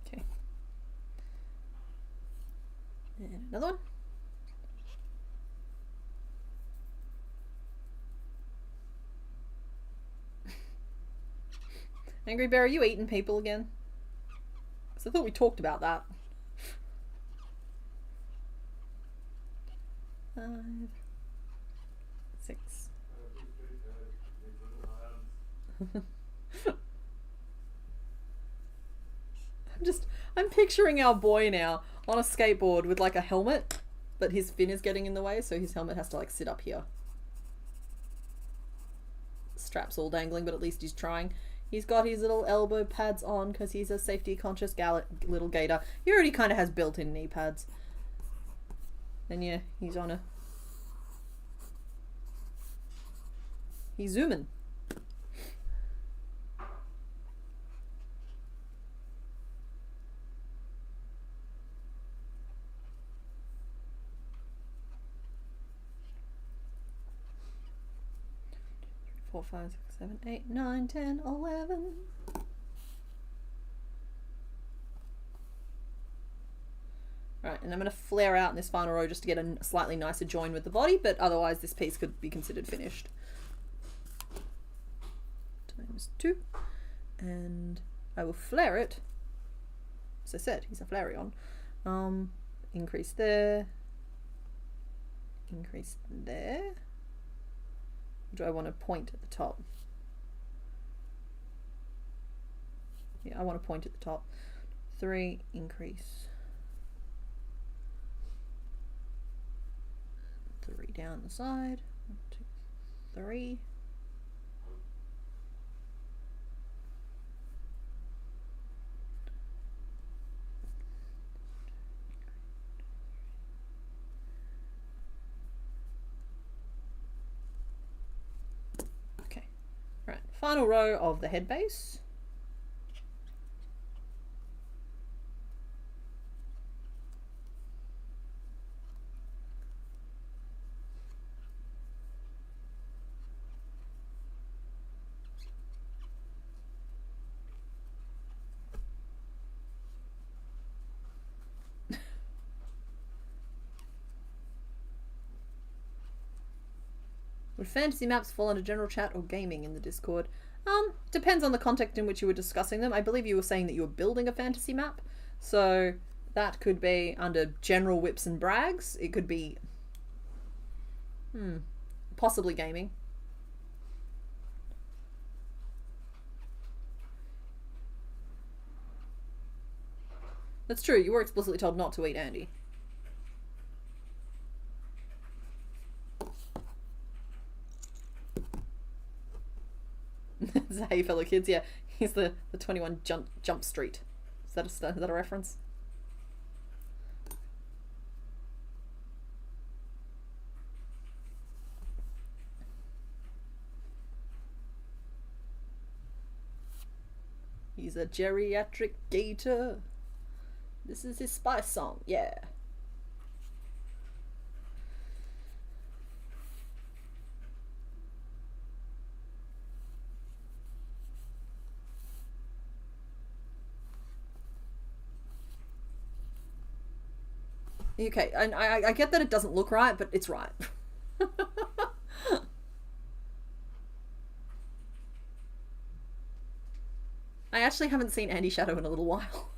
Okay. And another one. Angry Bear, are you eating people again? Because I thought we talked about that. 5, 6. I'm picturing our boy now on a skateboard with like a helmet, but his fin is getting in the way, so his helmet has to like sit up here. Straps all dangling, but at least he's trying. He's got his little elbow pads on because he's a safety conscious little gator. He already kind of has built-in knee pads. And yeah, he's on a... He's zooming. Four, 5, 6, 7, 8, 9, 10, 11. Right, and I'm going to flare out in this final row just to get a slightly nicer join with the body, but otherwise this piece could be considered finished. Times 2. And I will flare it. As I said, he's a Flareon. Increase there. Increase there. Do I want to point at the top? Yeah, I want to point at the top. 3, increase. 3 down the side. 1, 2, 3. Right, final row of the head base. Would fantasy maps fall under general chat or gaming in the Discord? Depends on the context in which you were discussing them. I believe you were saying that you were building a fantasy map. So that could be under general whips and brags. It could be possibly gaming. That's true. You were explicitly told not to eat Andy. Hey fellow kids, yeah, he's the 21 Jump Street. Is that a reference? He's a geriatric gator. This is his spice song, yeah. Okay, and I get that it doesn't look right, but it's right. I actually haven't seen Andy Shadow in a little while.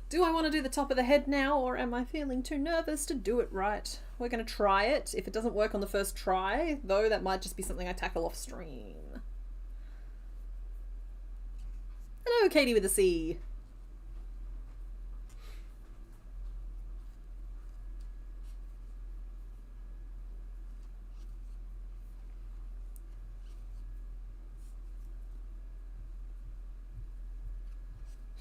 Do I want to do the top of the head now, or am I feeling too nervous to do it right? We're going to try it. If it doesn't work on the first try, though, that might just be something I tackle off stream. Hello, Katie with a C.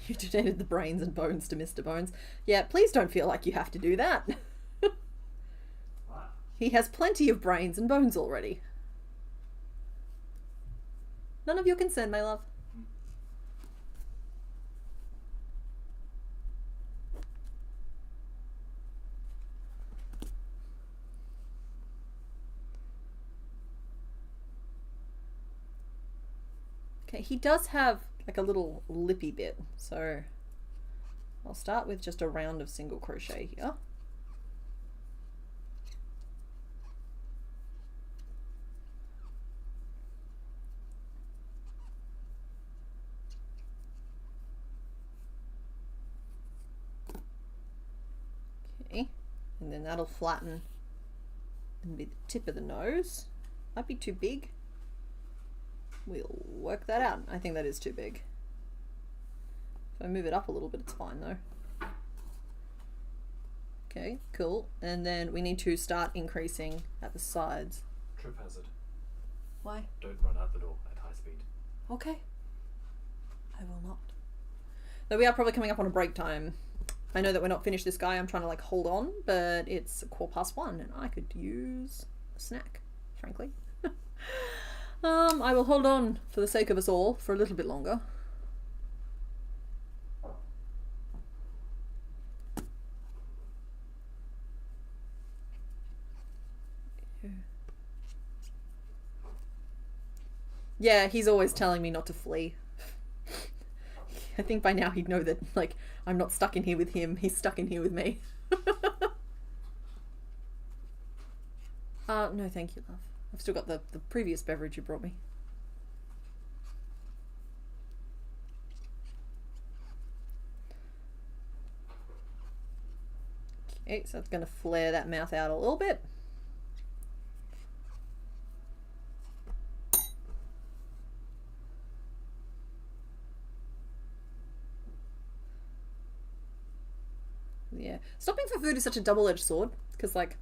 You donated the brains and bones to Mr. Bones. Yeah, please don't feel like you have to do that. What? He has plenty of brains and bones already. None of your concern, my love. Okay, he does have like a little lippy bit, so I'll start with just a round of single crochet here. Okay, and then that'll flatten and be the tip of the nose. Might be too big. We'll work that out. I think that is too big. If I move it up a little bit, it's fine though. Okay, cool. And then we need to start increasing at the sides. Trip hazard. Why? Don't run out the door at high speed. Okay. I will not. Though we are probably coming up on a break time. I know that we're not finished this guy. I'm trying to like hold on, but it's 1:15 and I could use a snack, frankly. I will hold on for the sake of us all for a little bit longer. Yeah, he's always telling me not to flee. I think by now he'd know that, like, I'm not stuck in here with him, he's stuck in here with me. No thank you, love. I've still got the previous beverage you brought me. Okay, so it's going to flare that mouth out a little bit. Yeah, stopping for food is such a double-edged sword, because like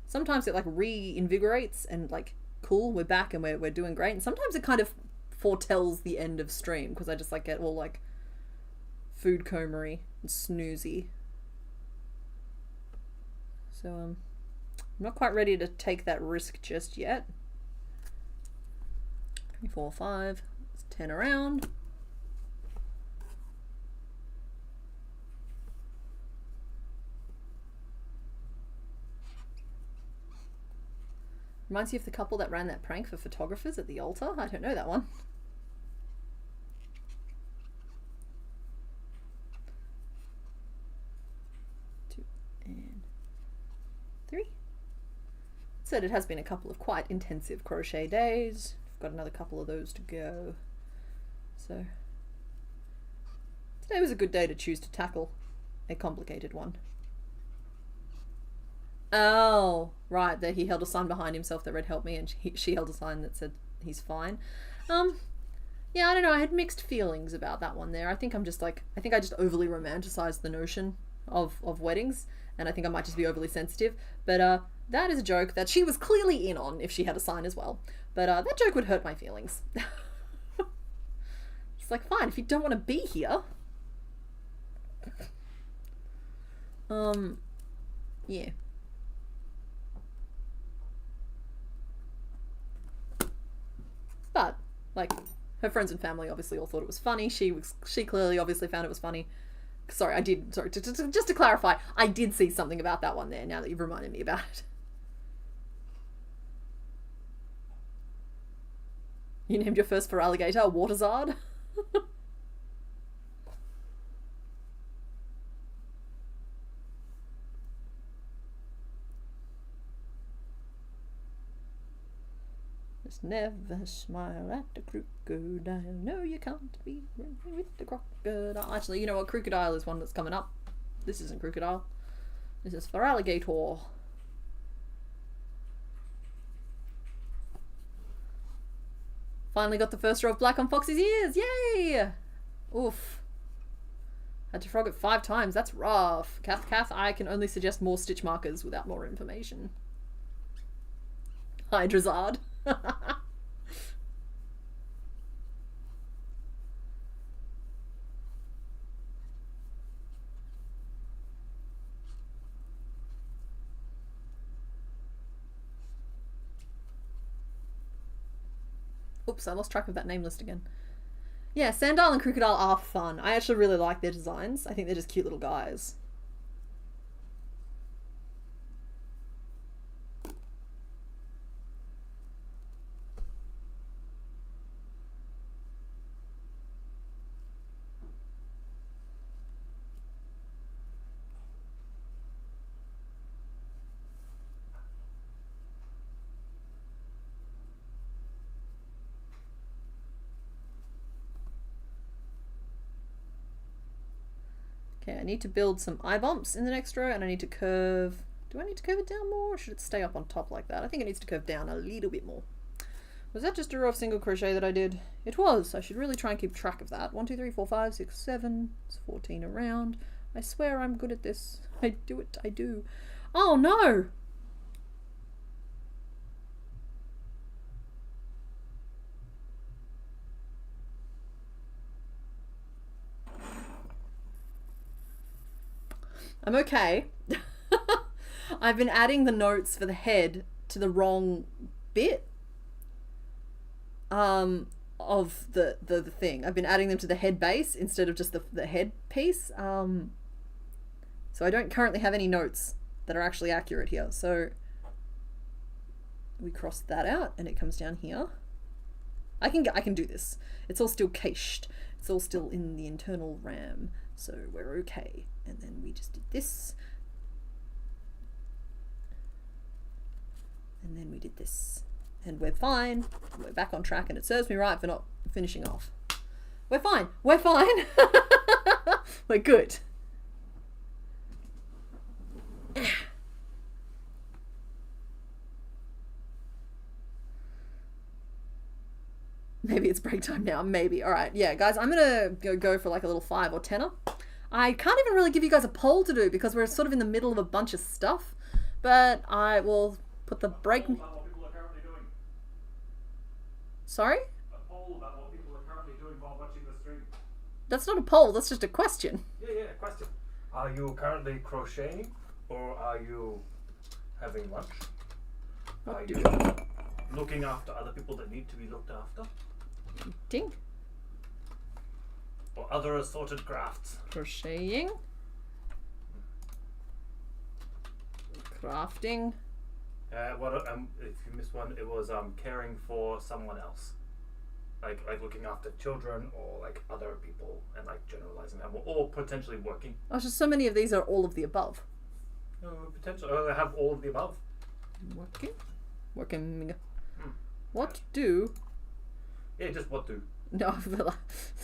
sometimes it like reinvigorates and like cool, we're back and we're doing great, and sometimes it kind of foretells the end of stream because I just like get all like food comery and snoozy. So I'm not quite ready to take that risk just yet. 24, 5, let's 10 around. Reminds you of the couple that ran that prank for photographers at the altar. I don't know that one. Two and three. Said it has been a couple of quite intensive crochet days. I've got another couple of those to go. So today was a good day to choose to tackle a complicated one. Oh, right, that he held a sign behind himself that read "Help me," and she held a sign that said he's fine. Yeah, I don't know, I had mixed feelings about that one there. I think I just overly romanticized the notion of weddings, and I think I might just be overly sensitive. But that is a joke that she was clearly in on if she had a sign as well. But that joke would hurt my feelings. It's like, fine, if you don't want to be here. Yeah. But, like, her friends and family obviously all thought it was funny. She clearly obviously found it was funny. Sorry, just to clarify, I did see something about that one there now that you've reminded me about it. You named your first Feraligatr Waterzard? Just never smile at the crocodile. No, you can't be with the crocodile. Actually, you know what? Crocodile is one that's coming up. This isn't crocodile. This is Feraligatr. Finally got the first row of black on Foxy's ears. Yay! Oof. Had to frog it 5 times. That's rough. Kath, I can only suggest more stitch markers without more information. Hydrazard. Oops, I lost track of that name list again. Yeah, Sandile and Crocodile are fun. I actually really like their designs. I think they're just cute little guys. Okay, I need to build some eye bumps in the next row, and I need to curve... Do I need to curve it down more, or should it stay up on top like that? I think it needs to curve down a little bit more. Was that just a row of single crochet that I did? It was. I should really try and keep track of that. 1, 2, 3, 4, 5, 6, 7. It's 14 around. I swear I'm good at this. I do it. I do. Oh no! I'm okay. I've been adding the notes for the head to the wrong bit of the thing. I've been adding them to the head base instead of just the head piece. So I don't currently have any notes that are actually accurate here. So we cross that out and it comes down here. I can do this. It's all still cached. It's all still in the internal RAM. So we're okay. And then we just did this. And then we did this. And we're fine. We're back on track and it serves me right for not finishing off. We're fine. We're fine. We're good. Maybe it's break time now. Maybe. All right. Yeah, guys, I'm going to go for like a little 5 or 10er. I can't even really give you guys a poll to do because we're sort of in the middle of a bunch of stuff. But I will put the break... Sorry? A poll about what people are currently doing while watching the stream. That's not a poll. That's just a question. Yeah, question. Are you currently crocheting or are you having lunch? Are you looking after other people that need to be looked after? Eating. Or other assorted crafts? Crocheting. Crafting. If you missed one, it was caring for someone else, like looking after children or like other people, and like generalizing them, or potentially working. Oh, just so many of these are all of the above. Potentially, they have all of the above. Working. What do? Yeah, just what do. No,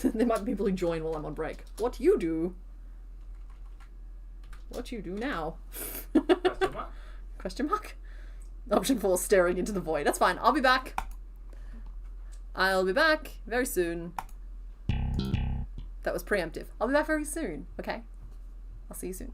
there might be people who join while I'm on break. What you do? What you do now? Question mark? Question mark? Option 4, staring into the void. That's fine. I'll be back. I'll be back very soon. That was preemptive. I'll be back very soon. Okay? I'll see you soon.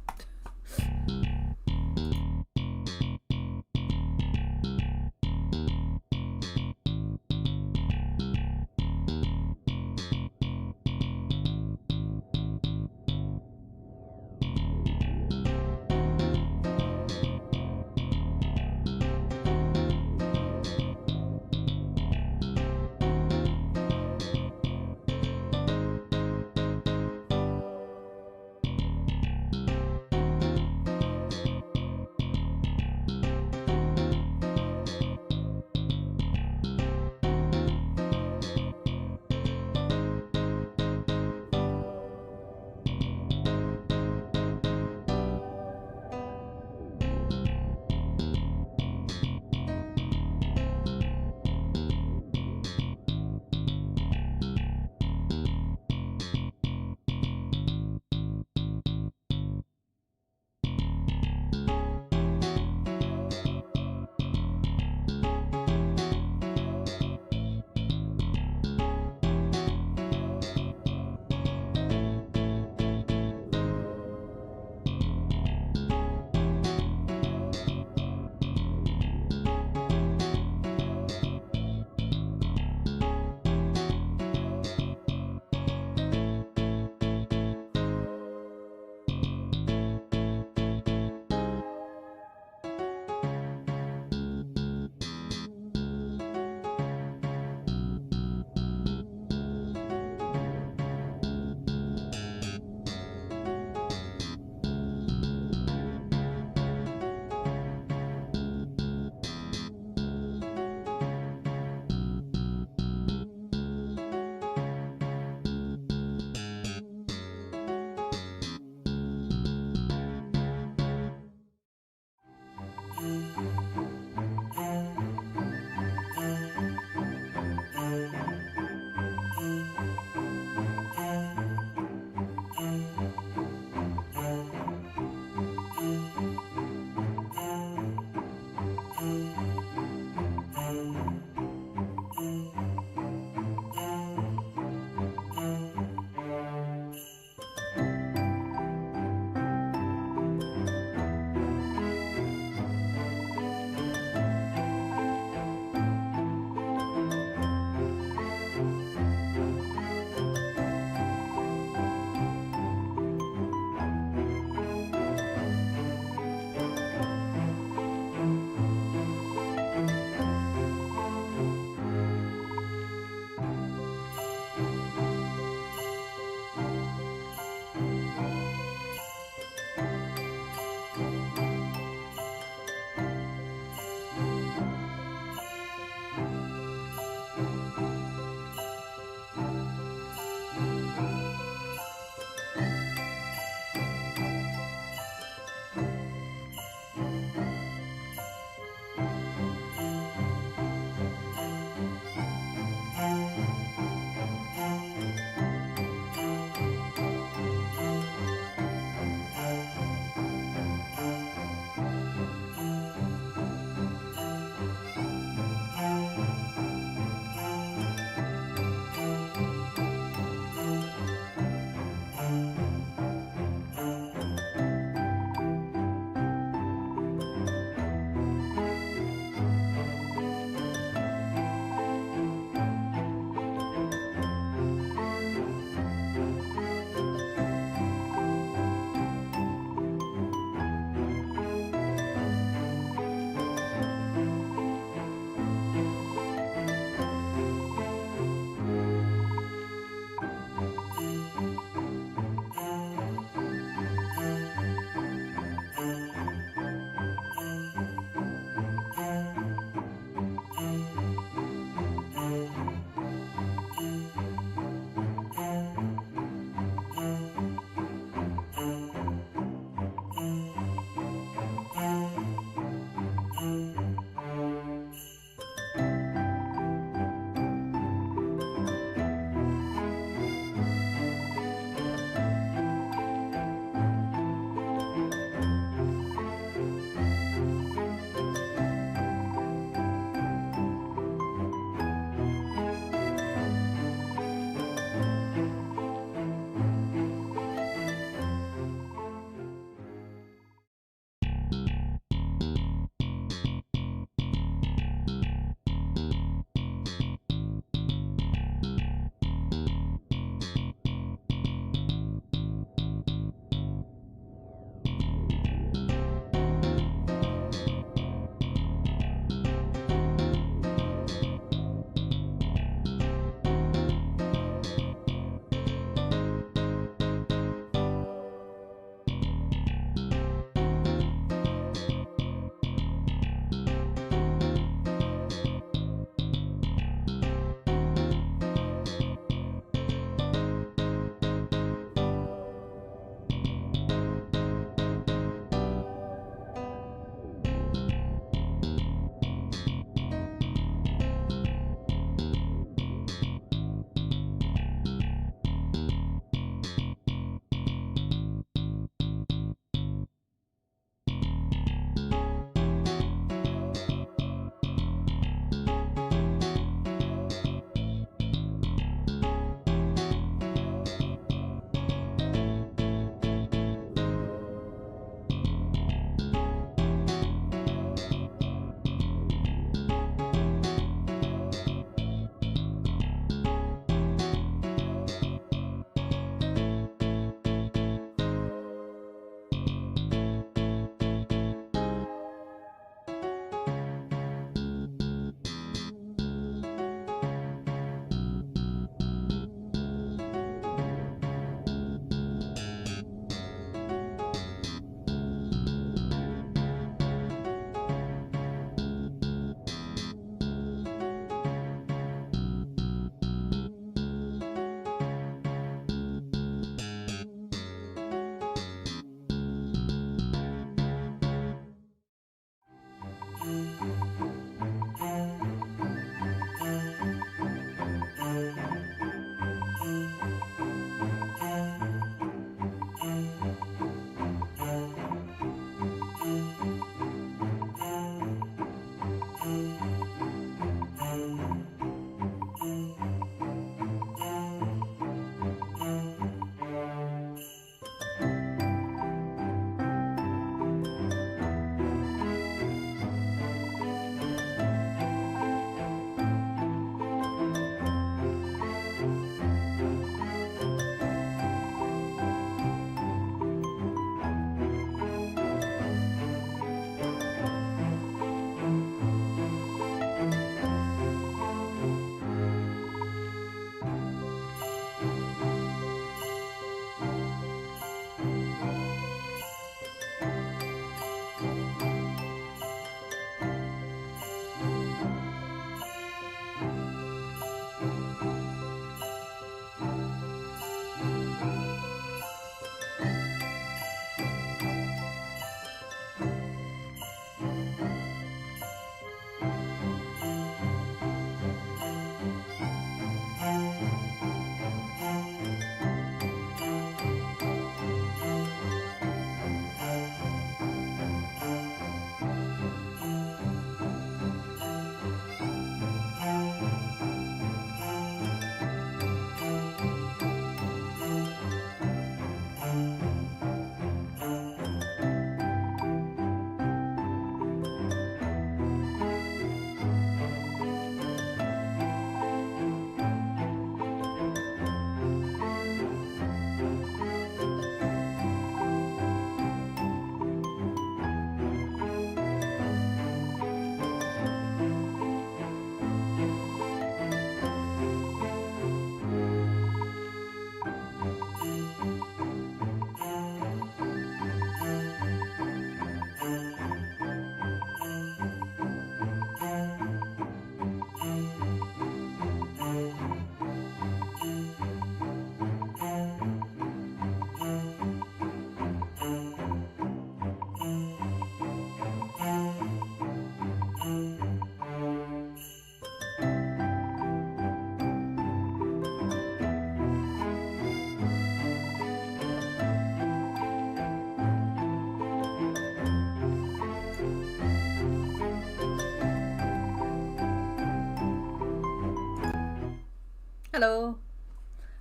Hello.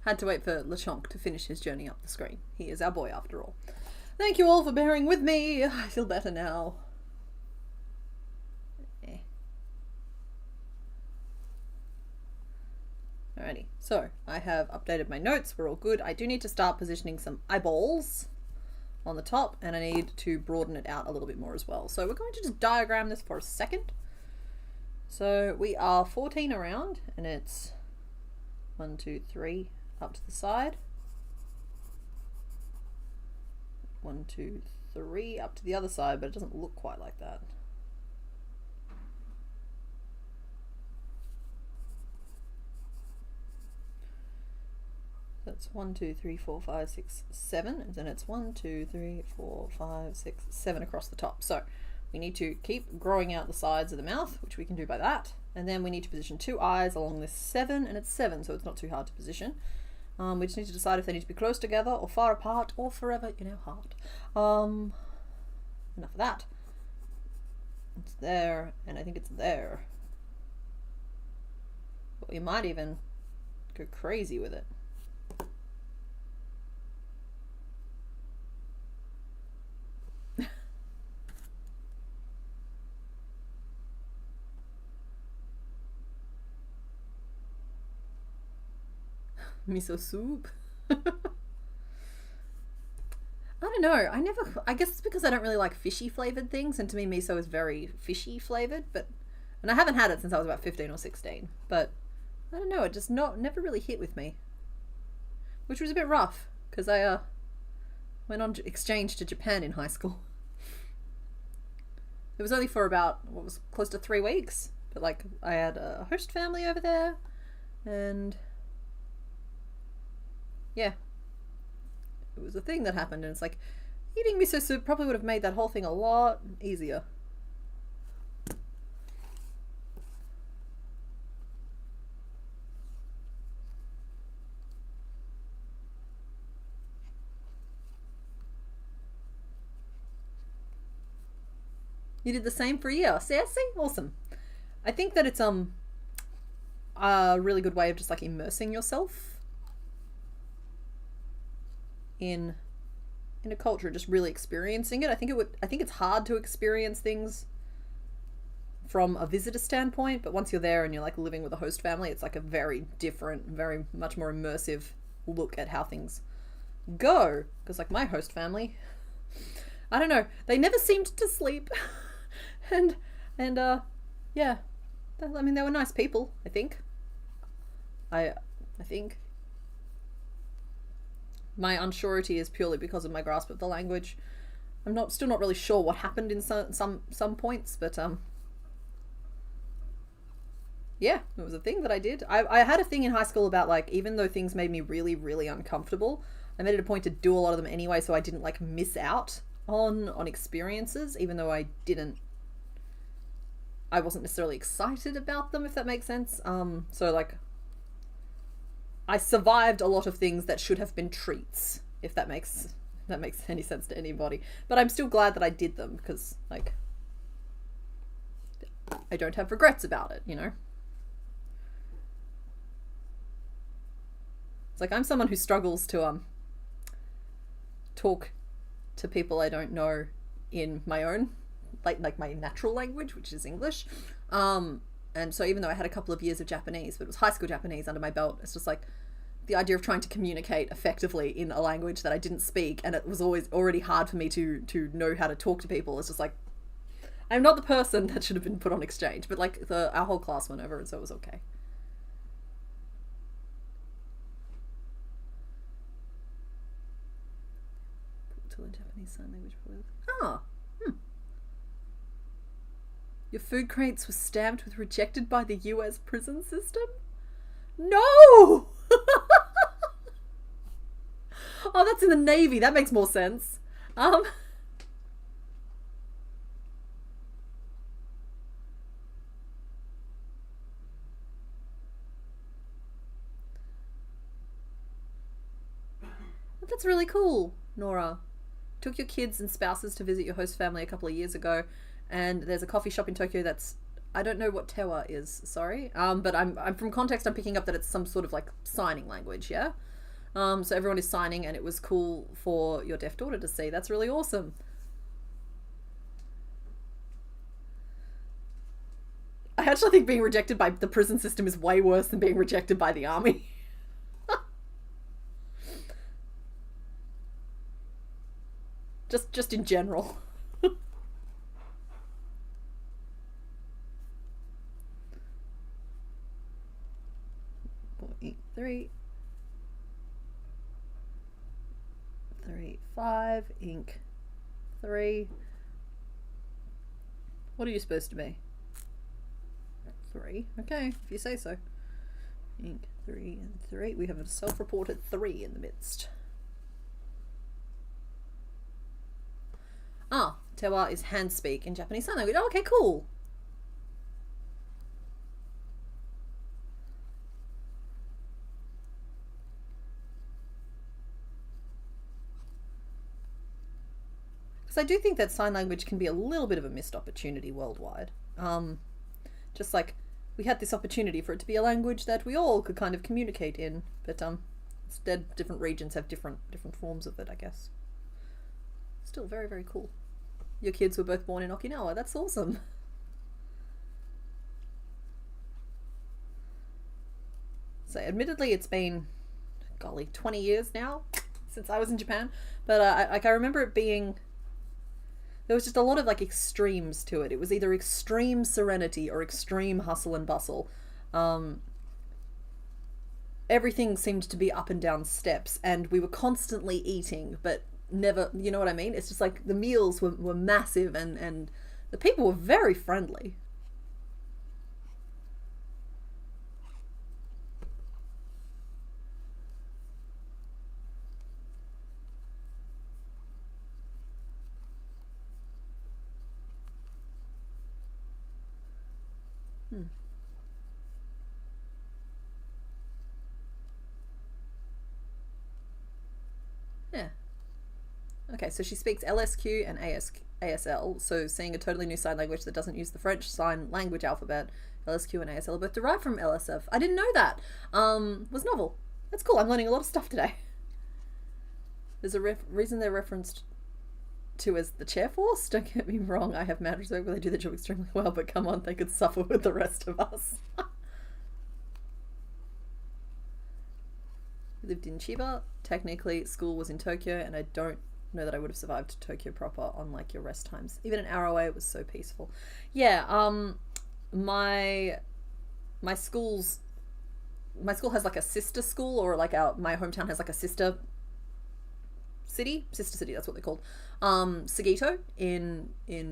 Had to wait for LeChonk to finish his journey up the screen. He is our boy after all. Thank you all for bearing with me. I feel better now. Alrighty, so I have updated my notes. We're all good. I do need to start positioning some eyeballs on the top, and I need to broaden it out a little bit more as well. So we're going to just diagram this for a second. So we are 14 around, and it's 1, 2, 3 up to the side. 1, 2, 3 up to the other side, but it doesn't look quite like that. That's 1, 2, 3, 4, 5, 6, 7, and then it's 1, 2, 3, 4, 5, 6, 7 across the top. So we need to keep growing out the sides of the mouth, which we can do by that, and then we need to position 2 eyes along this 7, and it's 7, so it's not too hard to position. We just need to decide if they need to be close together or far apart or forever in our heart. Enough of that. It's there, and I think it's there. But we might even go crazy with it. Miso soup. I don't know. I guess it's because I don't really like fishy flavored things, and to me miso is very fishy flavored, and I haven't had it since I was about 15 or 16, but I don't know, it just never really hit with me, which was a bit rough because I went on exchange to Japan in high school. It was only for about, what was close to 3 weeks, but like I had a host family over there, and yeah, it was a thing that happened, and it's like, eating miso soup probably would have made that whole thing a lot easier. You did the same for a year. See, awesome. I think that it's a really good way of just like immersing yourself in a culture, just really experiencing it. I think it's hard to experience things from a visitor standpoint, but once you're there and you're like living with a host family, it's like a very different, very much more immersive look at how things go. Because like my host family, I don't know, they never seemed to sleep. and yeah, I mean, they were nice people, I think. I think my unsurety is purely because of my grasp of the language. I'm still not really sure what happened in some points, but yeah, it was a thing that I did. I had a thing in high school about like, even though things made me really, really uncomfortable, I made it a point to do a lot of them anyway, so I didn't like miss out on experiences, even though I wasn't necessarily excited about them, if that makes sense. So like, I survived a lot of things that should have been treats, if that makes any sense to anybody. But I'm still glad that I did them, because like, I don't have regrets about it, you know? It's like, I'm someone who struggles to talk to people I don't know in my own, like my natural language, which is English. And so even though I had a couple of years of Japanese, but it was high school Japanese under my belt, it's just like the idea of trying to communicate effectively in a language that I didn't speak, and it was always already hard for me to know how to talk to people. It's just like, I'm not the person that should have been put on exchange, but like our whole class went over, and so it was okay. Japanese sign language. Ah. Your food crates were stamped with rejected by the US prison system? No! Oh, that's in the Navy. That makes more sense. That's really cool, Nora. Took your kids and spouses to visit your host family a couple of years ago, and there's a coffee shop in Tokyo that's I don't know what Tewa is, sorry. But I'm from context, I'm picking up that it's some sort of like signing language, yeah? So everyone is signing, and it was cool for your deaf daughter to see. That's really awesome. I actually think being rejected by the prison system is way worse than being rejected by the army. just in general. 3 3 5 ink 3. What are you supposed to be? 3. Okay, if you say so. Ink 3 and 3. We have a self-reported 3 in the midst. Ah, Tewa is hand speak in Japanese Sign Language. Oh, okay, cool. Because I do think that sign language can be a little bit of a missed opportunity worldwide. Just like we had this opportunity for it to be a language that we all could kind of communicate in, but instead different regions have different forms of it, I guess. Still very, very cool. Your kids were both born in Okinawa. That's awesome. So admittedly it's been, golly, 20 years now since I was in Japan, but I remember it being, there was just a lot of like extremes to it. It was either extreme serenity or extreme hustle and bustle. Everything seemed to be up and down steps, and we were constantly eating, but never, you know what I mean? It's just like the meals were massive, and the people were very friendly. Yeah. Okay, so she speaks LSQ and ASL, so seeing a totally new sign language that doesn't use the French sign language alphabet. LSQ and ASL are both derived from LSF. I didn't know that. Was novel. That's cool. I'm learning a lot of stuff today. There's a reason they're referenced to as the chair force. Don't get me wrong, I have mad respect, but they do the job extremely well, but come on, they could suffer with the rest of us. We lived in Chiba. Technically, school was in Tokyo, and I don't know that I would have survived Tokyo proper on like your rest times. Even an hour away, it was so peaceful. Yeah, my school has like a sister school, or like my hometown has like a sister city, that's what they're called. Sagito in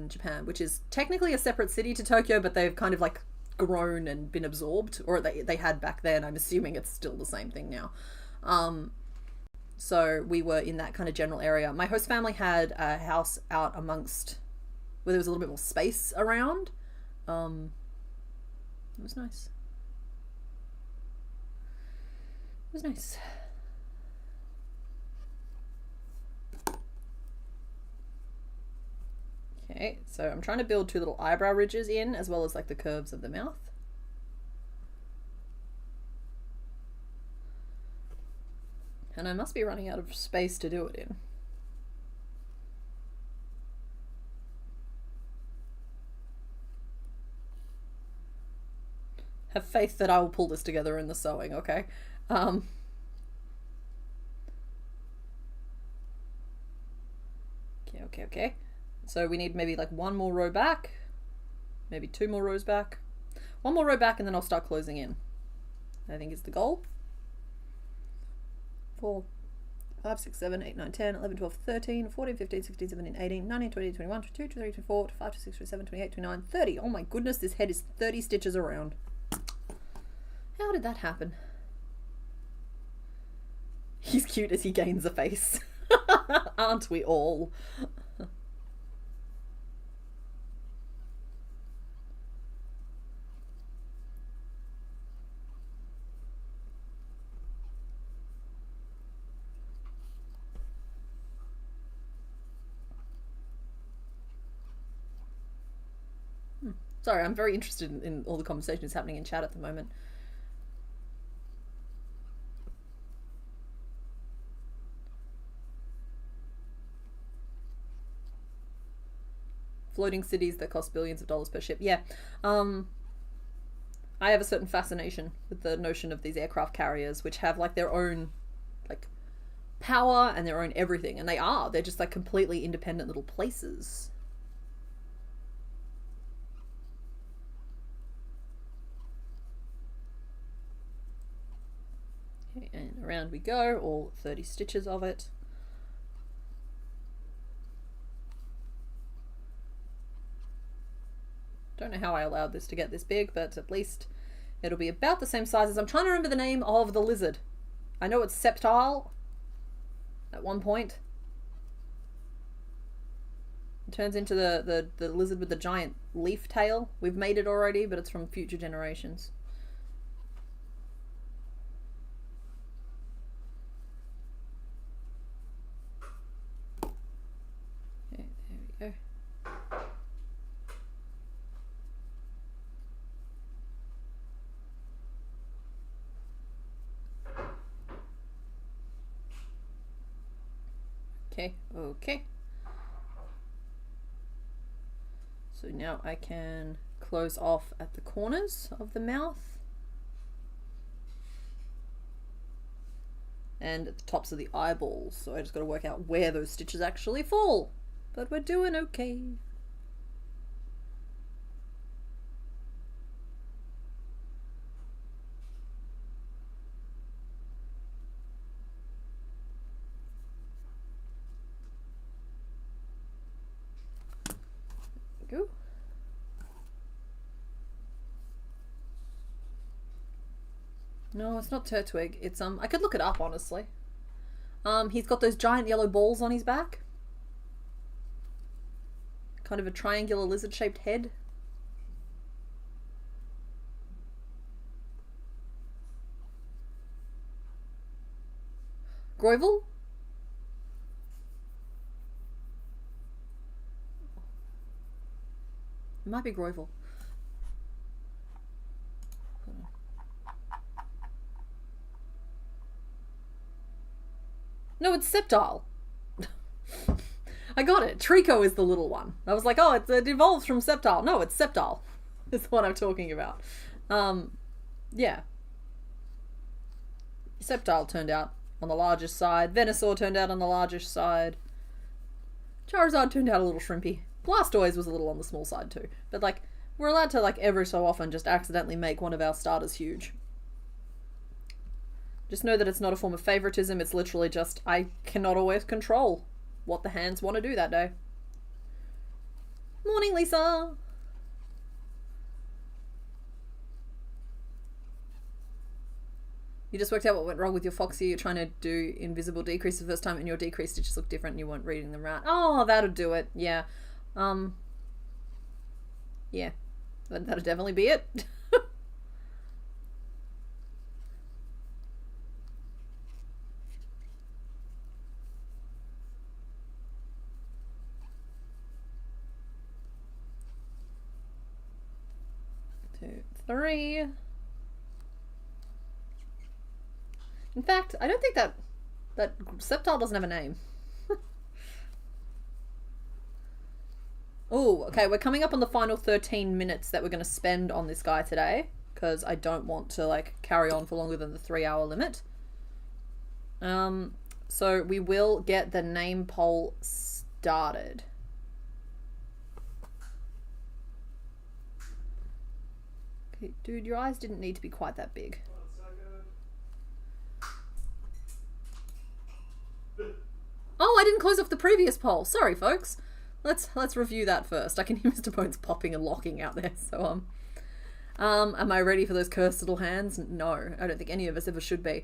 Japan, which is technically a separate city to Tokyo, but they've kind of like grown and been absorbed, or they had back then. I'm assuming it's still the same thing now. So we were in that kind of general area. My host family had a house out amongst where there was a little bit more space around. It was nice. It was nice. Okay, so I'm trying to build 2 little eyebrow ridges in, as well as like the curves of the mouth. And I must be running out of space to do it in. Have faith that I will pull this together in the sewing, okay? Okay. So we need maybe like 1 more row back, maybe 2 more rows back, 1 more row back, and then I'll start closing in. I think is the goal. 4, 5, 6, 7, 8, 9, 10, 11, 12, 13, 14, 15, 16, 17, 18, 19, 20, 21, 22, 23, 24, 25, 26, 27, 28, 29, 30. Oh my goodness, this head is 30 stitches around. How did that happen? He's cute as he gains a face. Aren't we all? Sorry, I'm very interested in all the conversations happening in chat at the moment. Floating cities that cost billions of dollars per ship. Yeah. I have a certain fascination with the notion of these aircraft carriers, which have like their own like power and their own everything. And they're just like completely independent little places. Okay, and around we go, all 30 stitches of it. Don't know how I allowed this to get this big, but at least it'll be about the same size as... I'm trying to remember the name of the lizard. I know it's septile at one point. It turns into the lizard with the giant leaf tail. We've made it already, but it's from future generations. Okay, there we go. Okay. So now I can close off at the corners of the mouth and at the tops of the eyeballs. So I just got to work out where those stitches actually fall. But we're doing okay. Go. No, it's not Turtwig. It's I could look it up honestly. He's got those giant yellow balls on his back. Kind of a triangular lizard shaped head. Groivel? It might be Groivel. No, it's Septile. I got it. Trico is the little one. I was like, oh, it evolves from Septile. No, it's Septile. Is the one I'm talking about. Yeah. Septile turned out on the largest side. Venusaur turned out on the largest side. Charizard turned out a little shrimpy. Blastoise was a little on the small side too. But like, we're allowed to like every so often just accidentally make one of our starters huge. Just know that it's not a form of favoritism. It's literally just, I cannot always control what the hands want to do that day. Morning, Lisa! You just worked out what went wrong with your Foxy. You're trying to do invisible decrease the first time and your decrease stitches look different and you weren't reading them right. Oh, that'll do it. Yeah. Yeah. That'll definitely be it. Two, three. In fact, I don't think that Septile doesn't have a name. Oh, okay, we're coming up on the final 13 minutes that we're going to spend on this guy today, because I don't want to like carry on for longer than the 3-hour limit. So we will get the name poll started. Okay, dude, your eyes didn't need to be quite that big. Oh, I didn't close off the previous poll. Sorry, folks. Let's review that first. I can hear Mr. Bones popping and locking out there. So am I ready for those cursed little hands? No, I don't think any of us ever should be.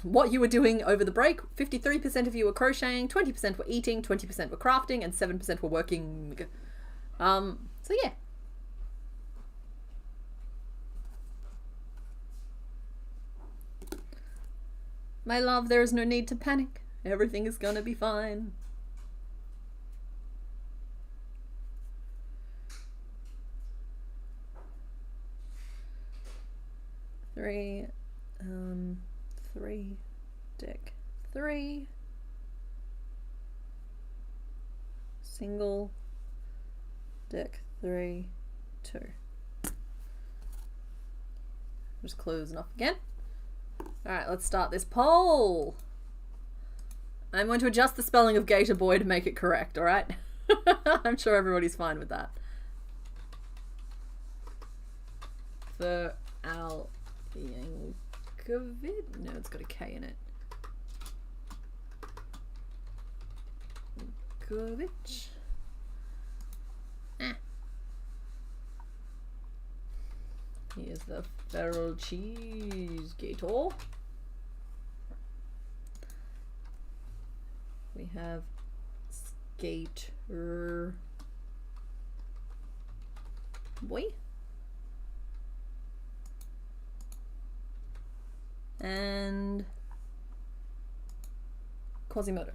What you were doing over the break? 53% of you were crocheting, 20% were eating, 20% were crafting, and 7% were working. So yeah. My love, there is no need to panic. Everything is gonna be fine. 3, 3, deck 3, single, deck 3, 2. Just closing off again. Alright, let's start this poll. I'm going to adjust the spelling of Gator Boy to make it correct, alright? I'm sure everybody's fine with that. Feraligatr. No, it's got a K in it. Govich. Here's the feral cheese gator. We have Skater Boy. And Quasimodo.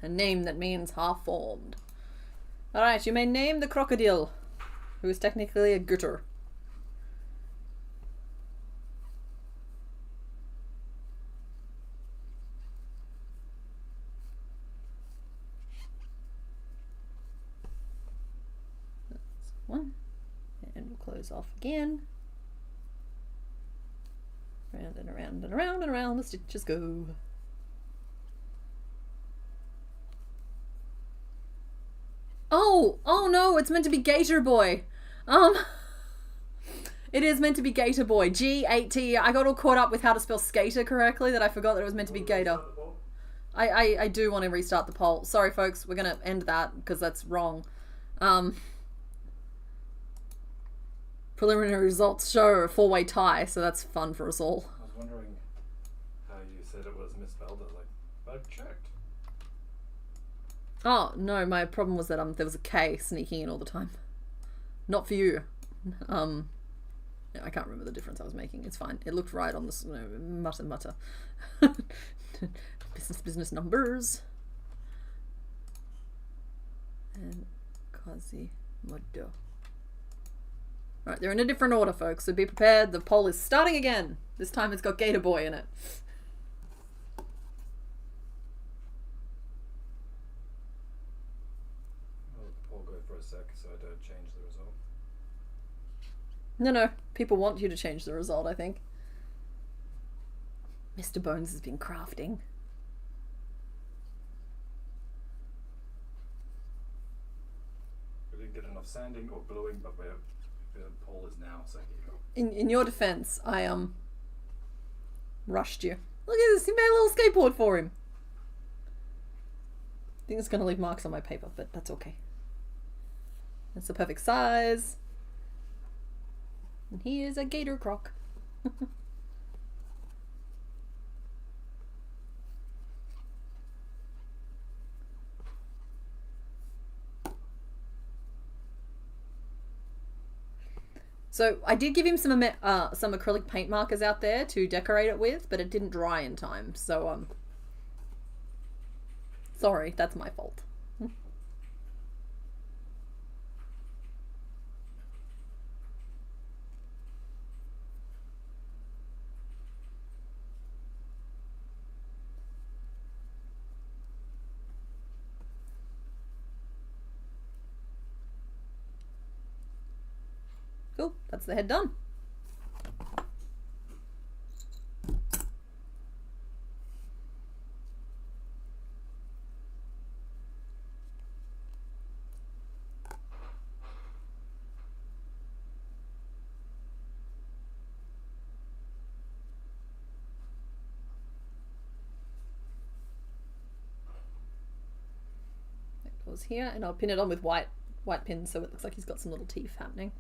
A name that means half-formed. Alright, you may name the crocodile, who is technically a gutter. That's one. And we'll close off again. Round and around and around and around the stitches go. Oh no, it's meant to be Gator Boy. It is meant to be Gator Boy. G-A-T. I got all caught up with how to spell skater correctly that I forgot that it was meant to be Gator. I do want to restart the poll. Sorry folks, we're going to end that because that's wrong. Preliminary results show a 4-way tie, so that's fun for us all. I was wondering how you said it was misspelled. I was like, I've checked. Oh, no, my problem was that there was a K sneaking in all the time. Not for you. Yeah, I can't remember the difference I was making. It's fine. It looked right on the mutter. business numbers. And Quasimodo. Alright, they're in a different order, folks, so be prepared. The poll is starting again. This time it's got Gator Boy in it. I'll go for a sec so I don't change the result. No, people want you to change the result, I think. Mr. Bones has been crafting. We didn't get enough sanding or gluing, but the poll is now, so here you go. In your defense, I rushed you. Look at this, he made a little skateboard for him. I think it's going to leave marks on my paper, but that's okay. That's the perfect size. And he is a gator croc. So I did give him some acrylic paint markers out there to decorate it with, but it didn't dry in time. So sorry, that's my fault. Cool, that's the head done. That goes here, and I'll pin it on with white pins so it looks like he's got some little teeth happening.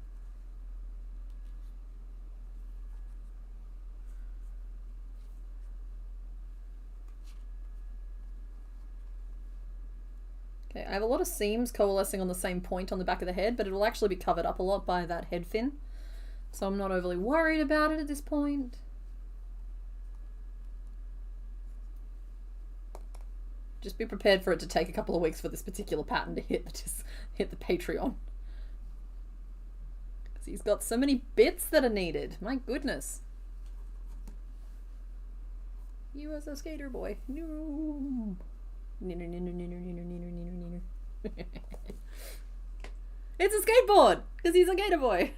I have a lot of seams coalescing on the same point on the back of the head, but it will actually be covered up a lot by that head fin. So I'm not overly worried about it at this point. Just be prepared for it to take a couple of weeks for this particular pattern to hit the Patreon. Because He's got so many bits that are needed. My goodness. You as a skater boy. No. Neener, neener, neener, neener, neener, neener, neener. It's a skateboard! Because he's a gator boy.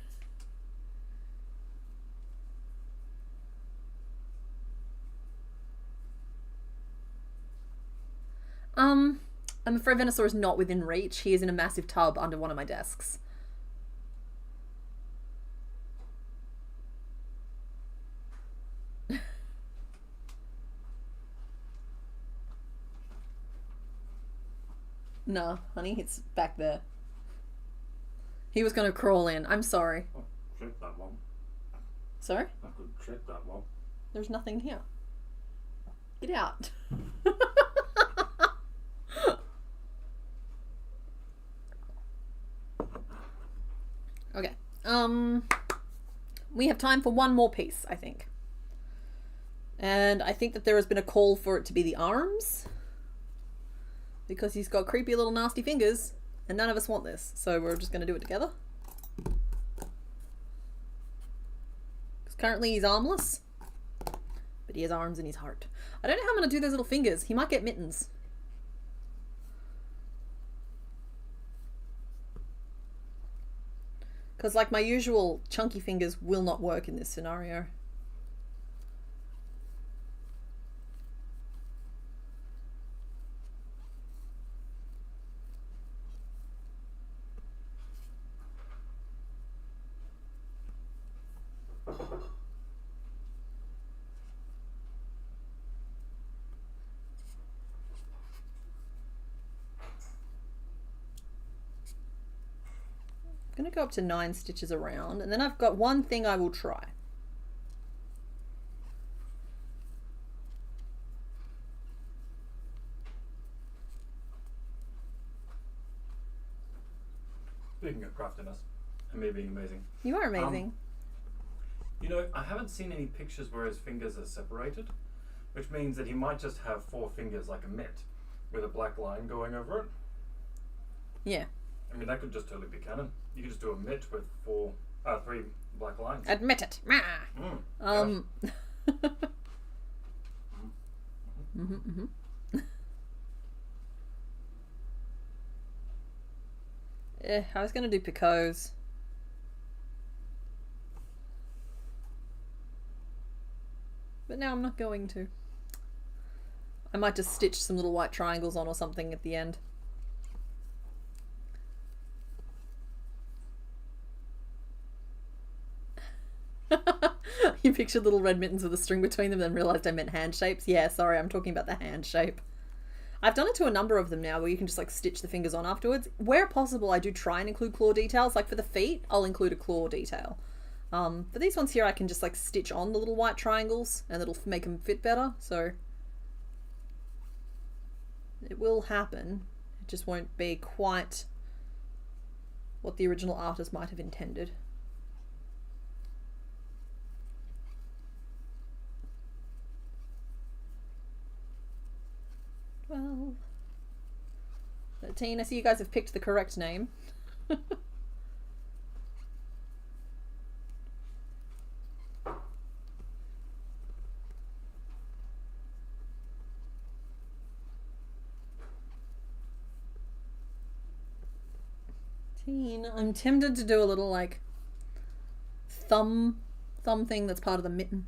I'm afraid Venusaur is not within reach. He is in a massive tub under one of my desks. No, honey, it's back there. He was going to crawl in. I'm sorry. Oh, check that one. Sorry? I could check that one. There's nothing here. Get out. Okay. We have time for one more piece, I think. And I think that there has been a call for it to be the arms. Because he's got creepy little nasty fingers. And none of us want this. So we're just going to do it together. Because currently he's armless. But he has arms in his heart. I don't know how I'm going to do those little fingers. He might get mittens. Because like my usual chunky fingers will not work in this scenario. I'm going to go up to 9 stitches around, and then I've got one thing I will try. Speaking of craftiness, and me being amazing. You are amazing. You know, I haven't seen any pictures where his fingers are separated, which means that he might just have 4 fingers like a mitt, with a black line going over it. Yeah. I mean, that could just totally be canon. You could just do a mitt with 3 black lines. Admit it. I was going to do picots. But now I'm not going to. I might just stitch some little white triangles on or something at the end. You pictured little red mittens with a string between them, then realised I meant hand shapes. Yeah, sorry, I'm talking about the hand shape. I've done it to a number of them now where you can just like stitch the fingers on afterwards. Where possible, I do try and include claw details. Like for the feet, I'll include a claw detail. For these ones here, I can just like stitch on the little white triangles and it'll make them fit better. So it will happen. It just won't be quite what the original artist might have intended. 12, 13. I see you guys have picked the correct name. I'm tempted to do a little like thumb thing that's part of the mitten.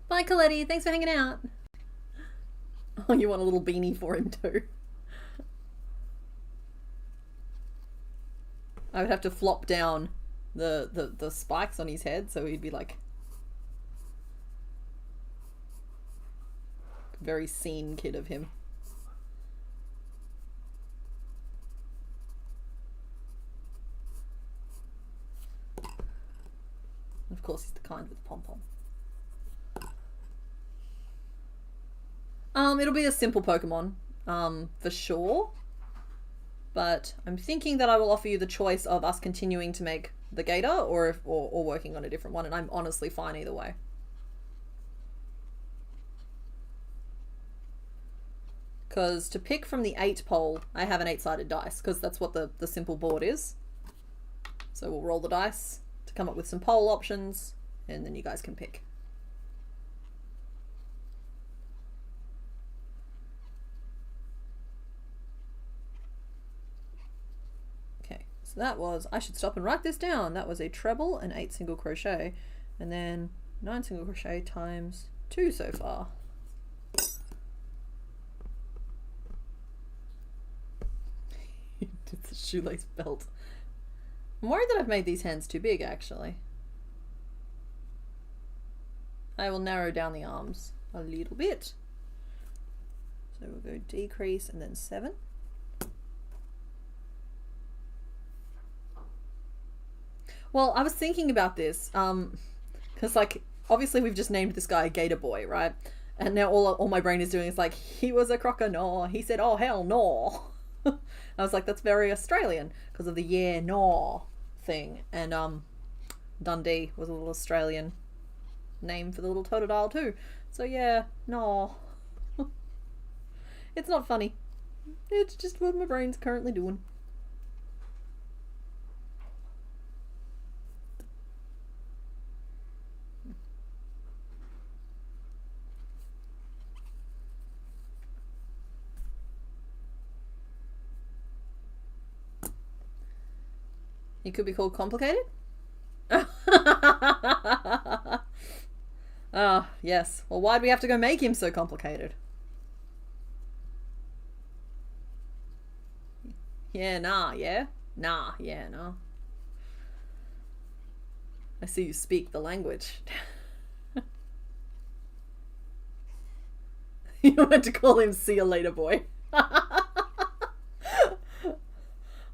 Bye, Coletti. Thanks for hanging out. Oh, you want a little beanie for him too. I would have to flop down the spikes on his head so he'd be like very scene kid of him. And of course, he's the kind with the pom-pom. It'll be a simple Pokemon, for sure. But I'm thinking that I will offer you the choice of us continuing to make the Gator or working on a different one, and I'm honestly fine either way. Because to pick from the 8 pole, I have an 8-sided dice, because that's what the simple board is. So we'll roll the dice to come up with some pole options, and then you guys can pick. Okay, so that was, I should stop and write this down. That was a treble and 8 single crochet, and then 9 single crochet times 2 so far. It's a shoelace belt. I'm worried that I've made these hands too big, actually. I will narrow down the arms a little bit. So we'll go decrease and then 7. Well, I was thinking about this, because like, obviously we've just named this guy Gator Boy, right? And now all my brain is doing is like, he was a croconaw. He said, oh hell no. I was like, that's very Australian because of the yeah no thing. And Dundee was a little Australian name for the little totodile too. So yeah, no. It's not funny. It's just what my brain's currently doing. You could be called complicated? Ah, yes. Well, why'd we have to go make him so complicated? Yeah, nah, yeah? Nah, yeah, no. I see you speak the language. You went to call him see you later boy.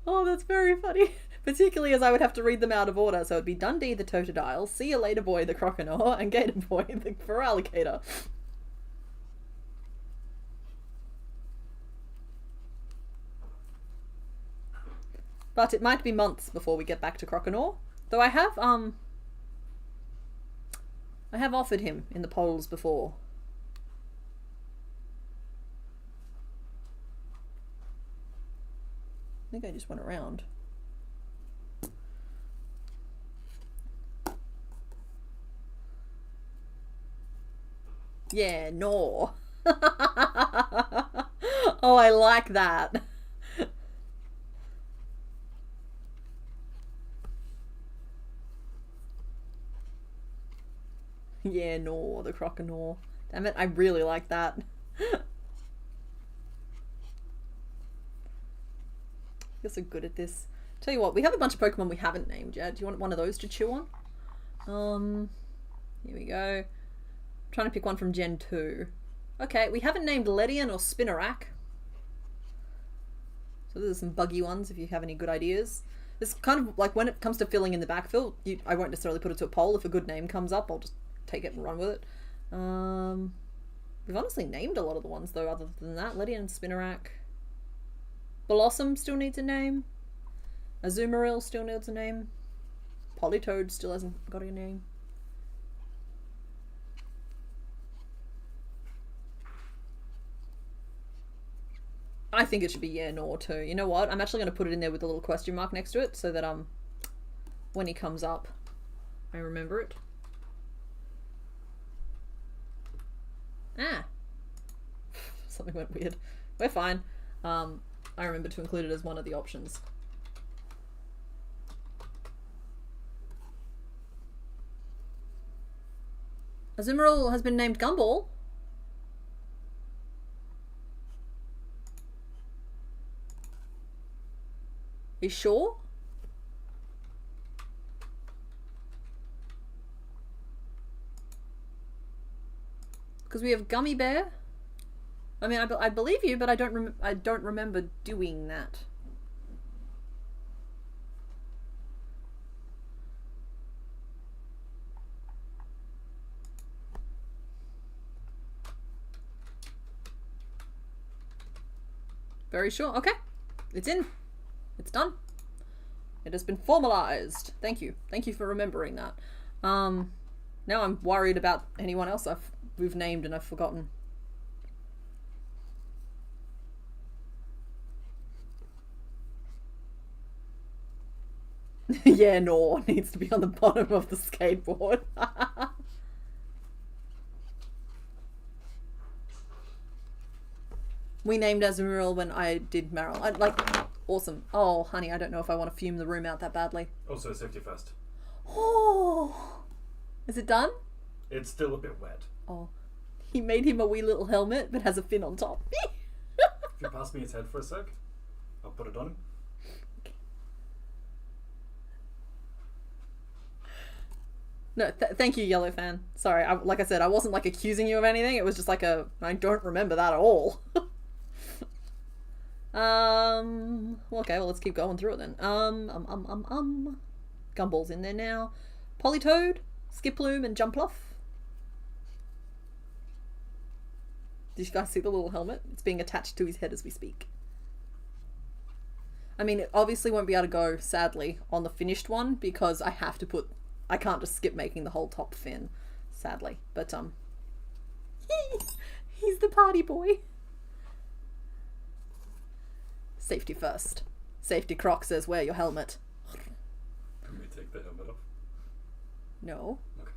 Oh, that's very funny. Particularly as I would have to read them out of order. So it'd be Dundee the Totodile, See You Later Boy the Croconaw, and Gator Boy the Feraligatr. But it might be months before we get back to Croconaw. Though I have offered him in the polls before. I think I just went around. Yeah, no. Oh, I like that. Yeah, no, the croconaw. Damn it, I really like that. You're so good at this. Tell you what, we have a bunch of Pokemon we haven't named yet. Do you want one of those to chew on? Here we go. I'm trying to pick one from Gen 2. Okay, we haven't named Ledian or Spinarak. So those are some buggy ones if you have any good ideas. It's kind of like when it comes to filling in the backfill, I won't necessarily put it to a poll. If a good name comes up, I'll just take it and run with it. We've honestly named a lot of the ones though, other than that. Ledian and Spinarak. Blossom still needs a name. Azumarill still needs a name. Politoed still hasn't got a name. I think it should be yeah, no, too. You know what? I'm actually going to put it in there with a little question mark next to it so that when he comes up, I remember it. Ah. Something went weird. We're fine. I remember to include it as one of the options. Azumarill has been named Gumball. You sure? Because we have Gummy Bear. I mean, I believe you, but I don't remember doing that. Very sure. Okay. It's in. It's done. It has been formalized. Thank you. Thank you for remembering that. Now I'm worried about anyone else we've named and I've forgotten. Yeah, Nor needs to be on the bottom of the skateboard. We named Azumarill when I did Marill. Awesome. Oh, honey, I don't know if I want to fume the room out that badly. Also, safety first. Oh, is it done? It's still a bit wet. Oh, he made him a wee little helmet, but has a fin on top. If you pass me his head for a sec, I'll put it on. No, thank you, Yellow Fan. Sorry, like I said, I wasn't like accusing you of anything. It was just like I don't remember that at all. Okay, well, let's keep going through it then. Gumball's in there now. Politoed, Skiploom, and Jumpluff. Did you guys see the little helmet? It's being attached to his head as we speak. I mean, it obviously won't be able to go, sadly, on the finished one because I can't just skip making the whole top fin, sadly. But, he's the party boy. Safety first. Safety Croc says, wear your helmet. Can we take the helmet off? No. Okay.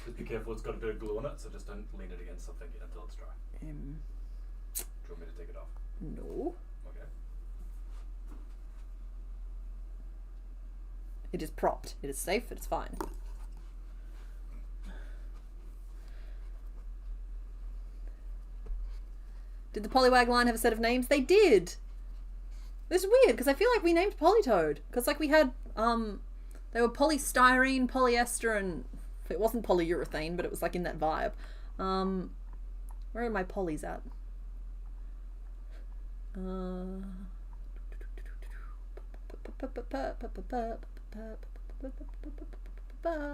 Just be careful, it's got a bit of glue on it, so just don't lean it against something until it's dry. Do you want me to take it off? No. Okay. It is propped. It is safe. It's fine. Did the Poliwag line have a set of names? They did. It's weird because I feel like we named Politoed because like we had they were polystyrene, polyester, and it wasn't polyurethane, but it was like in that vibe. Where are my polys at?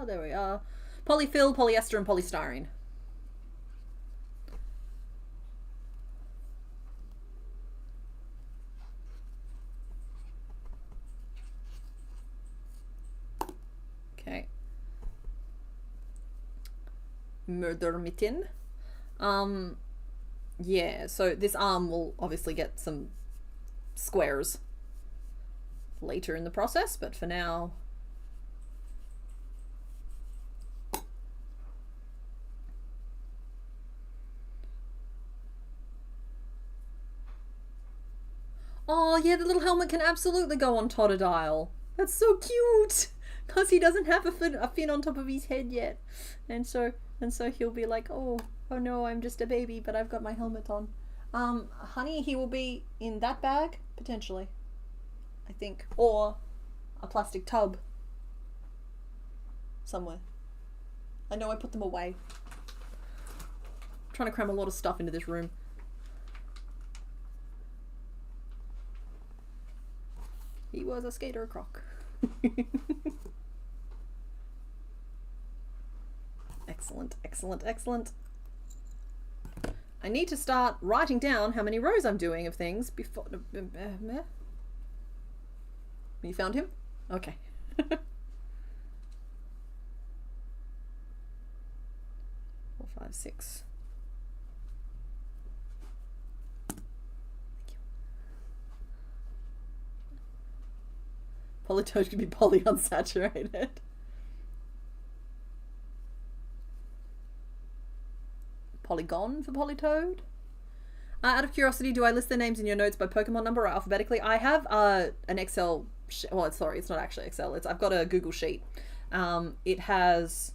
There we are. Polyfill, polyester, and polystyrene. Okay. Murder mitten. Yeah, so this arm will obviously get some squares later in the process, but for now... Oh, yeah, the little helmet can absolutely go on Totodile. That's so cute! Because he doesn't have a fin on top of his head yet. And so he'll be like, oh no, I'm just a baby, but I've got my helmet on. Honey, he will be in that bag, potentially. I think. Or a plastic tub. Somewhere. I know I put them away. I'm trying to cram a lot of stuff into this room. He was a skater croc. Excellent, excellent, excellent. I need to start writing down how many rows I'm doing of things before... You found him? Okay. 4, 5, 6. Politoad could be polyunsaturated. Polygon for Politoad. Out of curiosity, do I list their names in your notes by Pokemon number or alphabetically? I have an Excel... Well, sorry, it's not actually Excel. I've got a Google Sheet. It has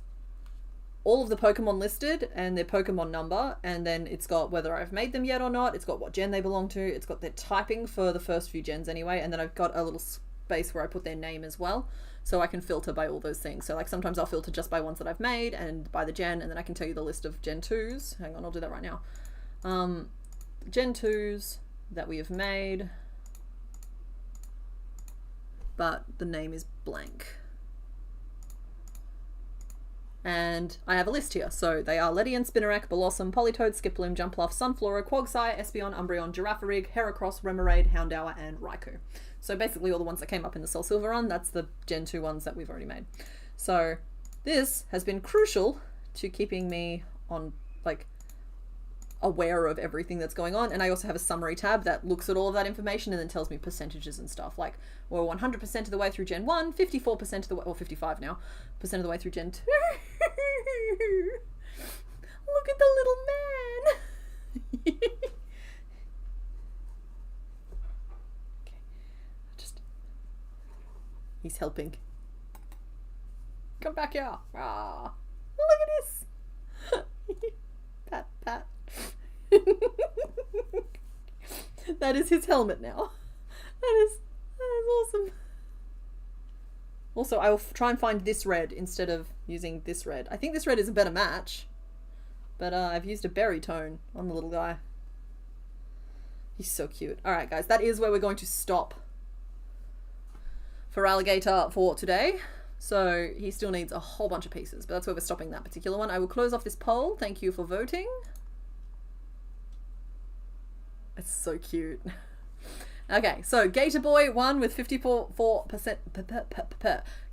all of the Pokemon listed and their Pokemon number, and then it's got whether I've made them yet or not. It's got what gen they belong to. It's got their typing for the first few gens anyway, and then I've got a little space where I put their name as well, so I can filter by all those things. So like sometimes I'll filter just by ones that I've made and by the gen, and then I can tell you the list of Gen 2s. Hang on, I'll do that right now. Gen 2s that we have made, but the name is blank. And I have a list here. So they are Ledian, Spinnerack, Blossom, Polytoad, Skiploom, Jumpluff, Sunflora, Quagsire, Espeon, Umbreon, Girafarig, Heracross, Remoraid, Houndour, and Raikou. So basically all the ones that came up in the Soul Silver run, that's the Gen 2 ones that we've already made. So this has been crucial to keeping me on, like, aware of everything that's going on. And I also have a summary tab that looks at all of that information and then tells me percentages and stuff. Like, we're 100% of the way through Gen 1, 54% of the way, or 55 now, percent of the way through Gen 2. Look at the little man. Okay. He's helping. Come back here. Ah, look at this. Pat, pat. That is his helmet now. That is awesome. Also, I will try and find this red instead of using this red. I think this red is a better match. But I've used a berry tone on the little guy. He's so cute. Alright guys, that is where we're going to stop Feraligatr for today. So he still needs a whole bunch of pieces, but that's where we're stopping that particular one. I will close off this poll. Thank you for voting. It's so cute. Okay, so Gator Boy won with 54%.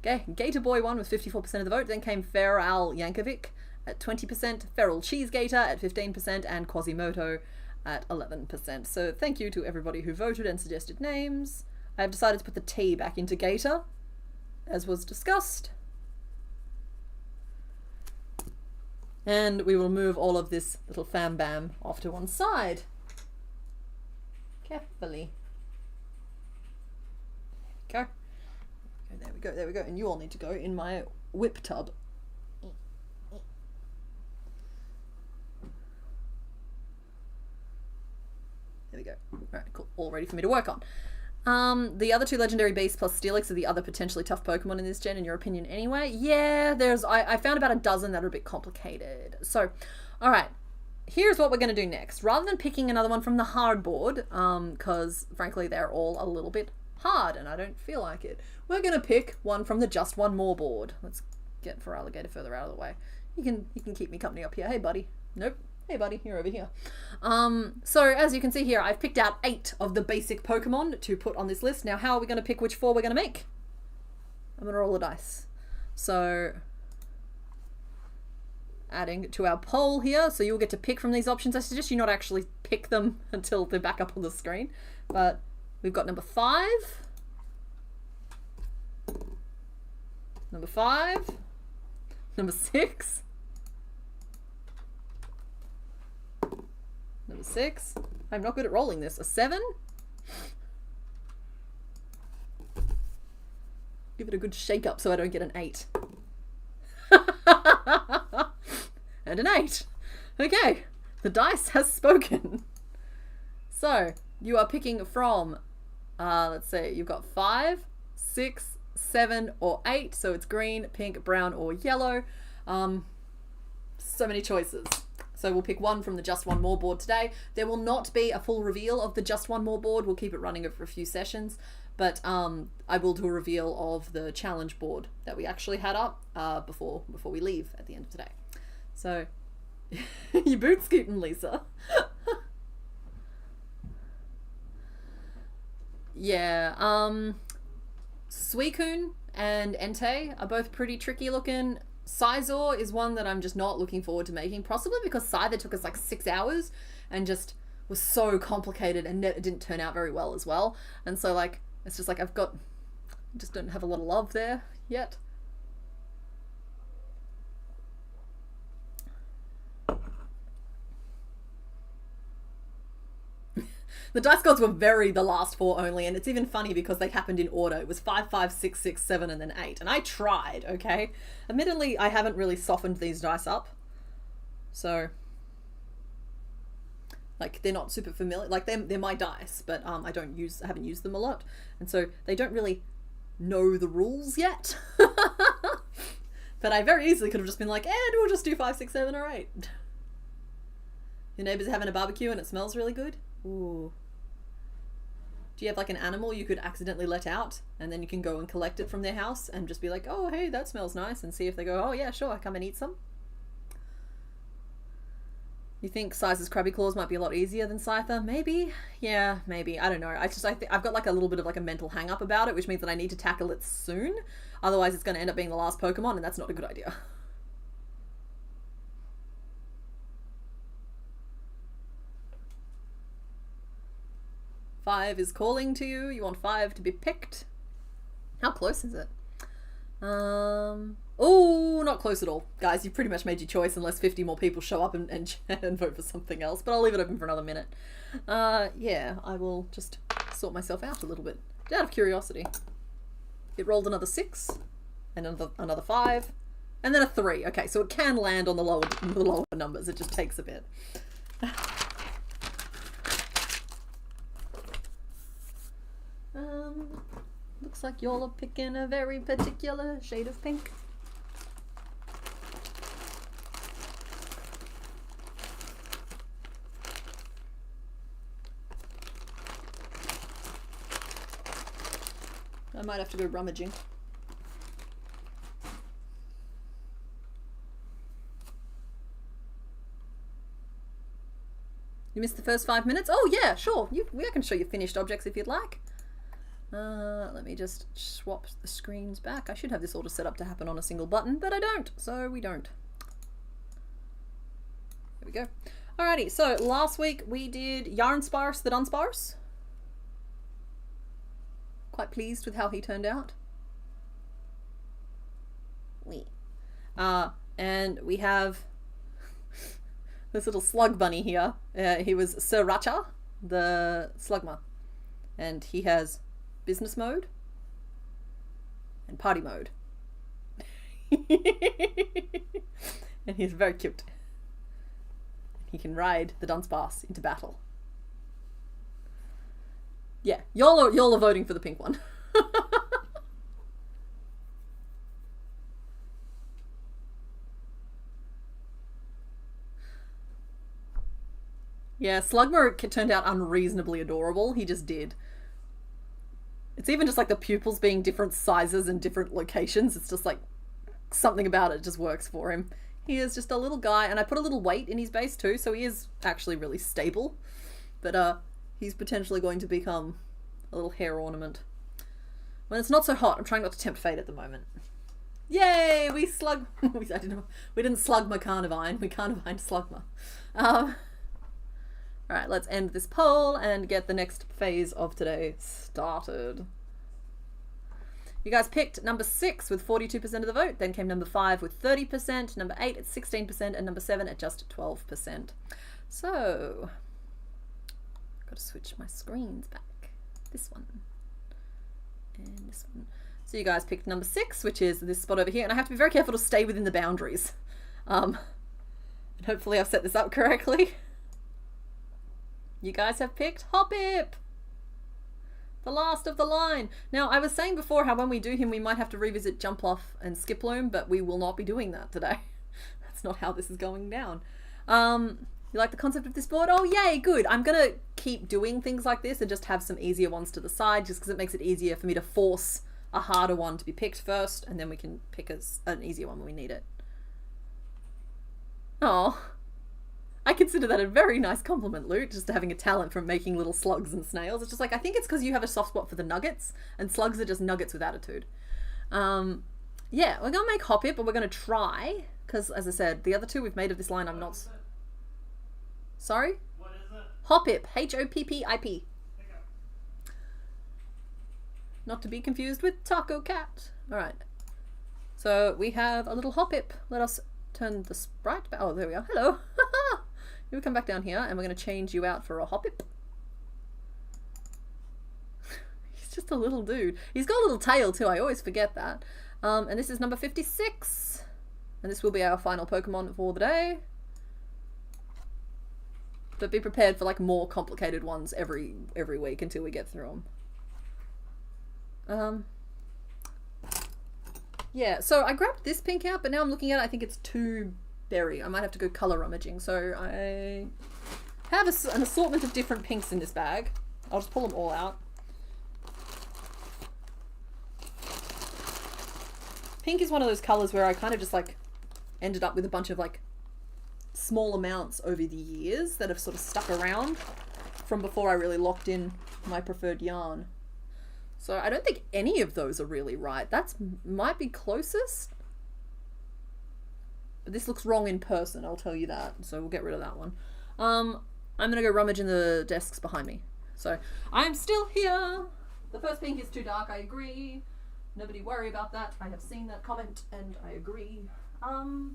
Okay, Gator Boy won with 54% of the vote. Then came Feral Yankovic at 20%, Feral Cheese Gator at 15%, and Quasimodo at 11%. So thank you to everybody who voted and suggested names. I have decided to put the T back into Gator, as was discussed. And we will move all of this little fam bam off to one side. Carefully. Go. There we go, there we go. And you all need to go in my whip tub. There we go. Alright, cool. All ready for me to work on. The other two legendary beasts plus Steelix are the other potentially tough Pokemon in this gen, in your opinion anyway? Yeah, I found about a dozen that are a bit complicated. So, alright. Here's what we're going to do next. Rather than picking another one from the hard board, because frankly they're all a little bit hard and I don't feel like it, we're going to pick one from the Just One More board. Let's get Feraligatr further out of the way. You can keep me company up here. Hey buddy. Nope. Hey buddy, you're over here. So as you can see here, I've picked out 8 of the basic Pokemon to put on this list. Now how are we going to pick which 4 we're going to make? I'm going to roll a dice. So adding to our poll here, so you'll get to pick from these options. I suggest you not actually pick them until they're back up on the screen. But we've got number 5, number 5, number 6, number 6. I'm not good at rolling this. A 7. Give it a good shake up so I don't get an 8. And an 8. Okay, the dice has spoken. So you are picking from, let's see, you've got 5, 6, 7, or 8. So it's green, pink, brown, or yellow. So many choices. So we'll pick one from the Just One More board today. There will not be a full reveal of the Just One More board. We'll keep it running over a few sessions. But I will do a reveal of the challenge board that we actually had up before we leave at the end of today. So, you boot scooting, Lisa. Yeah, Suicune and Entei are both pretty tricky looking. Scizor is one that I'm just not looking forward to making, possibly because Scyther took us like 6 hours and just was so complicated and it didn't turn out very well as well. And so like, it's just like I just don't have a lot of love there yet. The dice gods were the last 4 only, and it's even funny because they happened in order. It was 5, 5, 6, 6, 7, and then 8. And I tried, okay? Admittedly, I haven't really softened these dice up. So, like, they're not super familiar. Like, they're my dice, but I haven't used them a lot. And so, they don't really know the rules yet. But I very easily could have just been like, we'll just do 5, 6, 7, or 8. Your neighbours are having a barbecue and it smells really good? Ooh. Do you have like an animal you could accidentally let out and then you can go and collect it from their house and just be like, oh, hey, that smells nice, and see if they go, oh yeah, sure, come and eat some? You think Size's Krabby Claws might be a lot easier than Scyther? Maybe. Yeah, maybe. I don't know. I've got like a little bit of like a mental hang up about it, which means that I need to tackle it soon. Otherwise it's going to end up being the last Pokemon, and that's not a good idea. Five is calling to you. You want 5 to be picked. How close is it? Oh, not close at all. Guys, you pretty much made your choice unless 50 more people show up and vote for something else. But I'll leave it open for another minute. Yeah, I will just sort myself out a little bit. Out of curiosity. It rolled another 6. And another 5. And then a 3. Okay, so it can land on the lower numbers. It just takes a bit. Looks like y'all are picking a very particular shade of pink. I might have to go rummaging. You missed the first 5 minutes? Oh yeah, sure. I can show you finished objects if you'd like. Let me just swap the screens back. I should have this all just set up to happen on a single button, but I don't, so we don't. There we go. Alrighty, so last week we did Yarn Sparse the Dunsparce. Quite pleased with how he turned out. And we have this little slug bunny here. He was Sriracha, the Slugma, and he has business mode and party mode. And he's very cute. He can ride the Dunsparce into battle. Yeah, y'all are voting for the pink one. Yeah, Slugma turned out unreasonably adorable. He just did. It's even just like the pupils being different sizes and different locations. It's just like something about it just works for him. He is just a little guy, and I put a little weight in his base too, so he is actually really stable. But he's potentially going to become a little hair ornament. When it's not so hot, I'm trying not to tempt fate at the moment. Yay! We slug... we didn't Slugma Carnivine. We Carnivined Slugma. Alright, let's end this poll and get the next phase of today started. You guys picked number 6 with 42% of the vote, then came number 5 with 30%, number 8 at 16%, and number 7 at just 12%. So, I've got to switch my screens back. This one. And this one. So you guys picked number 6, which is this spot over here, and I have to be very careful to stay within the boundaries. And hopefully I've set this up correctly. You guys have picked Hoppip! The last of the line. Now, I was saying before how when we do him, we might have to revisit Jumpluff and Skiploom, but we will not be doing that today. That's not how this is going down. You like the concept of this board? Oh, yay, good. I'm going to keep doing things like this and just have some easier ones to the side, just because it makes it easier for me to force a harder one to be picked first, and then we can pick an easier one when we need it. Oh. I consider that a very nice compliment, Lute, just having a talent from making little slugs and snails. It's just like, I think it's because you have a soft spot for the nuggets, and slugs are just nuggets with attitude. Yeah, we're going to make Hoppip, but we're going to try, because, as I said, the other two we've made of this line I'm not... Sorry? What is it? Hoppip. H-O-P-P-I-P. Not to be confused with Taco Cat. Alright. So, we have a little Hoppip. Let us turn the sprite back. Oh, there we are. Hello. You come back down here, and we're going to change you out for a Hoppip. He's just a little dude. He's got a little tail, too. I always forget that. And this is number 56. And this will be our final Pokemon for the day. But be prepared for, like, more complicated ones every week until we get through them. Yeah, so I grabbed this pink out, but now I'm looking at it, I think it's too berry. I might have to go colour rummaging. So I have an assortment of different pinks in this bag. I'll just pull them all out. Pink is one of those colours where I kind of just like ended up with a bunch of like small amounts over the years that have sort of stuck around from before I really locked in my preferred yarn. So I don't think any of those are really right. That's might be closest. But this looks wrong in person, I'll tell you that. So we'll get rid of that one. I'm going to go rummage in the desks behind me. So I'm still here. The first pink is too dark, I agree. Nobody worry about that. I have seen that comment and I agree. I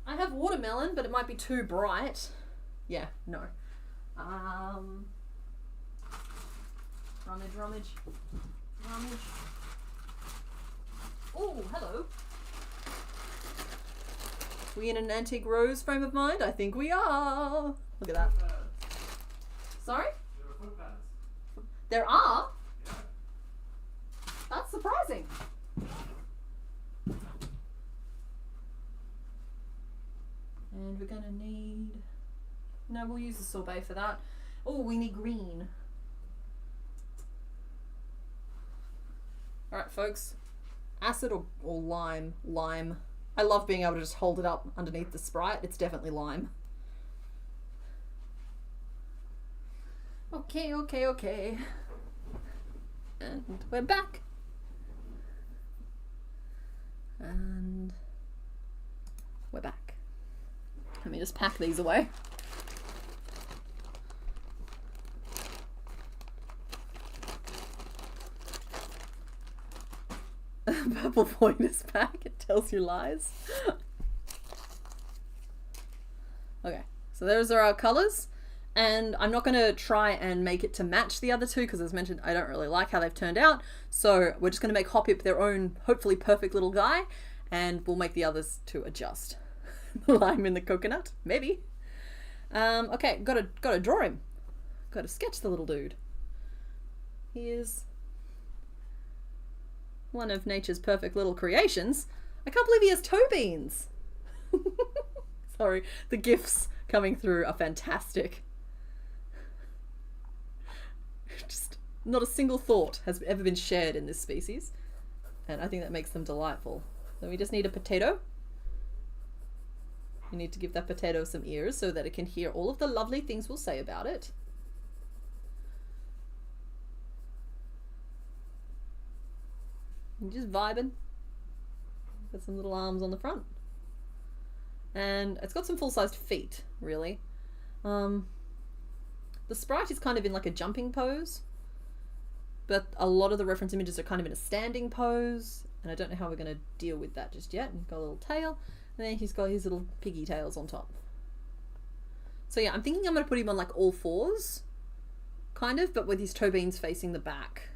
have watermelon, but it might be too bright. Yeah, no. Rummage, rummage, rummage. Oh, hello. Are we in an antique rose frame of mind? I think we are. Look at that. Sorry? There are foot pads. There are? Yeah. That's surprising. And we're gonna need... No, we'll use the sorbet for that. Oh, we need green. Alright, folks. Acid or lime? Lime. I love being able to just hold it up underneath the sprite. It's definitely lime. Okay, okay, okay. And we're back. And we're back. Let me just pack these away. Purple pointers pack, it tells you lies. Okay, so those are our colours. And I'm not going to try and make it to match the other two because, as mentioned, I don't really like how they've turned out. So we're just going to make Hop-Hip their own, hopefully perfect little guy, and we'll make the others to adjust. The lime in the coconut, maybe. Okay, gotta draw him. Gotta sketch the little dude. He is one of nature's perfect little creations. I can't believe he has toe beans. Sorry, the gifs coming through are fantastic. Just not a single thought has ever been shared in this species, and I think that makes them delightful. So we just need a potato. You need to give that potato some ears so that it can hear all of the lovely things we'll say about it. And just vibing. Got some little arms on the front. And it's got some full-sized feet, really. The sprite is kind of in like a jumping pose, but a lot of the reference images are kind of in a standing pose, and I don't know how we're going to deal with that just yet. And got a little tail, and then he's got his little piggy tails on top. So yeah, I'm thinking I'm going to put him on like all fours, kind of, but with his toe beans facing the back.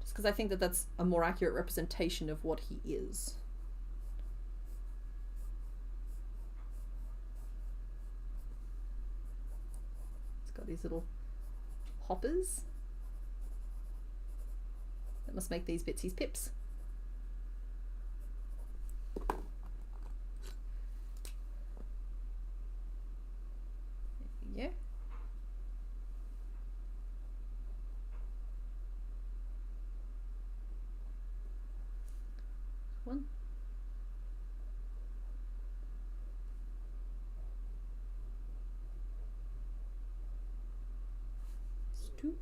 Just because I think that that's a more accurate representation of what he is. Got these little hoppers. That must make these bits his pips. There we go. One. Two.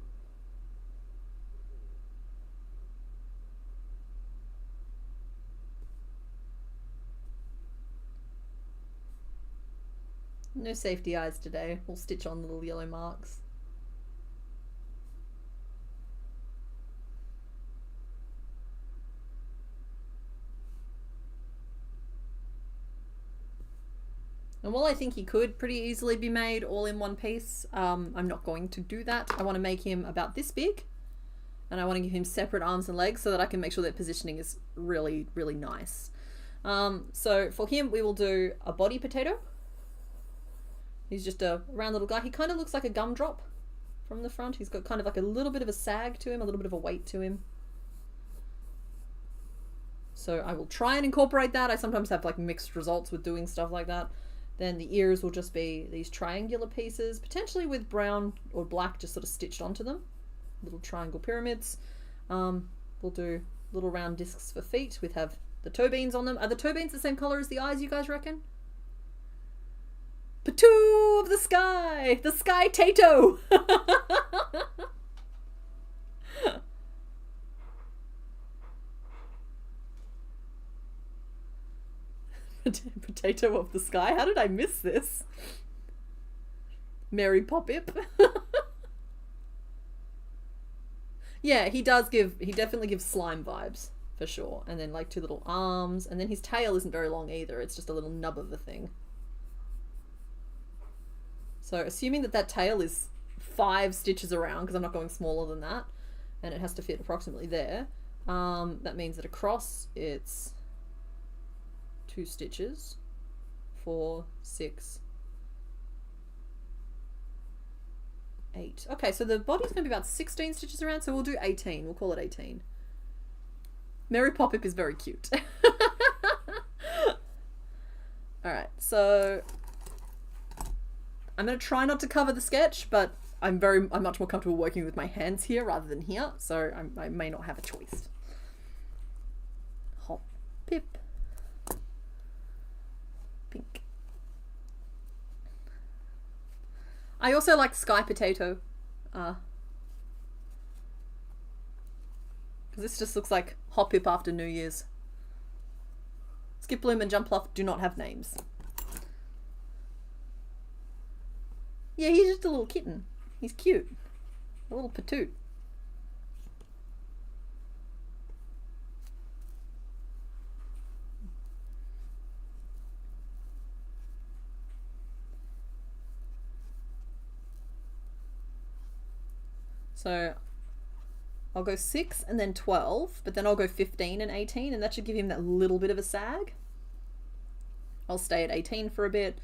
No safety eyes today. We'll stitch on little yellow marks. And while I think he could pretty easily be made all in one piece, I'm not going to do that. I want to make him about this big, and I want to give him separate arms and legs so that I can make sure that positioning is really, really nice. So for him, we will do a body potato. He's just a round little guy. He kind of looks like a gumdrop from the front. He's got kind of like a little bit of a sag to him, a little bit of a weight to him. So I will try and incorporate that. I sometimes have like mixed results with doing stuff like that. Then the ears will just be these triangular pieces, potentially with brown or black just sort of stitched onto them. Little triangle pyramids. We'll do little round discs for feet. We have the toe beans on them. Are the toe beans the same colour as the eyes, you guys reckon? Patoo of the sky! The sky tato! Potato of the sky? How did I miss this? Mary Poppip. Yeah, he definitely gives slime vibes, for sure. And then like 2 little arms, and then his tail isn't very long either, it's just a little nub of a thing. So assuming that tail is 5 stitches around, because I'm not going smaller than that, and it has to fit approximately there, that means that across it's 2 stitches, 4, 6, 8. Okay, so the body's going to be about 16 stitches around, so we'll do 18. We'll call it 18. Mary Poppip is very cute. Alright, so I'm going to try not to cover the sketch, but I'm much more comfortable working with my hands here rather than here, so I may not have a choice. Hop, pip. Pink. I also like Sky Potato. Because this just looks like Hop Pip after New Year's. Skip Bloom and Jump Fluff do not have names. Yeah, he's just a little kitten. He's cute. A little patoot. So I'll go 6 and then 12, but then I'll go 15 and 18, and that should give him that little bit of a sag. I'll stay at 18 for a bit,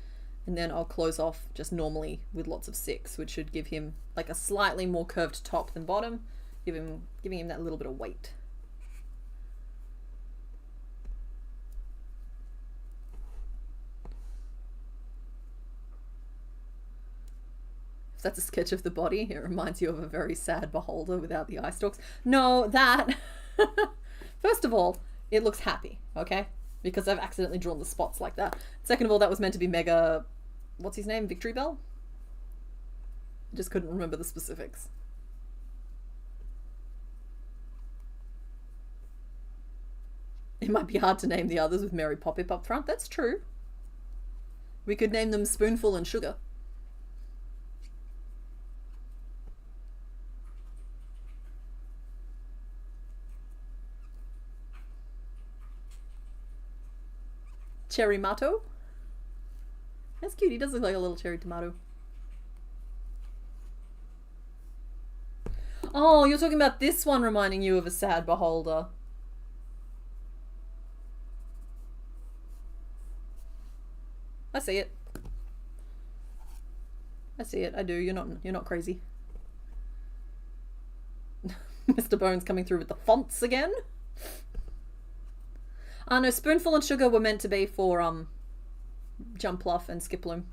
and then I'll close off just normally with lots of 6, which should give him like a slightly more curved top than bottom, giving him that little bit of weight. If that's a sketch of the body, it reminds you of a very sad beholder without the eye stalks. No, that... First of all, it looks happy, okay? Because I've accidentally drawn the spots like that. Second of all, that was meant to be Mega... What's his name? Victory Bell? I just couldn't remember the specifics. It might be hard to name the others with Mary Poppip up front. That's true. We could name them Spoonful and Sugar. Cherry Mato. That's cute. He does look like a little cherry tomato. Oh, you're talking about this one reminding you of a sad beholder. I see it. I see it. I do. You're not crazy. Mr. Bones coming through with the fonts again. No, Spoonful and Sugar were meant to be for Jump Fluff and Skip Bloom.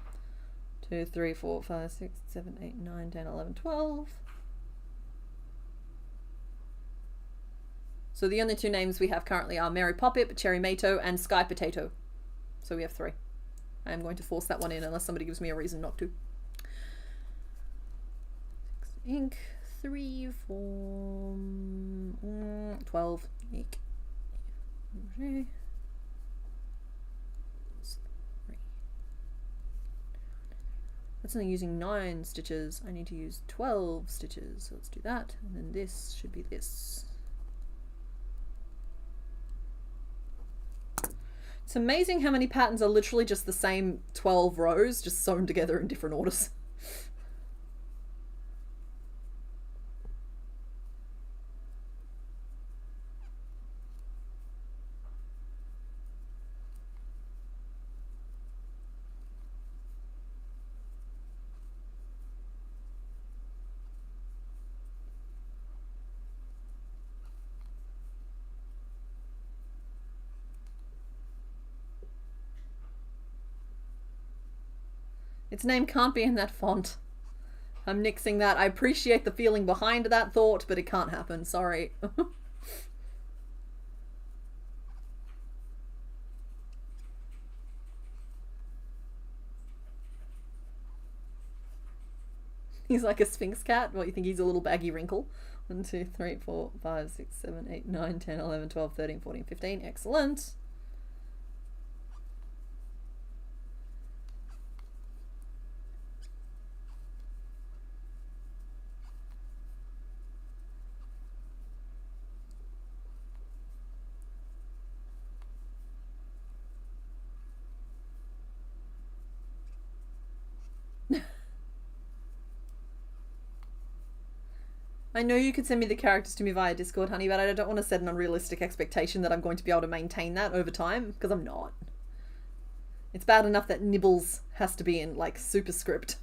2, 3, 4, 5, 6, 7, 8, 9, 10, 11, 12. So the only 2 names we have currently are Mary Poppip, Cherry Mato, and Sky Potato. So we have 3. I am going to force that one in unless somebody gives me a reason not to. 6 ink, 3, 4, 12 ink. Okay. That's only using 9 stitches. I need to use 12 stitches. So let's do that. And then this should be this. It's amazing how many patterns are literally just the same 12 rows, just sewn together in different orders. Its name can't be in that font. I'm nixing that. I appreciate the feeling behind that thought, but it can't happen. Sorry. He's like a Sphinx cat. What, you think he's a little baggy wrinkle? 1, 2, 3, 4, 5, 6, 7, 8, 9, 10, 11, 12, 13, 14, 15. Excellent. I know you could send me the characters to me via Discord, honey, but I don't want to set an unrealistic expectation that I'm going to be able to maintain that over time, because I'm not. It's bad enough that Nibbles has to be in, like, superscript.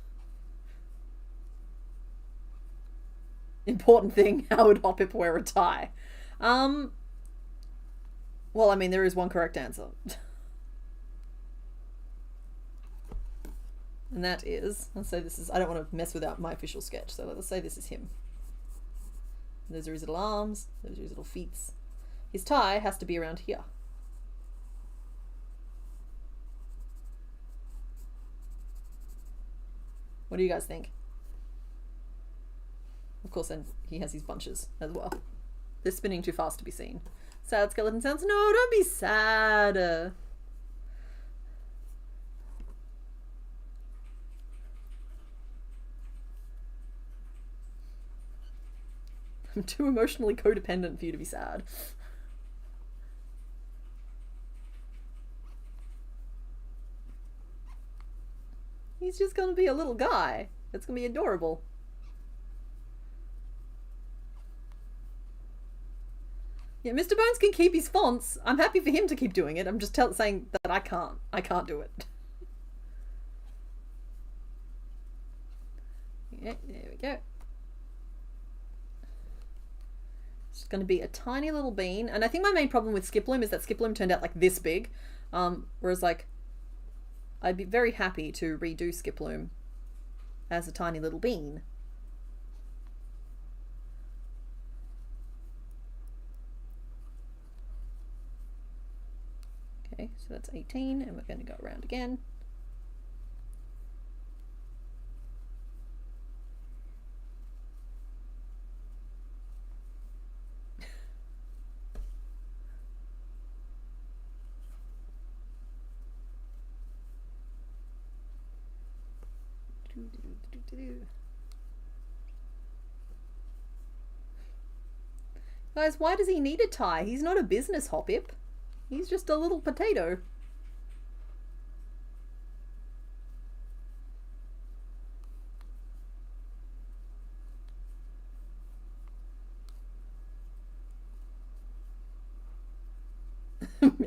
Important thing, how would Hoppip wear a tie? Well, I mean, there is one correct answer. And that is, let's say this is, I don't want to mess with my official sketch, so let's say this is him. Those are his little arms, those are his little feet. His tie has to be around here. What do you guys think? Of course, then he has his bunches as well. They're spinning too fast to be seen. Sad skeleton sounds. No, don't be sad. I'm too emotionally codependent for you to be sad. He's just gonna be a little guy. It's gonna be adorable. Yeah, Mr. Bones can keep his fonts. I'm happy for him to keep doing it. I'm just saying that I can't. I can't do it. Yeah, there we go. It's just going to be a tiny little bean. And I think my main problem with Skiploom is that Skiploom turned out like this big. Whereas like, I'd be very happy to redo Skiploom as a tiny little bean. Okay, so that's 18 and we're going to go around again. Guys, why does he need a tie? He's not a business Hoppip. He's just a little potato.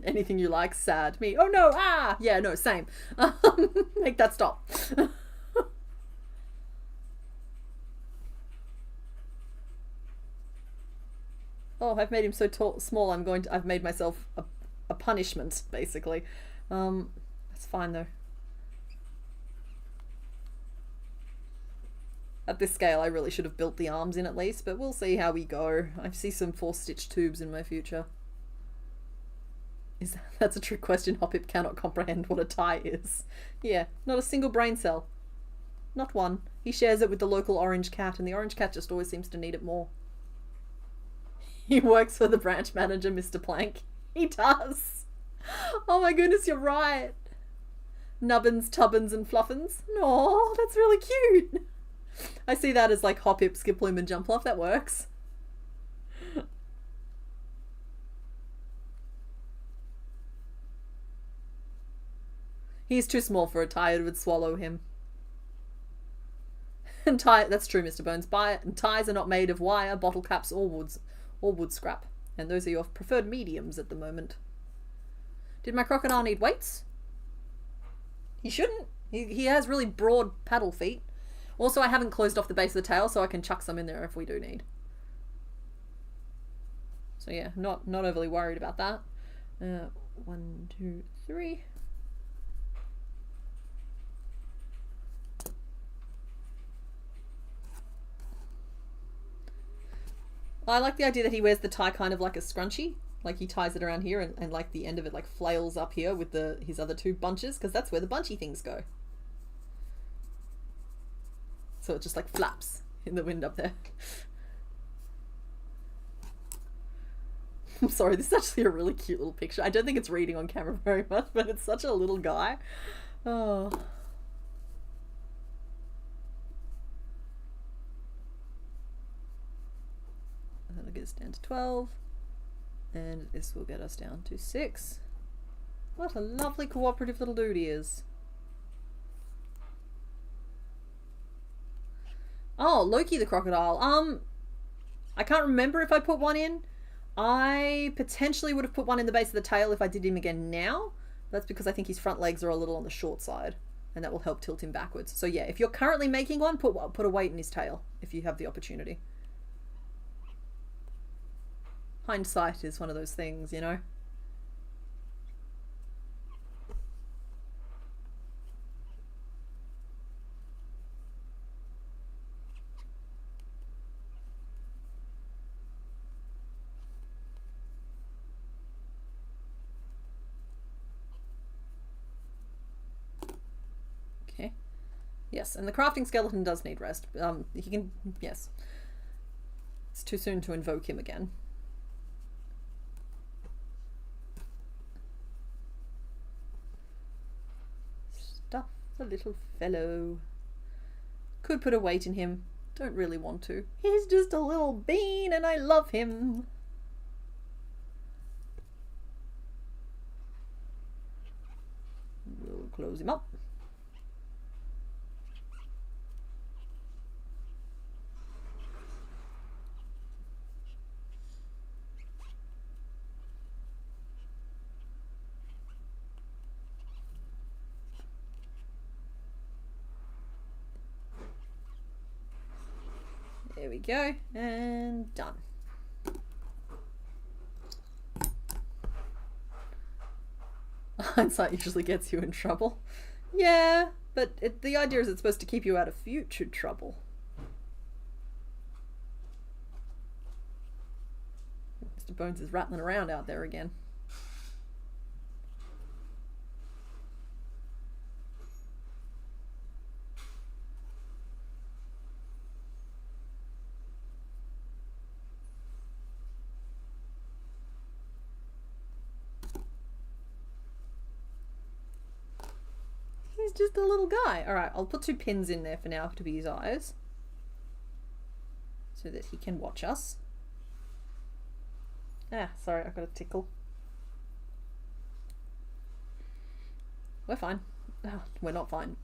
Anything you like, sad. Me, oh no, ah! Yeah, no, same. Make that stop. Oh, I've made him so small, I've made myself a punishment, basically. That's fine, though. At this scale, I really should have built the arms in at least, but we'll see how we go. I see some 4-stitch tubes in my future. That's a trick question. Hoppip cannot comprehend what a tie is. Yeah, not a single brain cell. Not one. He shares it with the local orange cat, and the orange cat just always seems to need it more. He works for the branch manager, Mr. Plank. He does. Oh my goodness, you're right. Nubbins, Tubbins, and Fluffins. Aw, that's really cute. I see that as like Hoppip, Skiploom, and Jumpluff. That works. He's too small for a tie. It would swallow him. And that's true, Mr. Bones. Ties are not made of wire, bottle caps, or wood scrap. And those are your preferred mediums at the moment. Did my crocodile need weights? He shouldn't. He has really broad paddle feet. Also, I haven't closed off the base of the tail, so I can chuck some in there if we do need. So yeah, not overly worried about that. 1, 2, 3. I like the idea that he wears the tie kind of like a scrunchie. Like he ties it around here and like the end of it like flails up here with his other 2 bunches, because that's where the bunchy things go. So it just like flaps in the wind up there. I'm sorry, this is actually a really cute little picture. I don't think it's reading on camera very much, but it's such a little guy. Oh. That'll get us down to 12. And this will get us down to 6. What a lovely cooperative little dude he is. Oh, Loki the crocodile. I can't remember if I put one in. I potentially would have put one in the base of the tail if I did him again now. That's because I think his front legs are a little on the short side, and that will help tilt him backwards. So yeah, if you're currently making one, put a weight in his tail if you have the opportunity. Hindsight is one of those things, you know. Okay. Yes, and the crafting skeleton does need rest. He can, yes. It's too soon to invoke him again. Stuff the little fellow. Could put a weight in him. Don't really want to. He's just a little bean and I love him. We'll close him up. There we go, and done. Hindsight usually gets you in trouble. Yeah, but the idea is it's supposed to keep you out of future trouble. Mr. Bones is rattling around out there again. He's just a little guy. Alright, I'll put 2 pins in there for now to be his eyes, so that he can watch us. Ah, sorry, I've got a tickle. We're fine. Oh, we're not fine.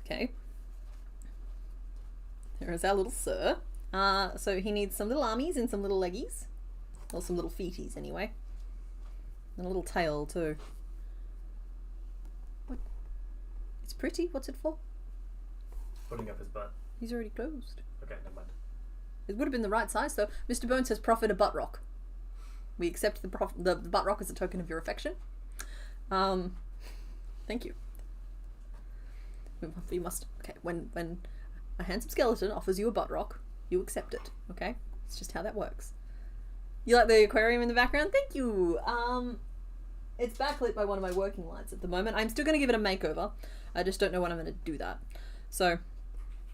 Okay. There is our little sir. So he needs some little armies and some little leggies. Or some little feeties, anyway. And a little tail, too. What? It's pretty. What's it for? Putting up his butt. He's already closed. Okay, never mind. It would have been the right size, though. Mr. Bones has proffered a butt rock. We accept the butt rock as a token of your affection. Thank you. We must... Okay, when a handsome skeleton offers you a butt rock, you accept it, okay? It's just how that works. You like the aquarium in the background? Thank you! It's backlit by one of my working lights at the moment. I'm still going to give it a makeover. I just don't know when I'm going to do that. So,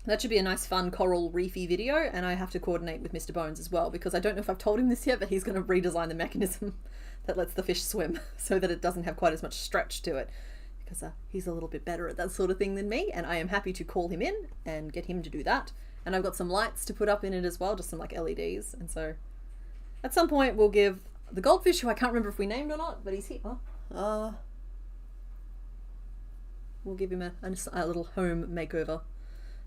that should be a nice, fun, coral, reefy video, and I have to coordinate with Mr. Bones as well, because I don't know if I've told him this yet, but he's going to redesign the mechanism that lets the fish swim, so that it doesn't have quite as much stretch to it. Because he's a little bit better at that sort of thing than me, and I am happy to call him in and get him to do that. And I've got some lights to put up in it as well, just some like LEDs, and so at some point we'll give the goldfish, who I can't remember if we named or not, but he's here. We'll give him a little home makeover.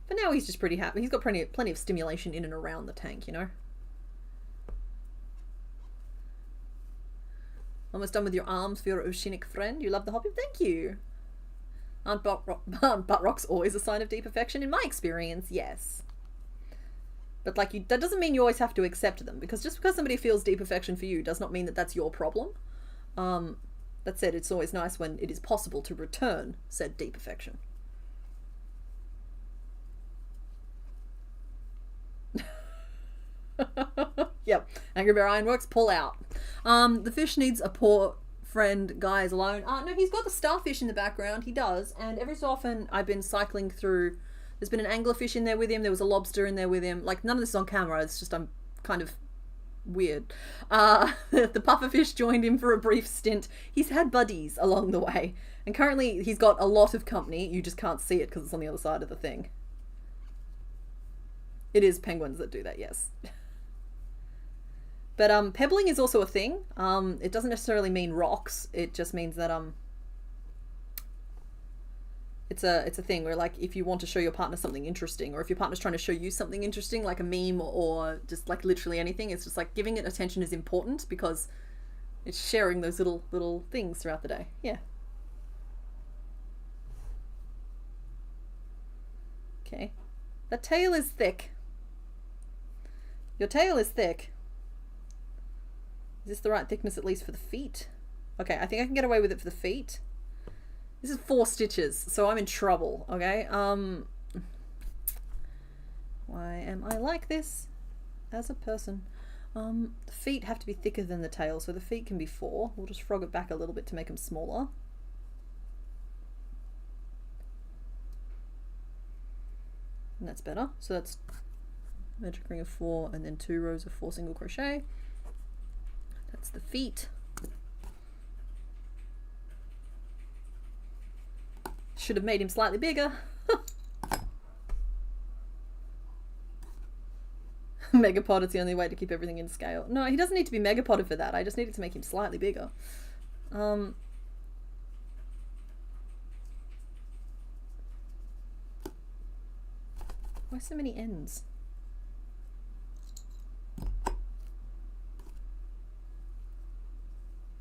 For now he's just pretty happy. He's got plenty of stimulation in and around the tank, you know. Almost done with your arms for your oceanic friend. You love the hobby? Thank you. Aren't butt rocks always a sign of deep affection? In my experience, yes. But like, that doesn't mean you always have to accept them, because just because somebody feels deep affection for you does not mean that that's your problem. That said, it's always nice when it is possible to return said deep affection. Yep, Angry Bear Ironworks, pull out. The fish needs a paw friend Guy is alone. No, he's got the starfish in the background. He does. And every so often I've been cycling through. There's been an anglerfish in there with him. There was a lobster in there with him. Like, none of this is on camera. It's just I'm kind of weird. The pufferfish joined him for a brief stint. He's had buddies along the way. And currently he's got a lot of company. You just can't see it because it's on the other side of the thing. It is penguins that do that, yes. But pebbling is also a thing. It doesn't necessarily mean rocks. It just means that it's a thing where, like, if you want to show your partner something interesting, or if your partner's trying to show you something interesting, like a meme or just like literally anything, it's just like giving it attention is important because it's sharing those little things throughout the day. Yeah. Okay. That tail is thick. Your tail is thick. Is this the right thickness at least for the feet? Okay, I think I can get away with it for the feet. This is 4 stitches, so I'm in trouble, okay? Why am I like this as a person? The feet have to be thicker than the tail, so the feet can be 4. We'll just frog it back a little bit to make them smaller. And that's better. So that's magic ring of 4 and then 2 rows of 4 single crochet. That's the feet. Should have made him slightly bigger. Megapod is the only way to keep everything in scale. No, he doesn't need to be megapoded for that. I just needed to make him slightly bigger. Why so many ends?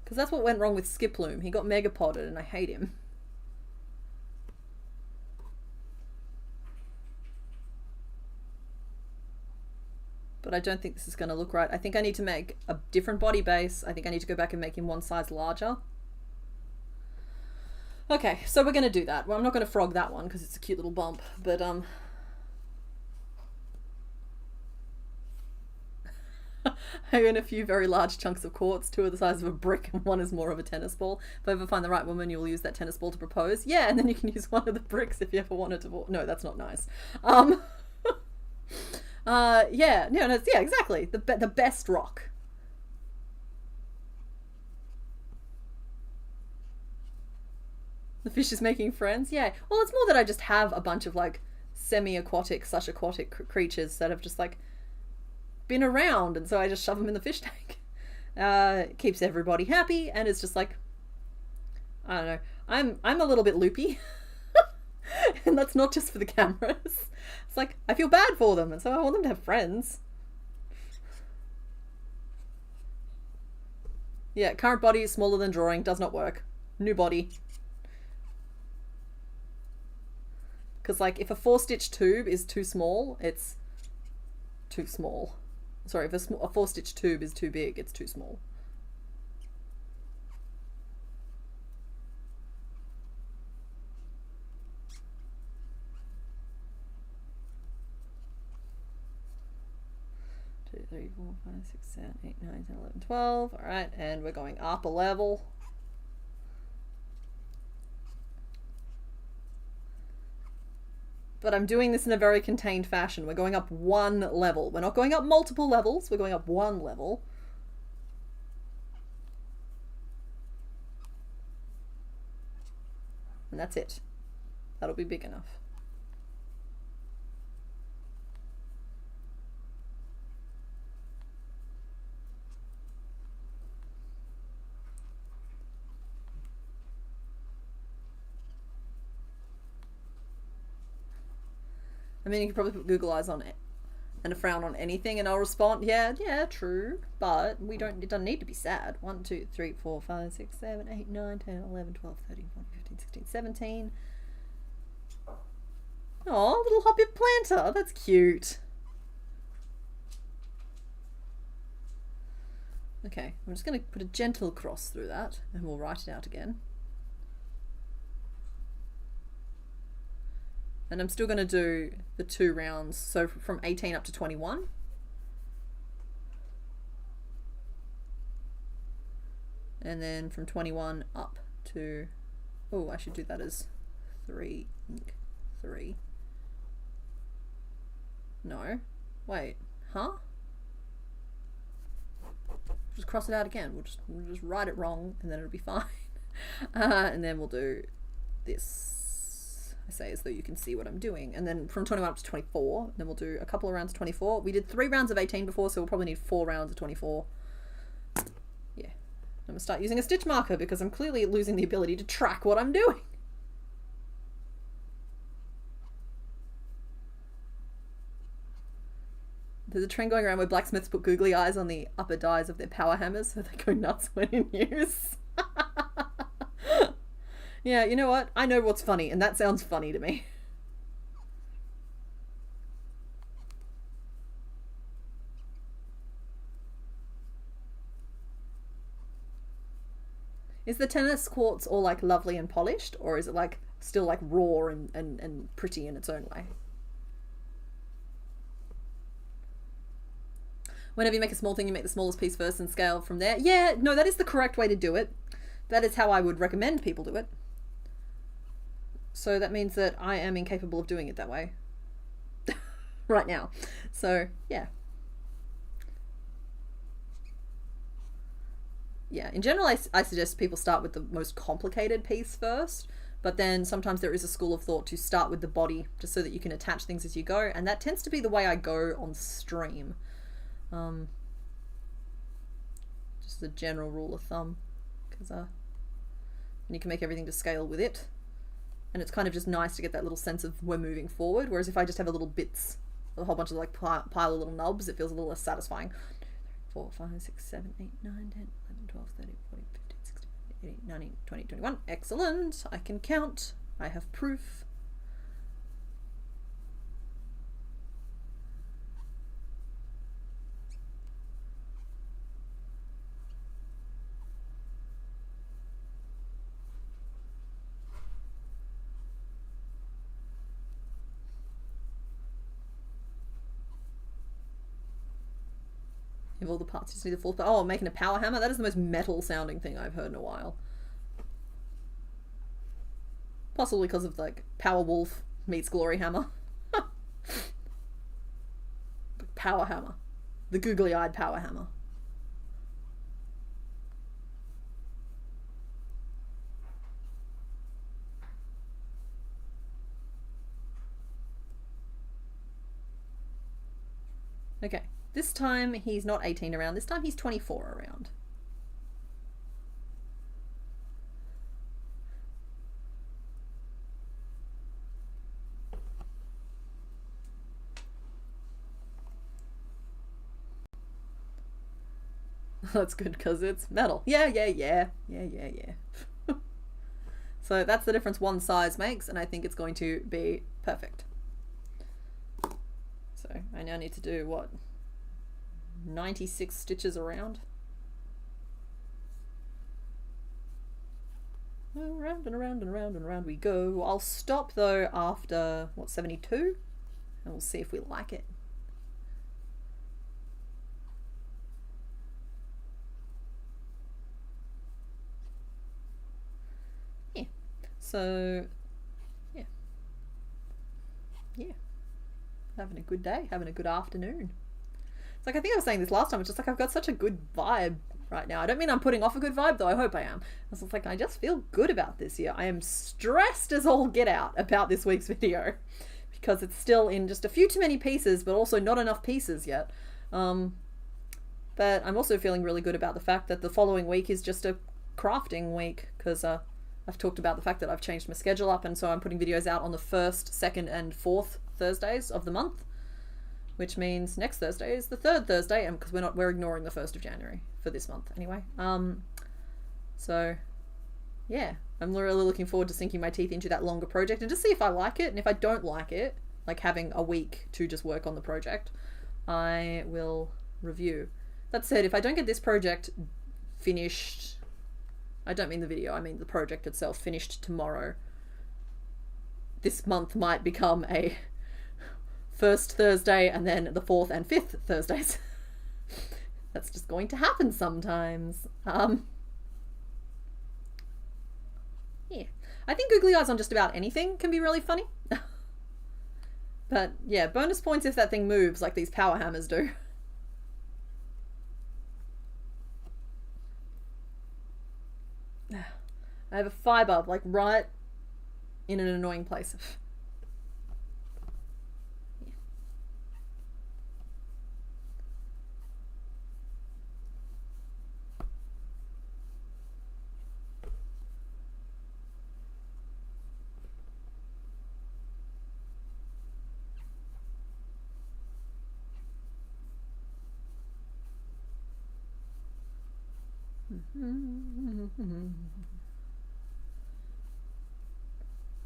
Because that's what went wrong with Skiploom. He got megapoded and I hate him. But I don't think this is going to look right. I think I need to make a different body base. I think I need to go back and make him 1 size larger. Okay, so we're going to do that. Well, I'm not going to frog that one because it's a cute little bump. But I'm in a few very large chunks of quartz. 2 are the size of a brick and 1 is more of a tennis ball. If I ever find the right woman, you'll use that tennis ball to propose. Yeah, and then you can use 1 of the bricks if you ever wanted to. No, that's not nice. Yeah, no, yeah, exactly. The best rock. The fish is making friends. Yeah. Well, it's more that I just have a bunch of like semi-aquatic / aquatic creatures that have just like been around, and so I just shove them in the fish tank. Keeps everybody happy, and it's just like, I don't know. I'm a little bit loopy. And that's not just for the cameras. It's like, I feel bad for them, and so I want them to have friends. Yeah, current body is smaller than drawing. Does not work. New body. Because, like, if a 4-stitch tube is too small, it's too small. Sorry, if a 4-stitch tube is too big, it's too small. Two, 3, 4, 5, 6, 7, 8, 9, 10, 11, 12. All right, and we're going up a level. But I'm doing this in a very contained fashion. We're going up 1 level. We're not going up multiple levels. We're going up 1 level. And that's it. That'll be big enough. I mean, you could probably put Google eyes on it and a frown on anything and I'll respond, yeah, true, but it doesn't need to be sad. 1, 2, 3, 4, 5, 6, 7, 8, 9, 10, 11, 12, 13, 14, 15, 16, 17. Oh, little hobbit planter, that's cute. Okay, I'm just going to put a gentle cross through that and we'll write it out again. And I'm still going to do the 2 rounds, so from 18 up to 21. and then from 21 up to, oh, I should do that as 3 ink 3. No, wait, huh? Just cross it out again. We'll just write it wrong and then it'll be fine. And then we'll do this. I say as though you can see what I'm doing. And then from 21 up to 24, then we'll do a couple of rounds of 24. We did 3 rounds of 18 before, so we'll probably need 4 rounds of 24. Yeah. I'm gonna start using a stitch marker because I'm clearly losing the ability to track what I'm doing. There's a trend going around where blacksmiths put googly eyes on the upper dies of their power hammers so they go nuts when in use. Yeah, you know what? I know what's funny, and that sounds funny to me. Is the tennis quartz all like lovely and polished, or is it like still like raw and pretty in its own way? Whenever you make a small thing, you make the smallest piece first and scale from there. Yeah, no, that is the correct way to do it. That is how I would recommend people do it. So that means that I am incapable of doing it that way right now. So, yeah. Yeah, in general, I suggest people start with the most complicated piece first, but then sometimes there is a school of thought to start with the body just so that you can attach things as you go, and that tends to be the way I go on stream. Just a general rule of thumb, because you can make everything to scale with it, and it's kind of just nice to get that little sense of we're moving forward, whereas if I just have a little bits, a whole bunch of like pile of little nubs, it feels a little less satisfying. 4, 5, 6, 7, 8, 9, 10, 11, 12, 13, 14, 15, 16, 18, 19, 20, 21. Excellent. I can count. I have proof. Of all the parts, you just need the full. Oh, making a power hammer? That is the most metal sounding thing I've heard in a while. Possibly because of like Power Wolf meets Glory Hammer. Power hammer. The googly eyed power hammer. Okay. This time he's not 18 around, this time he's 24 around. That's good because it's metal. Yeah. So that's the difference one size makes, and I think it's going to be perfect. So I now need to do what? 96 stitches around. Around and around and around and around we go. I'll stop though after, what, 72? And we'll see if we like it. Yeah. So, yeah. Yeah. Having a good day, having a good afternoon. It's like, I think I was saying this last time, it's just like I've got such a good vibe right now. I don't mean I'm putting off a good vibe, though I hope I am. It's just like, I just feel good about this year. I am stressed as all get out about this week's video because it's still in just a few too many pieces, but also not enough pieces yet. But I'm also feeling really good about the fact that the following week is just a crafting week, because I've talked about the fact that I've changed my schedule up, and so I'm putting videos out on the 1st, 2nd, and 4th Thursdays of the month. Which means next Thursday is the 3rd Thursday, and because we're ignoring the 1st of January for this month anyway. So yeah, I'm really looking forward to sinking my teeth into that longer project and just see if I like it. And if I don't like it, like having a week to just work on the project, I will review. That said, if I don't get this project finished, I don't mean the video, I mean the project itself finished tomorrow, this month might become a 1st Thursday and then the 4th and 5th Thursdays. That's just going to happen sometimes. I think googly eyes on just about anything can be really funny. But yeah, bonus points if that thing moves like these power hammers do. I have a fiber like right in an annoying place.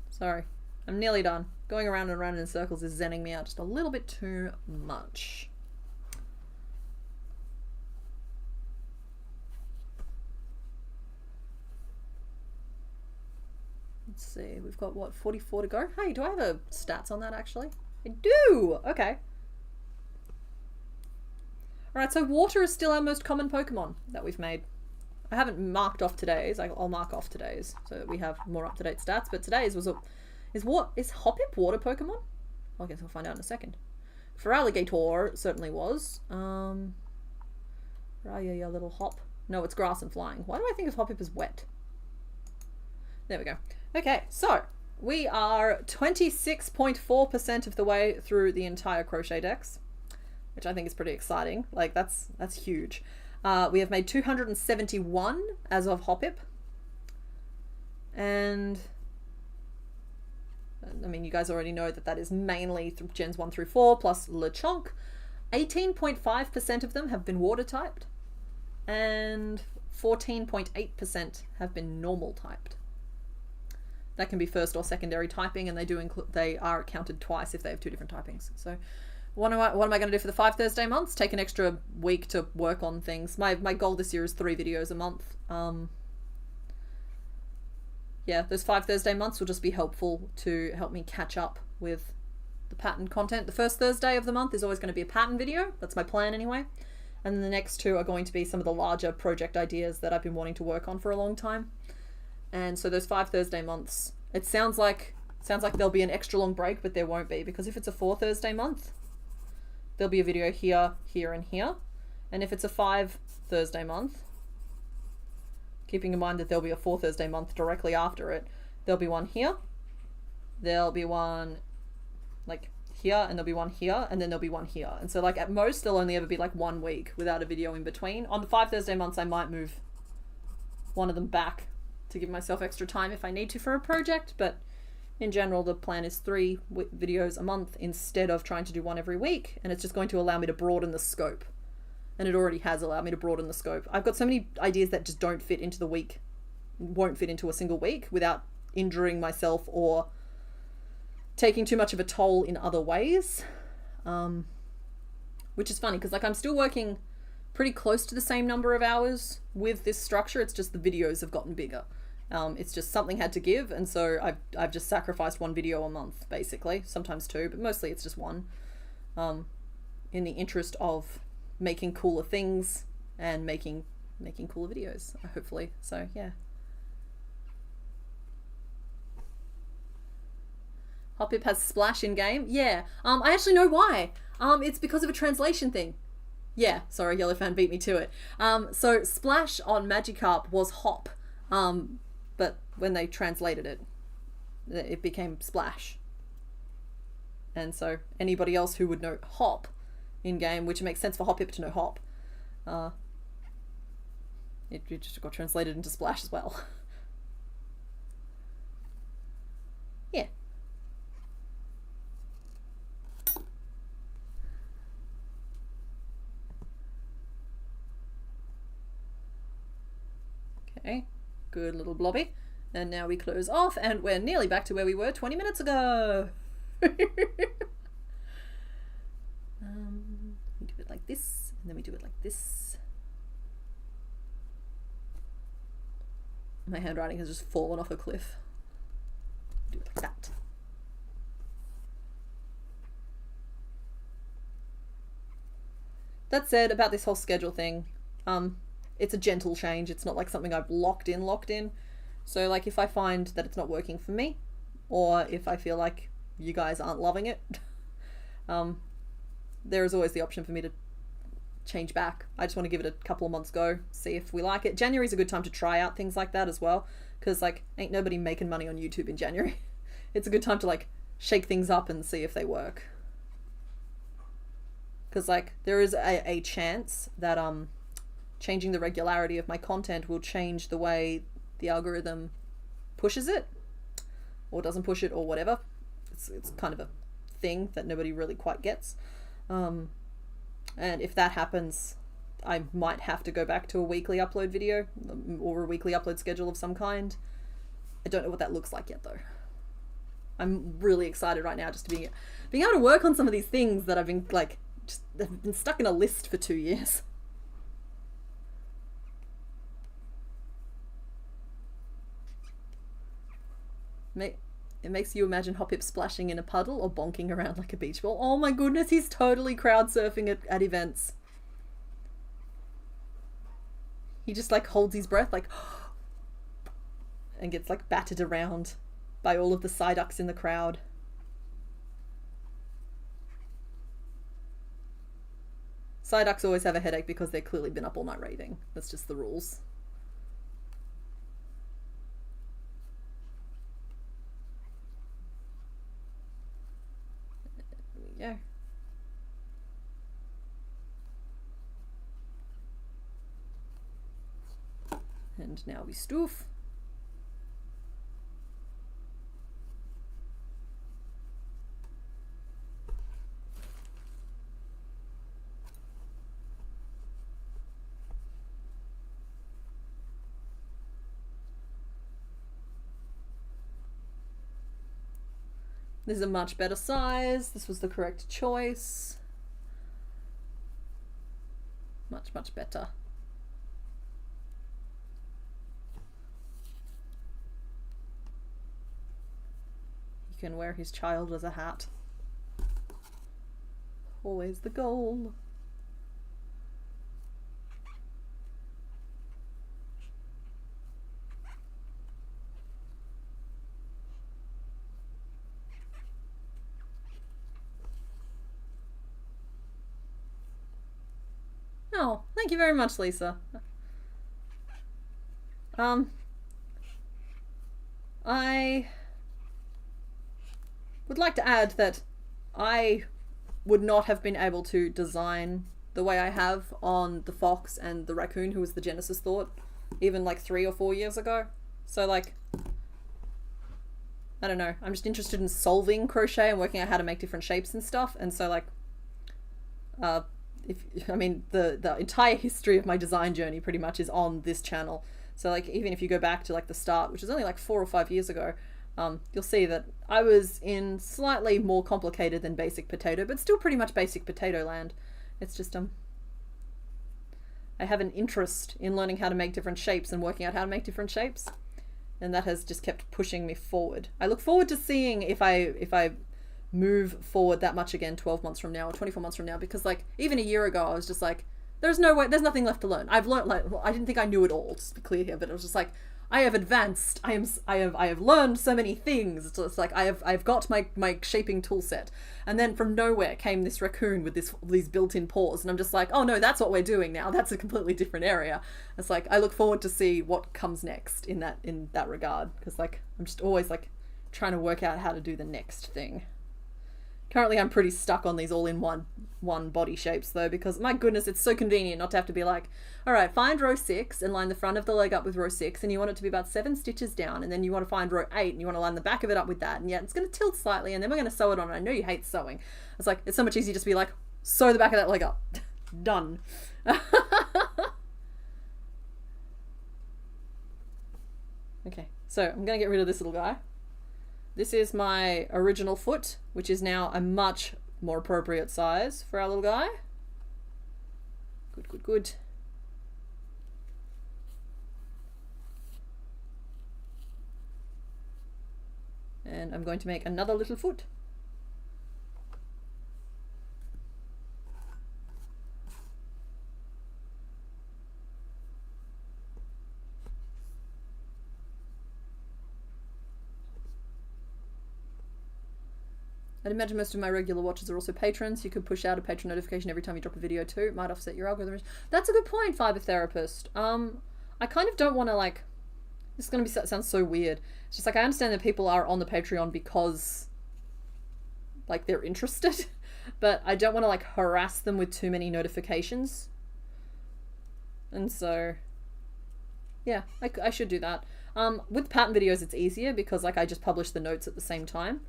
Sorry, I'm nearly done. Going around and around in circles is zenning me out just a little bit too much. Let's see, we've got what, 44 to go? Hey, do I have a stats on that actually? I do! Okay. Alright, so water is still our most common Pokemon that we've made. I haven't marked off today's. I'll mark off today's so that we have more up-to-date stats. But today's was is Hoppip water Pokemon? I guess I'll find out in a second. Feraligatr certainly was. Yeah, little hop. No, it's grass and flying. Why do I think of Hoppip as wet? There we go. Okay, so we are 26.4% of the way through the entire Crochetdex, which I think is pretty exciting. Like that's huge. We have made 271 as of Hoppip. And I mean, you guys already know that that is mainly through gens 1 through 4 plus Lechonk. 18.5% of them have been water typed, and 14.8% have been normal typed. That can be first or secondary typing, and they are counted twice if they have two different typings. So what am I going to do for the 5 Thursday months? Take an extra week to work on things. My goal this year is 3 videos a month. Yeah, those 5 Thursday months will just be helpful to help me catch up with the pattern content. The first Thursday of the month is always going to be a pattern video. That's my plan anyway. And then the next 2 are going to be some of the larger project ideas that I've been wanting to work on for a long time. And so those 5 Thursday months, it sounds like there'll be an extra long break, but there won't be, because if it's a 4 Thursday month, there'll be a video here, here, and here. And if it's a 5 Thursday month, keeping in mind that there'll be a 4 Thursday month directly after it, there'll be one here, there'll be one like here, and there'll be one here, and then there'll be one here. And so like at most there'll only ever be like 1 week without a video in between. On the 5 Thursday months I might move one of them back to give myself extra time if I need to for a project, but in general the plan is 3 videos a month instead of trying to do 1 every week, and it's just going to allow me to broaden the scope. And it already has allowed me to broaden the scope. I've got so many ideas that just don't fit into the week, won't fit into a single week without injuring myself or taking too much of a toll in other ways. Which is funny because like I'm still working pretty close to the same number of hours with this structure. It's just the videos have gotten bigger. It's just something had to give, and so I've just sacrificed 1 video a month basically, sometimes 2, but mostly it's just 1, in the interest of making cooler things and making cooler videos, hopefully. So yeah. Hoppip has splash in game. Yeah. I actually know why. It's because of a translation thing. Yeah, sorry, Yellowfan beat me to it. So splash on Magikarp was hop. But when they translated it, it became splash. And so anybody else who would know hop in game, which makes sense for Hoppip to know hop, it just got translated into splash as well. Yeah. Okay, good little blobby. And now we close off, and we're nearly back to where we were 20 minutes ago. We do it like this, and then we do it like this. My handwriting has just fallen off a cliff. Do it like that. That said, about this whole schedule thing, it's a gentle change. It's not like something I've locked in. So like if I find that it's not working for me, or if I feel like you guys aren't loving it, there is always the option for me to change back. I just want to give it a couple of months go, see if we like it. January's a good time to try out things like that as well, because like ain't nobody making money on YouTube in January. It's a good time to like shake things up and see if they work. Because like there is a chance that changing the regularity of my content will change the way the algorithm pushes it or doesn't push it or whatever. It's kind of a thing that nobody really quite gets. And if that happens, I might have to go back to a weekly upload video or a weekly upload schedule of some kind. I don't know what that looks like yet though. I'm really excited right now just to being able to work on some of these things that I've been like they've been stuck in a list for 2 years. It makes you imagine Hop-Hip splashing in a puddle or bonking around like a beach ball. Oh my goodness, he's totally crowd surfing at events. He just like holds his breath like and gets like battered around by all of the Psyducks in the crowd. Psyducks always have a headache because they've clearly been up all night raving. That's just the rules. There we go. And now we stoof. This is a much better size. This was the correct choice. Much, much better. He can wear his child as a hat. Always the goal. Oh, thank you very much, Lisa. I would like to add that I would not have been able to design the way I have on the fox and the raccoon, who was the Genesis thought, even like 3 or 4 years ago. So like, I don't know, I'm just interested in solving crochet and working out how to make different shapes and stuff. And so like, the entire history of my design journey pretty much is on this channel. So like, even if you go back to like the start, which is only like 4 or 5 years ago, you'll see that I was in slightly more complicated than basic potato, but still pretty much basic potato land. It's just, I have an interest in learning how to make different shapes and working out how to make different shapes. And that has just kept pushing me forward. I look forward to seeing if I move forward that much again 12 months from now or 24 months from now, because like even a year ago I was just like, there's no way, there's nothing left to learn. I've learned, like, well, I didn't think I knew it all, just to be clear here, but it was just like, I have advanced, I have learned so many things. It's like I've got my shaping tool set, and then from nowhere came this raccoon with these built-in paws, and I'm just like, oh no, that's what we're doing now. That's a completely different area. It's like I look forward to see what comes next in that regard, because like I'm just always like trying to work out how to do the next thing. Currently I'm pretty stuck on these all-in-one body shapes though, because my goodness, it's so convenient not to have to be like, alright, find row 6 and line the front of the leg up with row 6, and you want it to be about 7 stitches down, and then you want to find row 8 and you want to line the back of it up with that, and yeah, it's going to tilt slightly, and then we're going to sew it on. I know you hate sewing. It's like, it's so much easier just to be like, sew the back of that leg up. Done. Okay, so I'm going to get rid of this little guy. This is my original foot, which is now a much more appropriate size for our little guy. Good, good, good. And I'm going to make another little foot. I'd imagine most of my regular watchers are also patrons. You could push out a patron notification every time you drop a video too. It might offset your algorithm. That's a good point, Fiber Therapist. I kind of don't want to like... This is going to sound so weird. It's just like I understand that people are on the Patreon because like they're interested. But I don't want to like harass them with too many notifications. And so... Yeah, I should do that. With pattern videos it's easier because like I just publish the notes at the same time.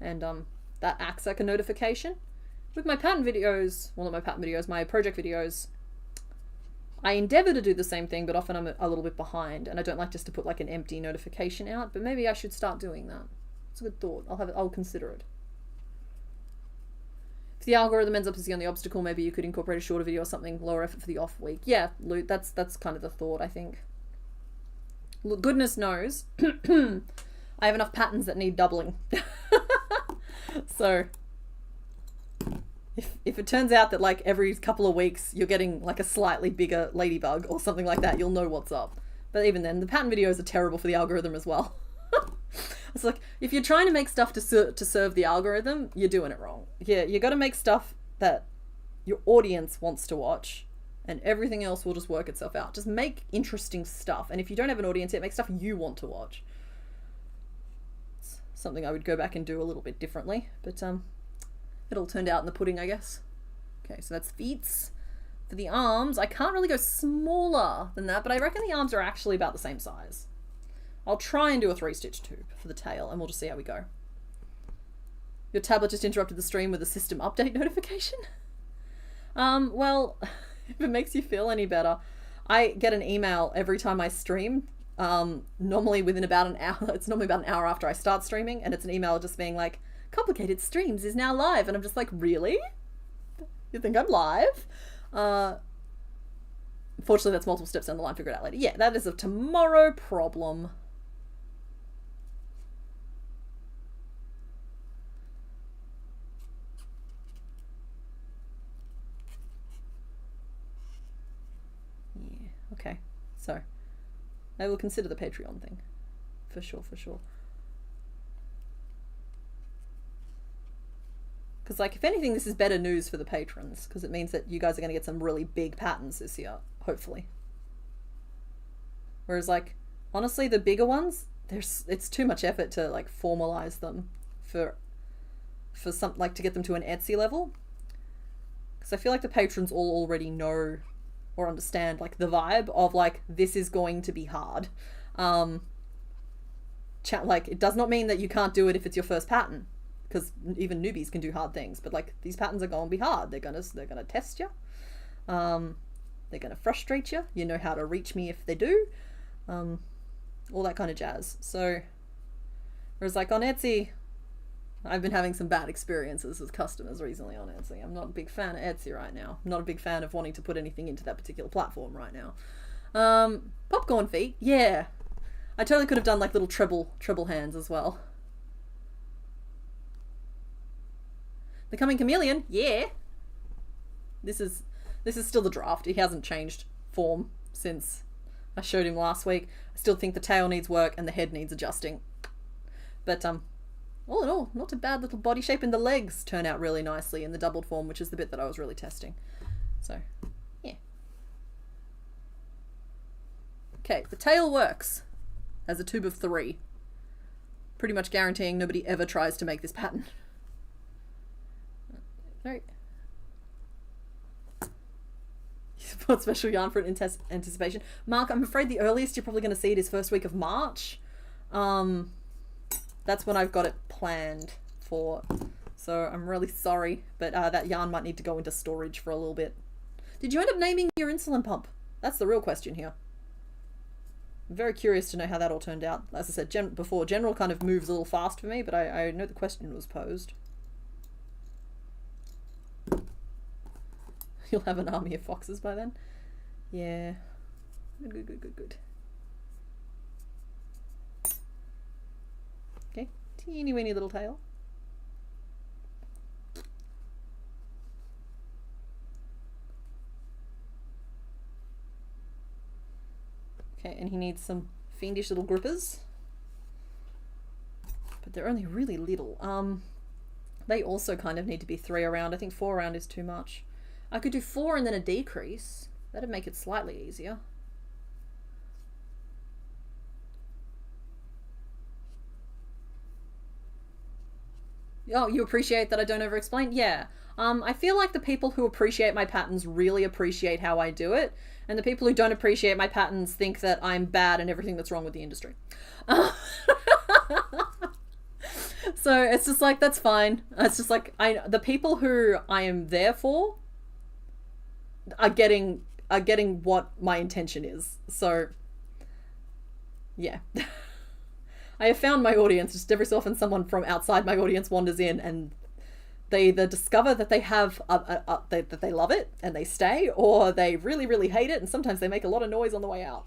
And that acts like a notification. With my pattern videos, well not my pattern videos, my project videos, I endeavour to do the same thing, but often I'm a little bit behind, and I don't like just to put like an empty notification out, but maybe I should start doing that. It's a good thought. I'll consider it. If the algorithm ends up as the obstacle, maybe you could incorporate a shorter video or something, lower effort for the off week. Yeah, Loot, that's kind of the thought, I think. Look, goodness knows, I have enough patterns that need doubling. So if it turns out that like every couple of weeks you're getting like a slightly bigger ladybug or something like that, you'll know what's up. But even then, the pattern videos are terrible for the algorithm as well. It's like if you're trying to make stuff to serve the algorithm, you're doing it wrong. Yeah, you got to make stuff that your audience wants to watch, and everything else will just work itself out. Just make interesting stuff, and if you don't have an audience yet, make stuff you want to watch. It's something I would go back and do a little bit differently, but it all turned out in the pudding, I guess. Okay, so that's feet. For the arms, I can't really go smaller than that, but I reckon the arms are actually about the same size. I'll try and do a 3-stitch tube for the tail, and we'll just see how we go. Your tablet just interrupted the stream with a system update notification? Well, if it makes you feel any better, I get an email every time I stream, normally within about an hour. It's normally about an hour after I start streaming, and it's an email just being like, Complicated Streams is now live, and I'm just like, really? You think I'm live? Unfortunately, that's multiple steps down the line, figure it out later. Yeah, that is a tomorrow problem. Yeah, okay. So, I will consider the Patreon thing. For sure, for sure. Because, like, if anything, this is better news for the patrons, because it means that you guys are going to get some really big patterns this year, hopefully. Whereas, like, honestly, the bigger ones, it's too much effort to, like, formalize them for some, like, to get them to an Etsy level. Because I feel like the patrons all already know or understand, like, the vibe of, like, this is going to be hard. Like, it does not mean that you can't do it if it's your first pattern. Because even newbies can do hard things, but like these patterns are going to be hard. They're gonna test you. They're gonna frustrate you. You know how to reach me if they do. All that kind of jazz. So, whereas like on Etsy, I've been having some bad experiences with customers recently on Etsy. I'm not a big fan of Etsy right now. I'm not a big fan of wanting to put anything into that particular platform right now. Popcorn feet, yeah. I totally could have done like little treble hands as well. The Coming Chameleon, yeah. This is still the draft. He hasn't changed form since I showed him last week. I still think the tail needs work and the head needs adjusting. But all in all, not a bad little body shape, and the legs turn out really nicely in the doubled form, which is the bit that I was really testing. So, yeah. Okay, the tail works as a tube of 3. Pretty much guaranteeing nobody ever tries to make this pattern. Right. You bought special yarn for anticipation. Mark, I'm afraid the earliest you're probably going to see it is first week of March. That's when I've got it planned for. So I'm really sorry, but that yarn might need to go into storage for a little bit. Did you end up naming your insulin pump? That's the real question here. I'm very curious to know how that all turned out. As I said before, general kind of moves a little fast for me, but I know the question was posed. You'll have an army of foxes by then. Yeah. Good. Okay. Teeny weeny little tail. Okay, and he needs some fiendish little grippers. But they're only really little. They also kind of need to be 3 around. I think 4 around is too much. I could do 4 and then a decrease. That'd make it slightly easier. Oh, you appreciate that I don't over-explain? Yeah. I feel like the people who appreciate my patterns really appreciate how I do it, and the people who don't appreciate my patterns think that I'm bad and everything that's wrong with the industry. So it's just like, that's fine. It's just like, the people who I am there for are getting what my intention is. So yeah. I have found my audience. Just every so often someone from outside my audience wanders in and they either discover that they have that they love it and they stay, or they really, really hate it, and sometimes they make a lot of noise on the way out.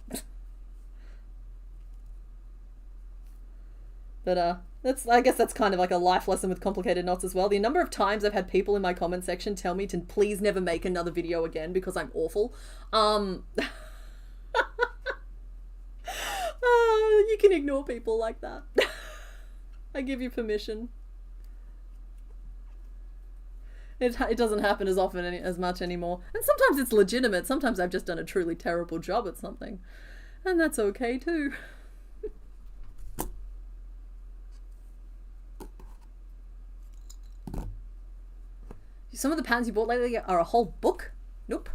But I guess that's kind of like a life lesson with complicated knots as well. The number of times I've had people in my comment section tell me to please never make another video again because I'm awful. You can ignore people like that. I give you permission. It doesn't happen as often as much anymore. And sometimes it's legitimate. Sometimes I've just done a truly terrible job at something. And that's okay too. Some of the patterns you bought lately are a whole book? Nope.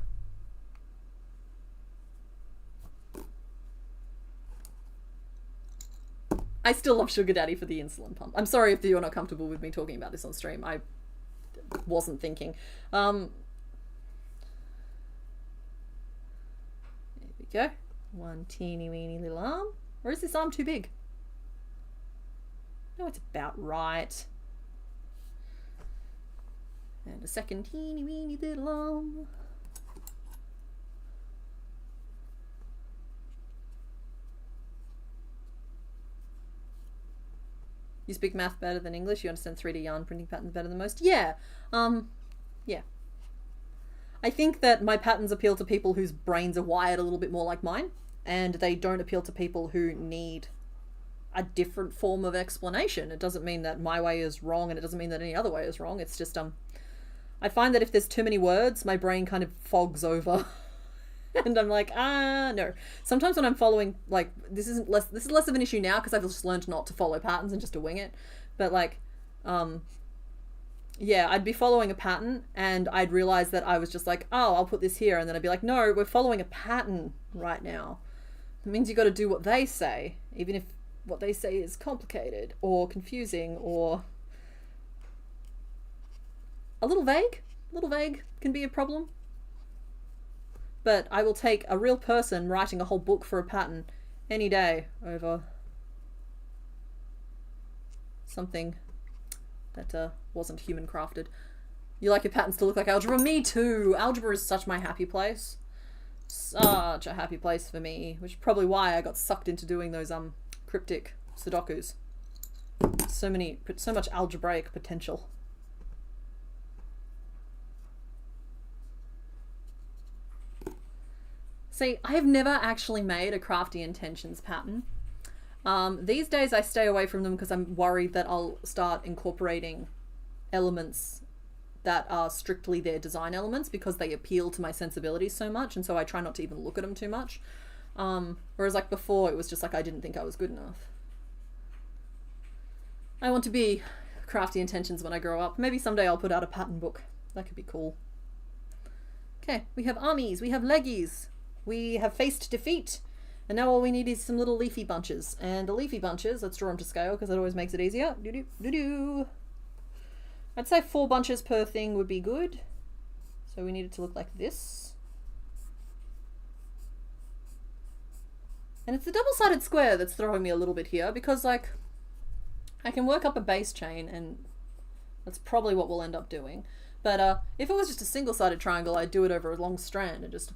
I still love Sugar Daddy for the insulin pump. I'm sorry if you're not comfortable with me talking about this on stream. I wasn't thinking. There we go. One teeny weeny little arm. Or is this arm too big? No, it's about right. And a second teeny weeny little arm. You speak math better than English. You understand 3D yarn printing patterns better than most. Yeah. Yeah. I think that my patterns appeal to people whose brains are wired a little bit more like mine, and they don't appeal to people who need a different form of explanation. It doesn't mean that my way is wrong, and it doesn't mean that any other way is wrong. It's just I find that if there's too many words, my brain kind of fogs over. And I'm like, no. Sometimes when I'm following, like, this is less of an issue now because I've just learned not to follow patterns and just to wing it. But like, yeah, I'd be following a pattern and I'd realize that I was just like, oh, I'll put this here. And then I'd be like, no, we're following a pattern right now. It means you got to do what they say, even if what they say is complicated or confusing or a little vague. A little vague can be a problem. But I will take a real person writing a whole book for a pattern any day over something that wasn't human crafted. You like your patterns to look like algebra? Me too! Algebra is such my happy place. Such a happy place for me. Which is probably why I got sucked into doing those cryptic Sudokus. So much algebraic potential. See, I have never actually made a Crafty Intentions pattern. These days I stay away from them because I'm worried that I'll start incorporating elements that are strictly their design elements because they appeal to my sensibilities so much, and so I try not to even look at them too much. Whereas like before it was just like I didn't think I was good enough. I want to be Crafty Intentions when I grow up. Maybe someday I'll put out a pattern book. That could be cool. Okay, we have armies, we have leggies. We have faced defeat, and now all we need is some little leafy bunches. And the leafy bunches, let's draw them to scale because it always makes it easier. Doo-doo. I'd say 4 bunches per thing would be good. So we need it to look like this. And it's the double-sided square that's throwing me a little bit here because, like, I can work up a base chain, and that's probably what we'll end up doing. But if it was just a single-sided triangle, I'd do it over a long strand and just...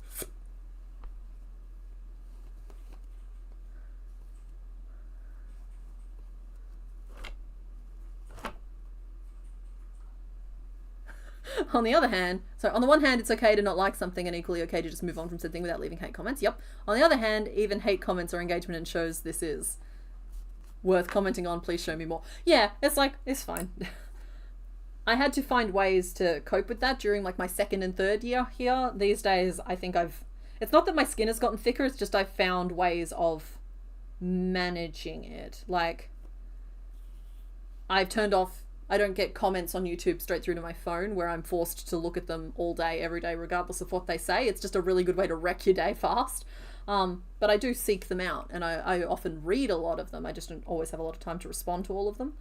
On the other hand, so on the one hand, it's okay to not like something and equally okay to just move on from said thing without leaving hate comments. Yep. On the other hand, even hate comments or engagement and shows this is worth commenting on. Please show me more. Yeah, it's like, it's fine. I had to find ways to cope with that during like my second and third year here. These days, I think it's not that my skin has gotten thicker, it's just I've found ways of managing it. Like, I've turned off, I don't get comments on YouTube straight through to my phone where I'm forced to look at them all day, every day, regardless of what they say. It's just a really good way to wreck your day fast. But I do seek them out, and I often read a lot of them. I just don't always have a lot of time to respond to all of them.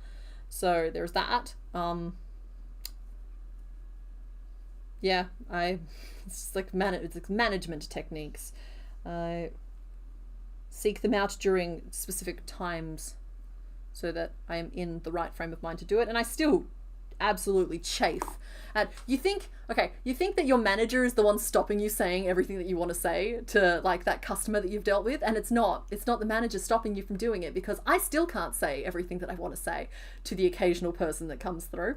So there's that. Yeah, it's like management techniques. I seek them out during specific times so that I am in the right frame of mind to do it. And I still absolutely chafe at, you think that your manager is the one stopping you saying everything that you want to say to like that customer that you've dealt with, and it's not the manager stopping you from doing it, because I still can't say everything that I want to say to the occasional person that comes through.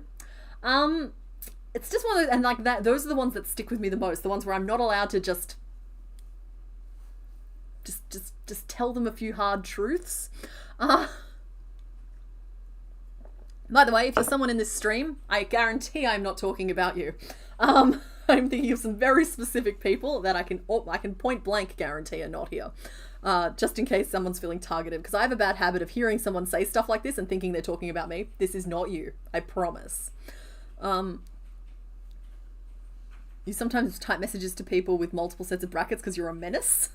It's just one of those, and like that, those are the ones that stick with me the most, the ones where I'm not allowed to just tell them a few hard truths. By the way, if you're someone in this stream, I guarantee I'm not talking about you. I'm thinking of some very specific people that I can point blank guarantee are not here. Just in case someone's feeling targeted, because I have a bad habit of hearing someone say stuff like this and thinking they're talking about me. This is not you, I promise. You sometimes type messages to people with multiple sets of brackets because you're a menace.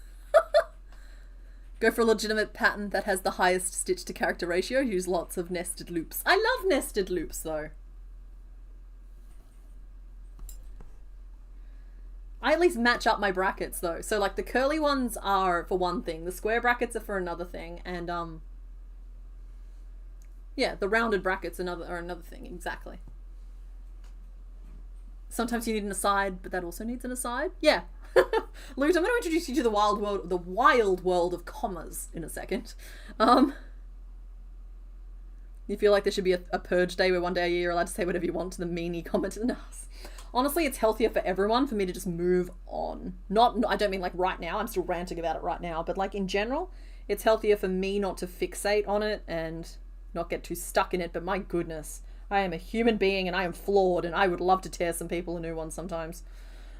Go for a legitimate pattern that has the highest stitch to character ratio. Use lots of nested loops. I love nested loops though. I at least match up my brackets though. So like the curly ones are for one thing, the square brackets are for another thing, and yeah, the rounded brackets are another thing, exactly. Sometimes you need an aside, but that also needs an aside. Yeah. Loot, I'm going to introduce you to the wild world of commas in a second. You feel like there should be a purge day where one day a year you're allowed to say whatever you want to the meanie commenters. Honestly, it's healthier for everyone for me to just move on. I don't mean like right now, I'm still ranting about it right now, but like in general, it's healthier for me not to fixate on it and not get too stuck in it, but my goodness, I am a human being and I am flawed, and I would love to tear some people a new one sometimes.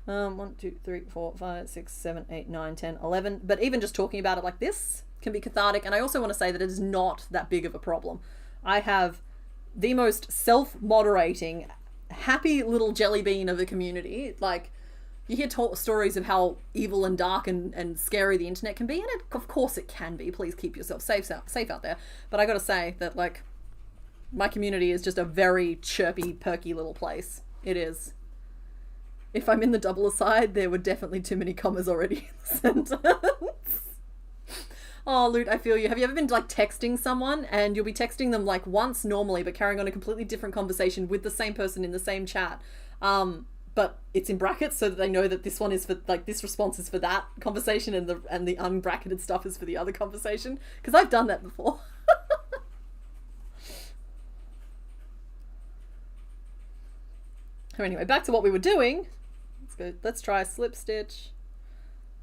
1, 2, 3, 4, 5, 6, 7, 8, 9, 10, 11. But even just talking about it like this can be cathartic. And I also want to say that it is not that big of a problem. I have the most self-moderating, happy little jelly bean of a community. Like, you hear stories of how evil and dark and scary the internet can be. And of course it can be. Please keep yourself safe out there. But I got to say that, like, my community is just a very chirpy, perky little place. It is. If I'm in the double aside, there were definitely too many commas already in the sentence. Oh, Loot, I feel you. Have you ever been like texting someone and you'll be texting them like once normally, but carrying on a completely different conversation with the same person in the same chat? But it's in brackets so that they know that this one is for, like, this response is for that conversation and the unbracketed stuff is for the other conversation. Because I've done that before. Anyway, back to what we were doing. Let's try a slip stitch.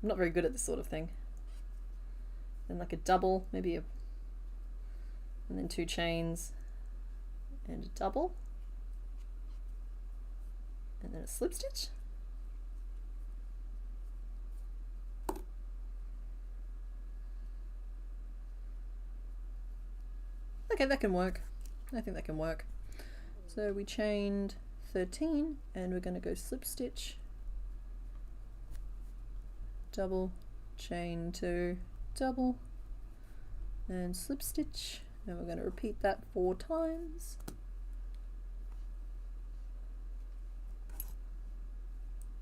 I'm not very good at this sort of thing. Then like a double, and then 2 chains and a double, and then a slip stitch. Okay, that can work. I think that can work. So we chained 13 and we're going to go slip stitch, double, chain 2, double, and slip stitch, and we're going to repeat that 4 times.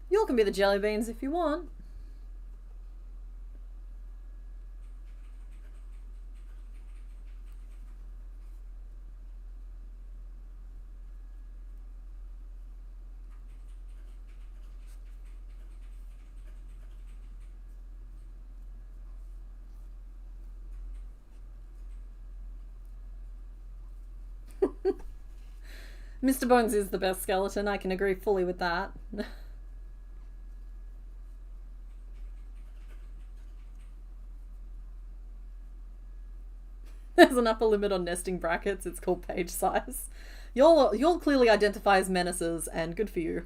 You all can be the jelly beans if you want. Mr. Bones is the best skeleton, I can agree fully with that. There's an upper limit on nesting brackets, it's called page size. You'll clearly identify as menaces, and good for you.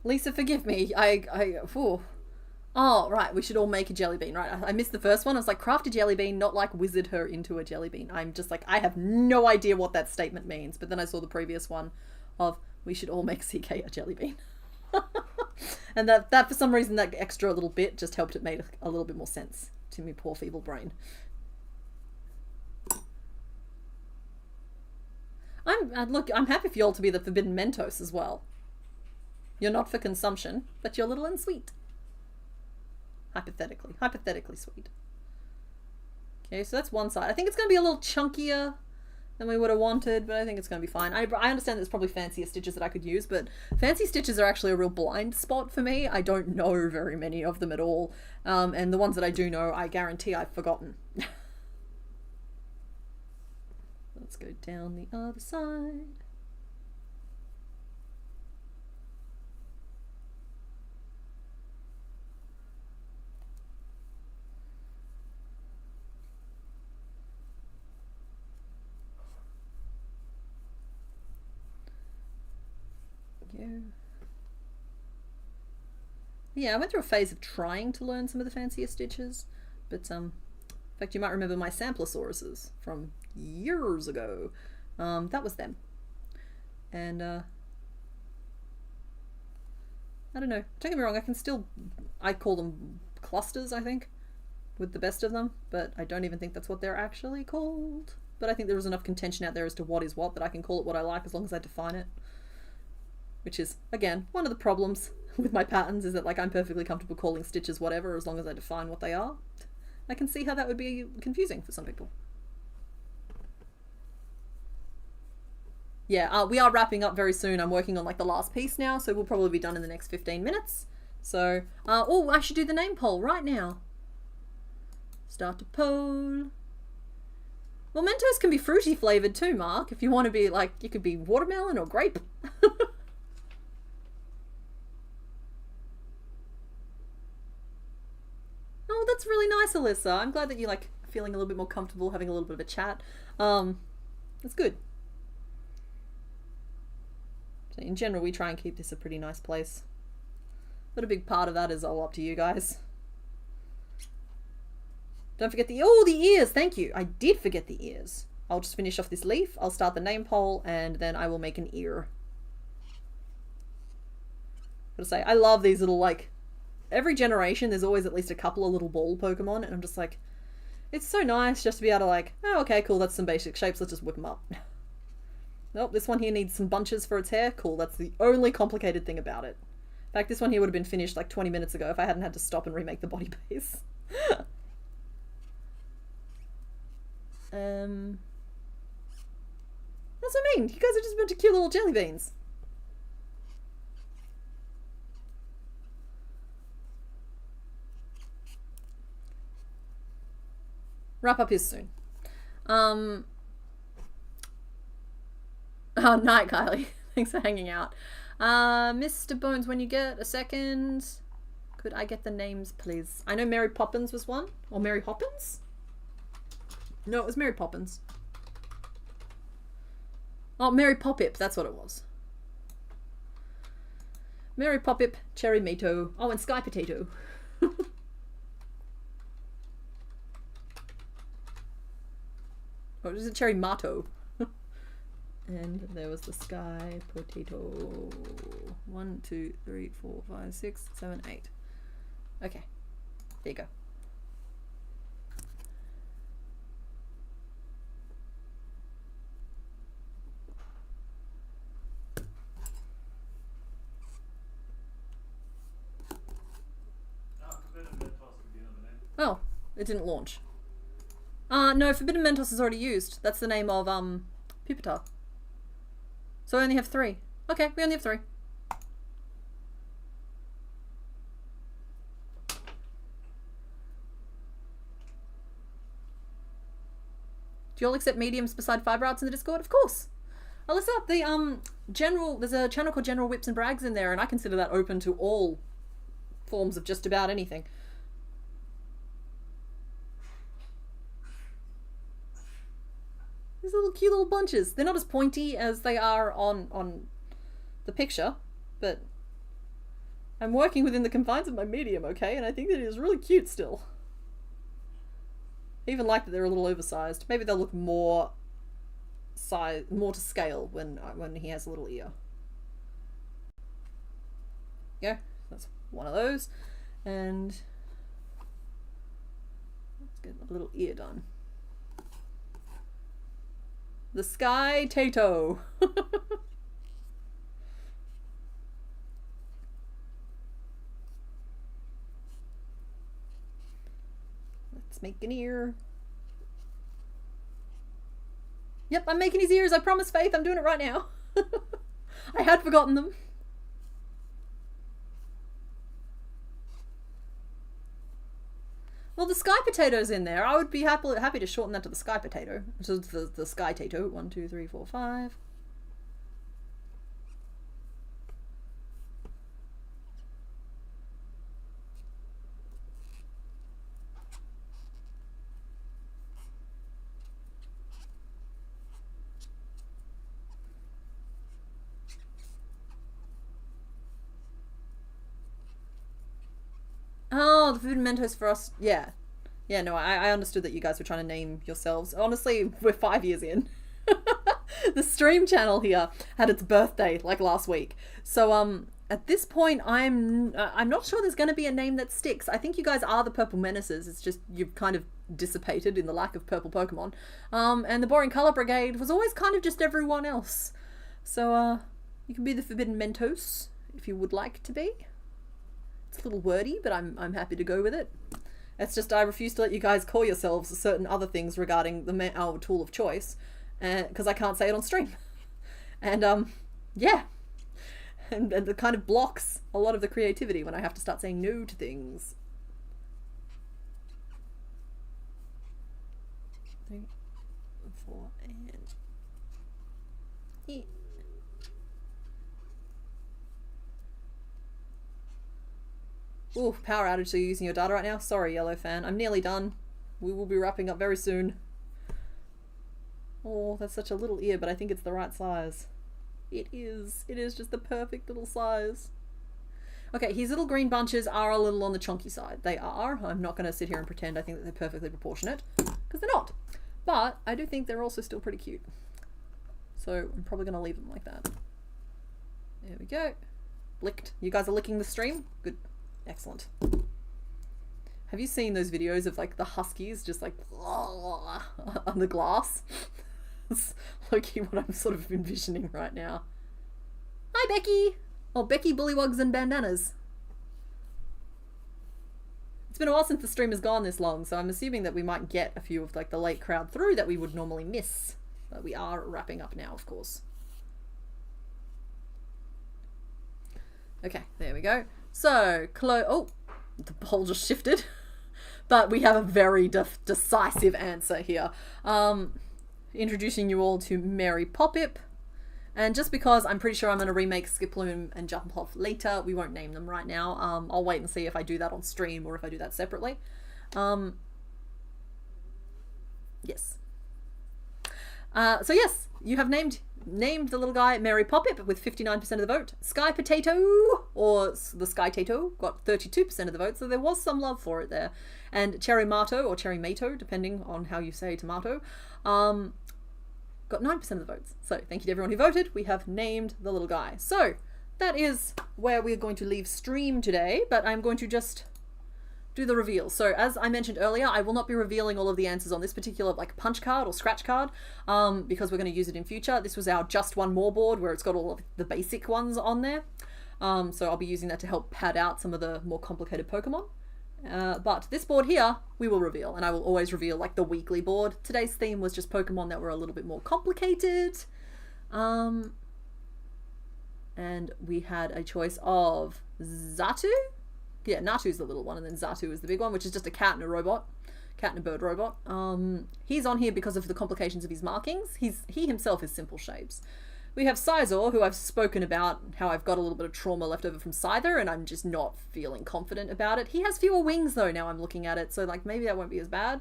Lisa, forgive me. Ooh. Oh, right. We should all make a jelly bean, right? I missed the first one. I was like, craft a jelly bean, not like wizard her into a jelly bean. I'm just like, I have no idea what that statement means. But then I saw the previous one of we should all make CK a jelly bean. And that for some reason, that extra little bit just helped it make a little bit more sense to me, poor feeble brain. I'm happy for you all to be the forbidden Mentos as well. You're not for consumption, but you're little and sweet. Hypothetically sweet. Okay, so that's one side. I think it's going to be a little chunkier than we would have wanted, but I think it's going to be fine. I understand there's probably fancier stitches that I could use, but fancy stitches are actually a real blind spot for me. I don't know very many of them at all, and the ones that I do know, I guarantee I've forgotten. Let's go down the other side. Yeah, I went through a phase of trying to learn some of the fancier stitches, but in fact, you might remember my Samplosauruses from years ago. That was them, and I don't know. Don't get me wrong. I call them clusters. I think with the best of them, but I don't even think that's what they're actually called. But I think there is enough contention out there as to what is what that I can call it what I like as long as I define it. Which is, again, one of the problems with my patterns is that, like, I'm perfectly comfortable calling stitches whatever as long as I define what they are. I can see how that would be confusing for some people. Yeah, we are wrapping up very soon. I'm working on, like, the last piece now, so we'll probably be done in the next 15 minutes. So, oh, I should do the name poll right now. Start a poll. Well, Mentos can be fruity flavoured too, Mark. If you want to be, like, you could be watermelon or grape. Oh, that's really nice, Alyssa. I'm glad that you're like feeling a little bit more comfortable, having a little bit of a chat. That's good. So in general, we try and keep this a pretty nice place. But a big part of that is all up to you guys. Don't forget the ears. Thank you. I did forget the ears. I'll just finish off this leaf. I'll start the name poll and then I will make an ear. Gotta say, I love these little, like, every generation there's always at least a couple of little ball Pokemon, and I'm just like, it's so nice just to be able to, like, oh, okay, cool, that's some basic shapes, let's just whip them up. Nope, this one here needs some bunches for its hair. Cool, that's the only complicated thing about it. In fact, this one here would have been finished like 20 minutes ago if I hadn't had to stop and remake the body base. That's what I mean, you guys are just a bunch of cute little jelly beans. Wrap up is soon. Oh, night, Kylie. Thanks for hanging out. Mr. Bones, when you get a second, could I get the names, please? I know Mary Poppins was one. Or Mary Hoppins? No, it was Mary Poppins. Oh, Mary Popip, that's what it was. Mary Popip, Cherry Mato. Oh, and Sky Potato. Oh, is it Cherry Mato? And there was the Sky Potato. 1, 2, 3, 4, 5, 6, 7, 8. Okay. There you go. Oh, it didn't launch. No, Forbidden Mentos is already used. That's the name of, Pupitar. So I only have 3. Okay, we only have 3. Do you all accept mediums beside fiber arts in the Discord? Of course. Alyssa, the there's a channel called General Whips and Brags in there, and I consider that open to all forms of just about anything. These little cute little bunches. They're not as pointy as they are on the picture, but I'm working within the confines of my medium, okay? And I think that it is really cute still. I even like that they're a little oversized. Maybe they'll look more to scale when he has a little ear. Yeah, that's one of those. And let's get a little ear done. The Sky Tato. Let's make an ear. Yep, I'm making his ears. I promise, Faith. I'm doing it right now. I had forgotten them. Well, the Sky Potato's in there. I would be happy to shorten that to the Sky Potato. So the Sky Tato. 1, 2, 3, 4, 5. Oh, the Forbidden Mentos for us. Yeah. Yeah, no, I understood that you guys were trying to name yourselves. Honestly, we're 5 years in. The stream channel here had its birthday, like, last week. So, at this point, I'm not sure there's going to be a name that sticks. I think you guys are the Purple Menaces. It's just you've kind of dissipated in the lack of purple Pokemon. And the Boring Color Brigade was always kind of just everyone else. So, you can be the Forbidden Mentos if you would like to be. It's a little wordy, but I'm happy to go with it. It's just I refuse to let you guys call yourselves certain other things regarding our tool of choice, because I can't say it on stream. And yeah, and it kind of blocks a lot of the creativity when I have to start saying no to things. 3, 4, and yeah. Ooh, power outage, so you're using your data right now? Sorry, Yellow Fan. I'm nearly done. We will be wrapping up very soon. Oh, that's such a little ear, but I think it's the right size. It is. It is just the perfect little size. Okay, his little green bunches are a little on the chunky side. They are. I'm not going to sit here and pretend I think that they're perfectly proportionate, because they're not. But I do think they're also still pretty cute. So I'm probably going to leave them like that. There we go. Licked. You guys are licking the stream? Good. Excellent. Have you seen those videos of like the huskies just like on the glass? It's low-key what I'm sort of envisioning right now. Hi, Becky! Oh, Becky Bullywugs and Bandanas. It's been a while since the stream has gone this long, so I'm assuming that we might get a few of like the late crowd through that we would normally miss. But we are wrapping up now, of course. Okay, there we go. So, oh, the poll just shifted. But we have a very decisive answer here. Introducing you all to Mary Poppip. And just because I'm pretty sure I'm going to remake Skiploom and Jumpluff later, we won't name them right now. I'll wait and see if I do that on stream or if I do that separately. Yes. So yes, you have named the little guy Mary Poppip with 59% of the vote. Sky Potato, or the Sky Tato, got 32% of the vote, so there was some love for it there. And Cherry Mato, or Cherry Mato, depending on how you say tomato, got 9% of the votes. So thank you to everyone who voted. We have named the little guy. So that is where we're going to leave stream today, but I'm going to just do the reveal. So as I mentioned earlier, I will not be revealing all of the answers on this particular like punch card or scratch card because we're going to use it in future. This was our Just One More board where it's got all of the basic ones on there. So I'll be using that to help pad out some of the more complicated Pokemon. But this board here, we will reveal, and I will always reveal like the weekly board. Today's theme was just Pokemon that were a little bit more complicated. And we had a choice of Xatu. Yeah, Natu's the little one, and then Xatu is the big one, which is just a cat and a robot. cat and a bird robot. He's on here because of the complications of his markings. He himself is simple shapes. We have Sizor, who I've spoken about how I've got a little bit of trauma left over from Scyther, and I'm just not feeling confident about it. He has fewer wings, though, now I'm looking at it, so like maybe that won't be as bad.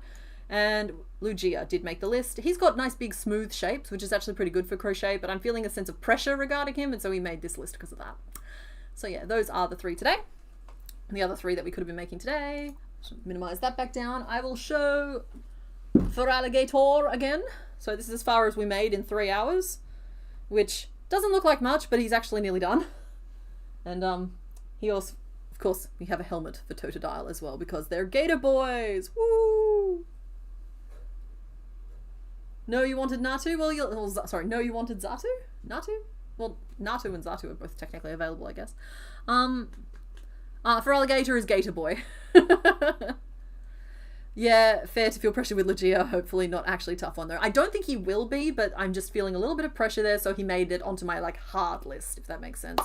And Lugia did make the list. He's got nice big smooth shapes, which is actually pretty good for crochet, but I'm feeling a sense of pressure regarding him, and so he made this list because of that. So yeah, those are the 3 today. And the other 3 that we could have been making today. Minimize that back down. I will show Feraligatr again. So this is as far as we made in 3 hours, which doesn't look like much, but he's actually nearly done. And he also, of course, we have a helmet for Totodile as well because they're Gator boys. Woo! No, you wanted Natu? Well, sorry, no, you wanted Zatu? Natu? Well, Natu and Zatu are both technically available, I guess. Feraligatr is Gator boy. Yeah, fair to feel pressure with Lugia. Hopefully not actually tough one though. I don't think he will be, but I'm just feeling a little bit of pressure there, so he made it onto my like hard list, if that makes sense.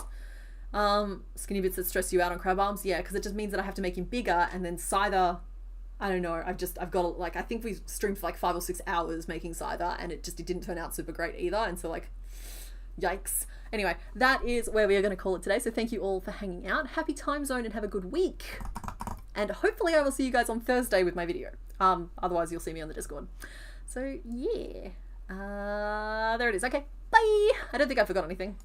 Skinny bits that stress you out on crab arms, yeah, because it just means that I have to make him bigger, and then Scyther, I don't know, I've got like, I think we streamed for like 5 or 6 hours making Scyther, and it didn't turn out super great either, and so like, yikes. Anyway, that is where we are going to call it today, so thank you all for hanging out. Happy time zone and have a good week. And hopefully I will see you guys on Thursday with my video. Otherwise you'll see me on the Discord. So yeah, there it is. Okay, bye. I don't think I forgot anything.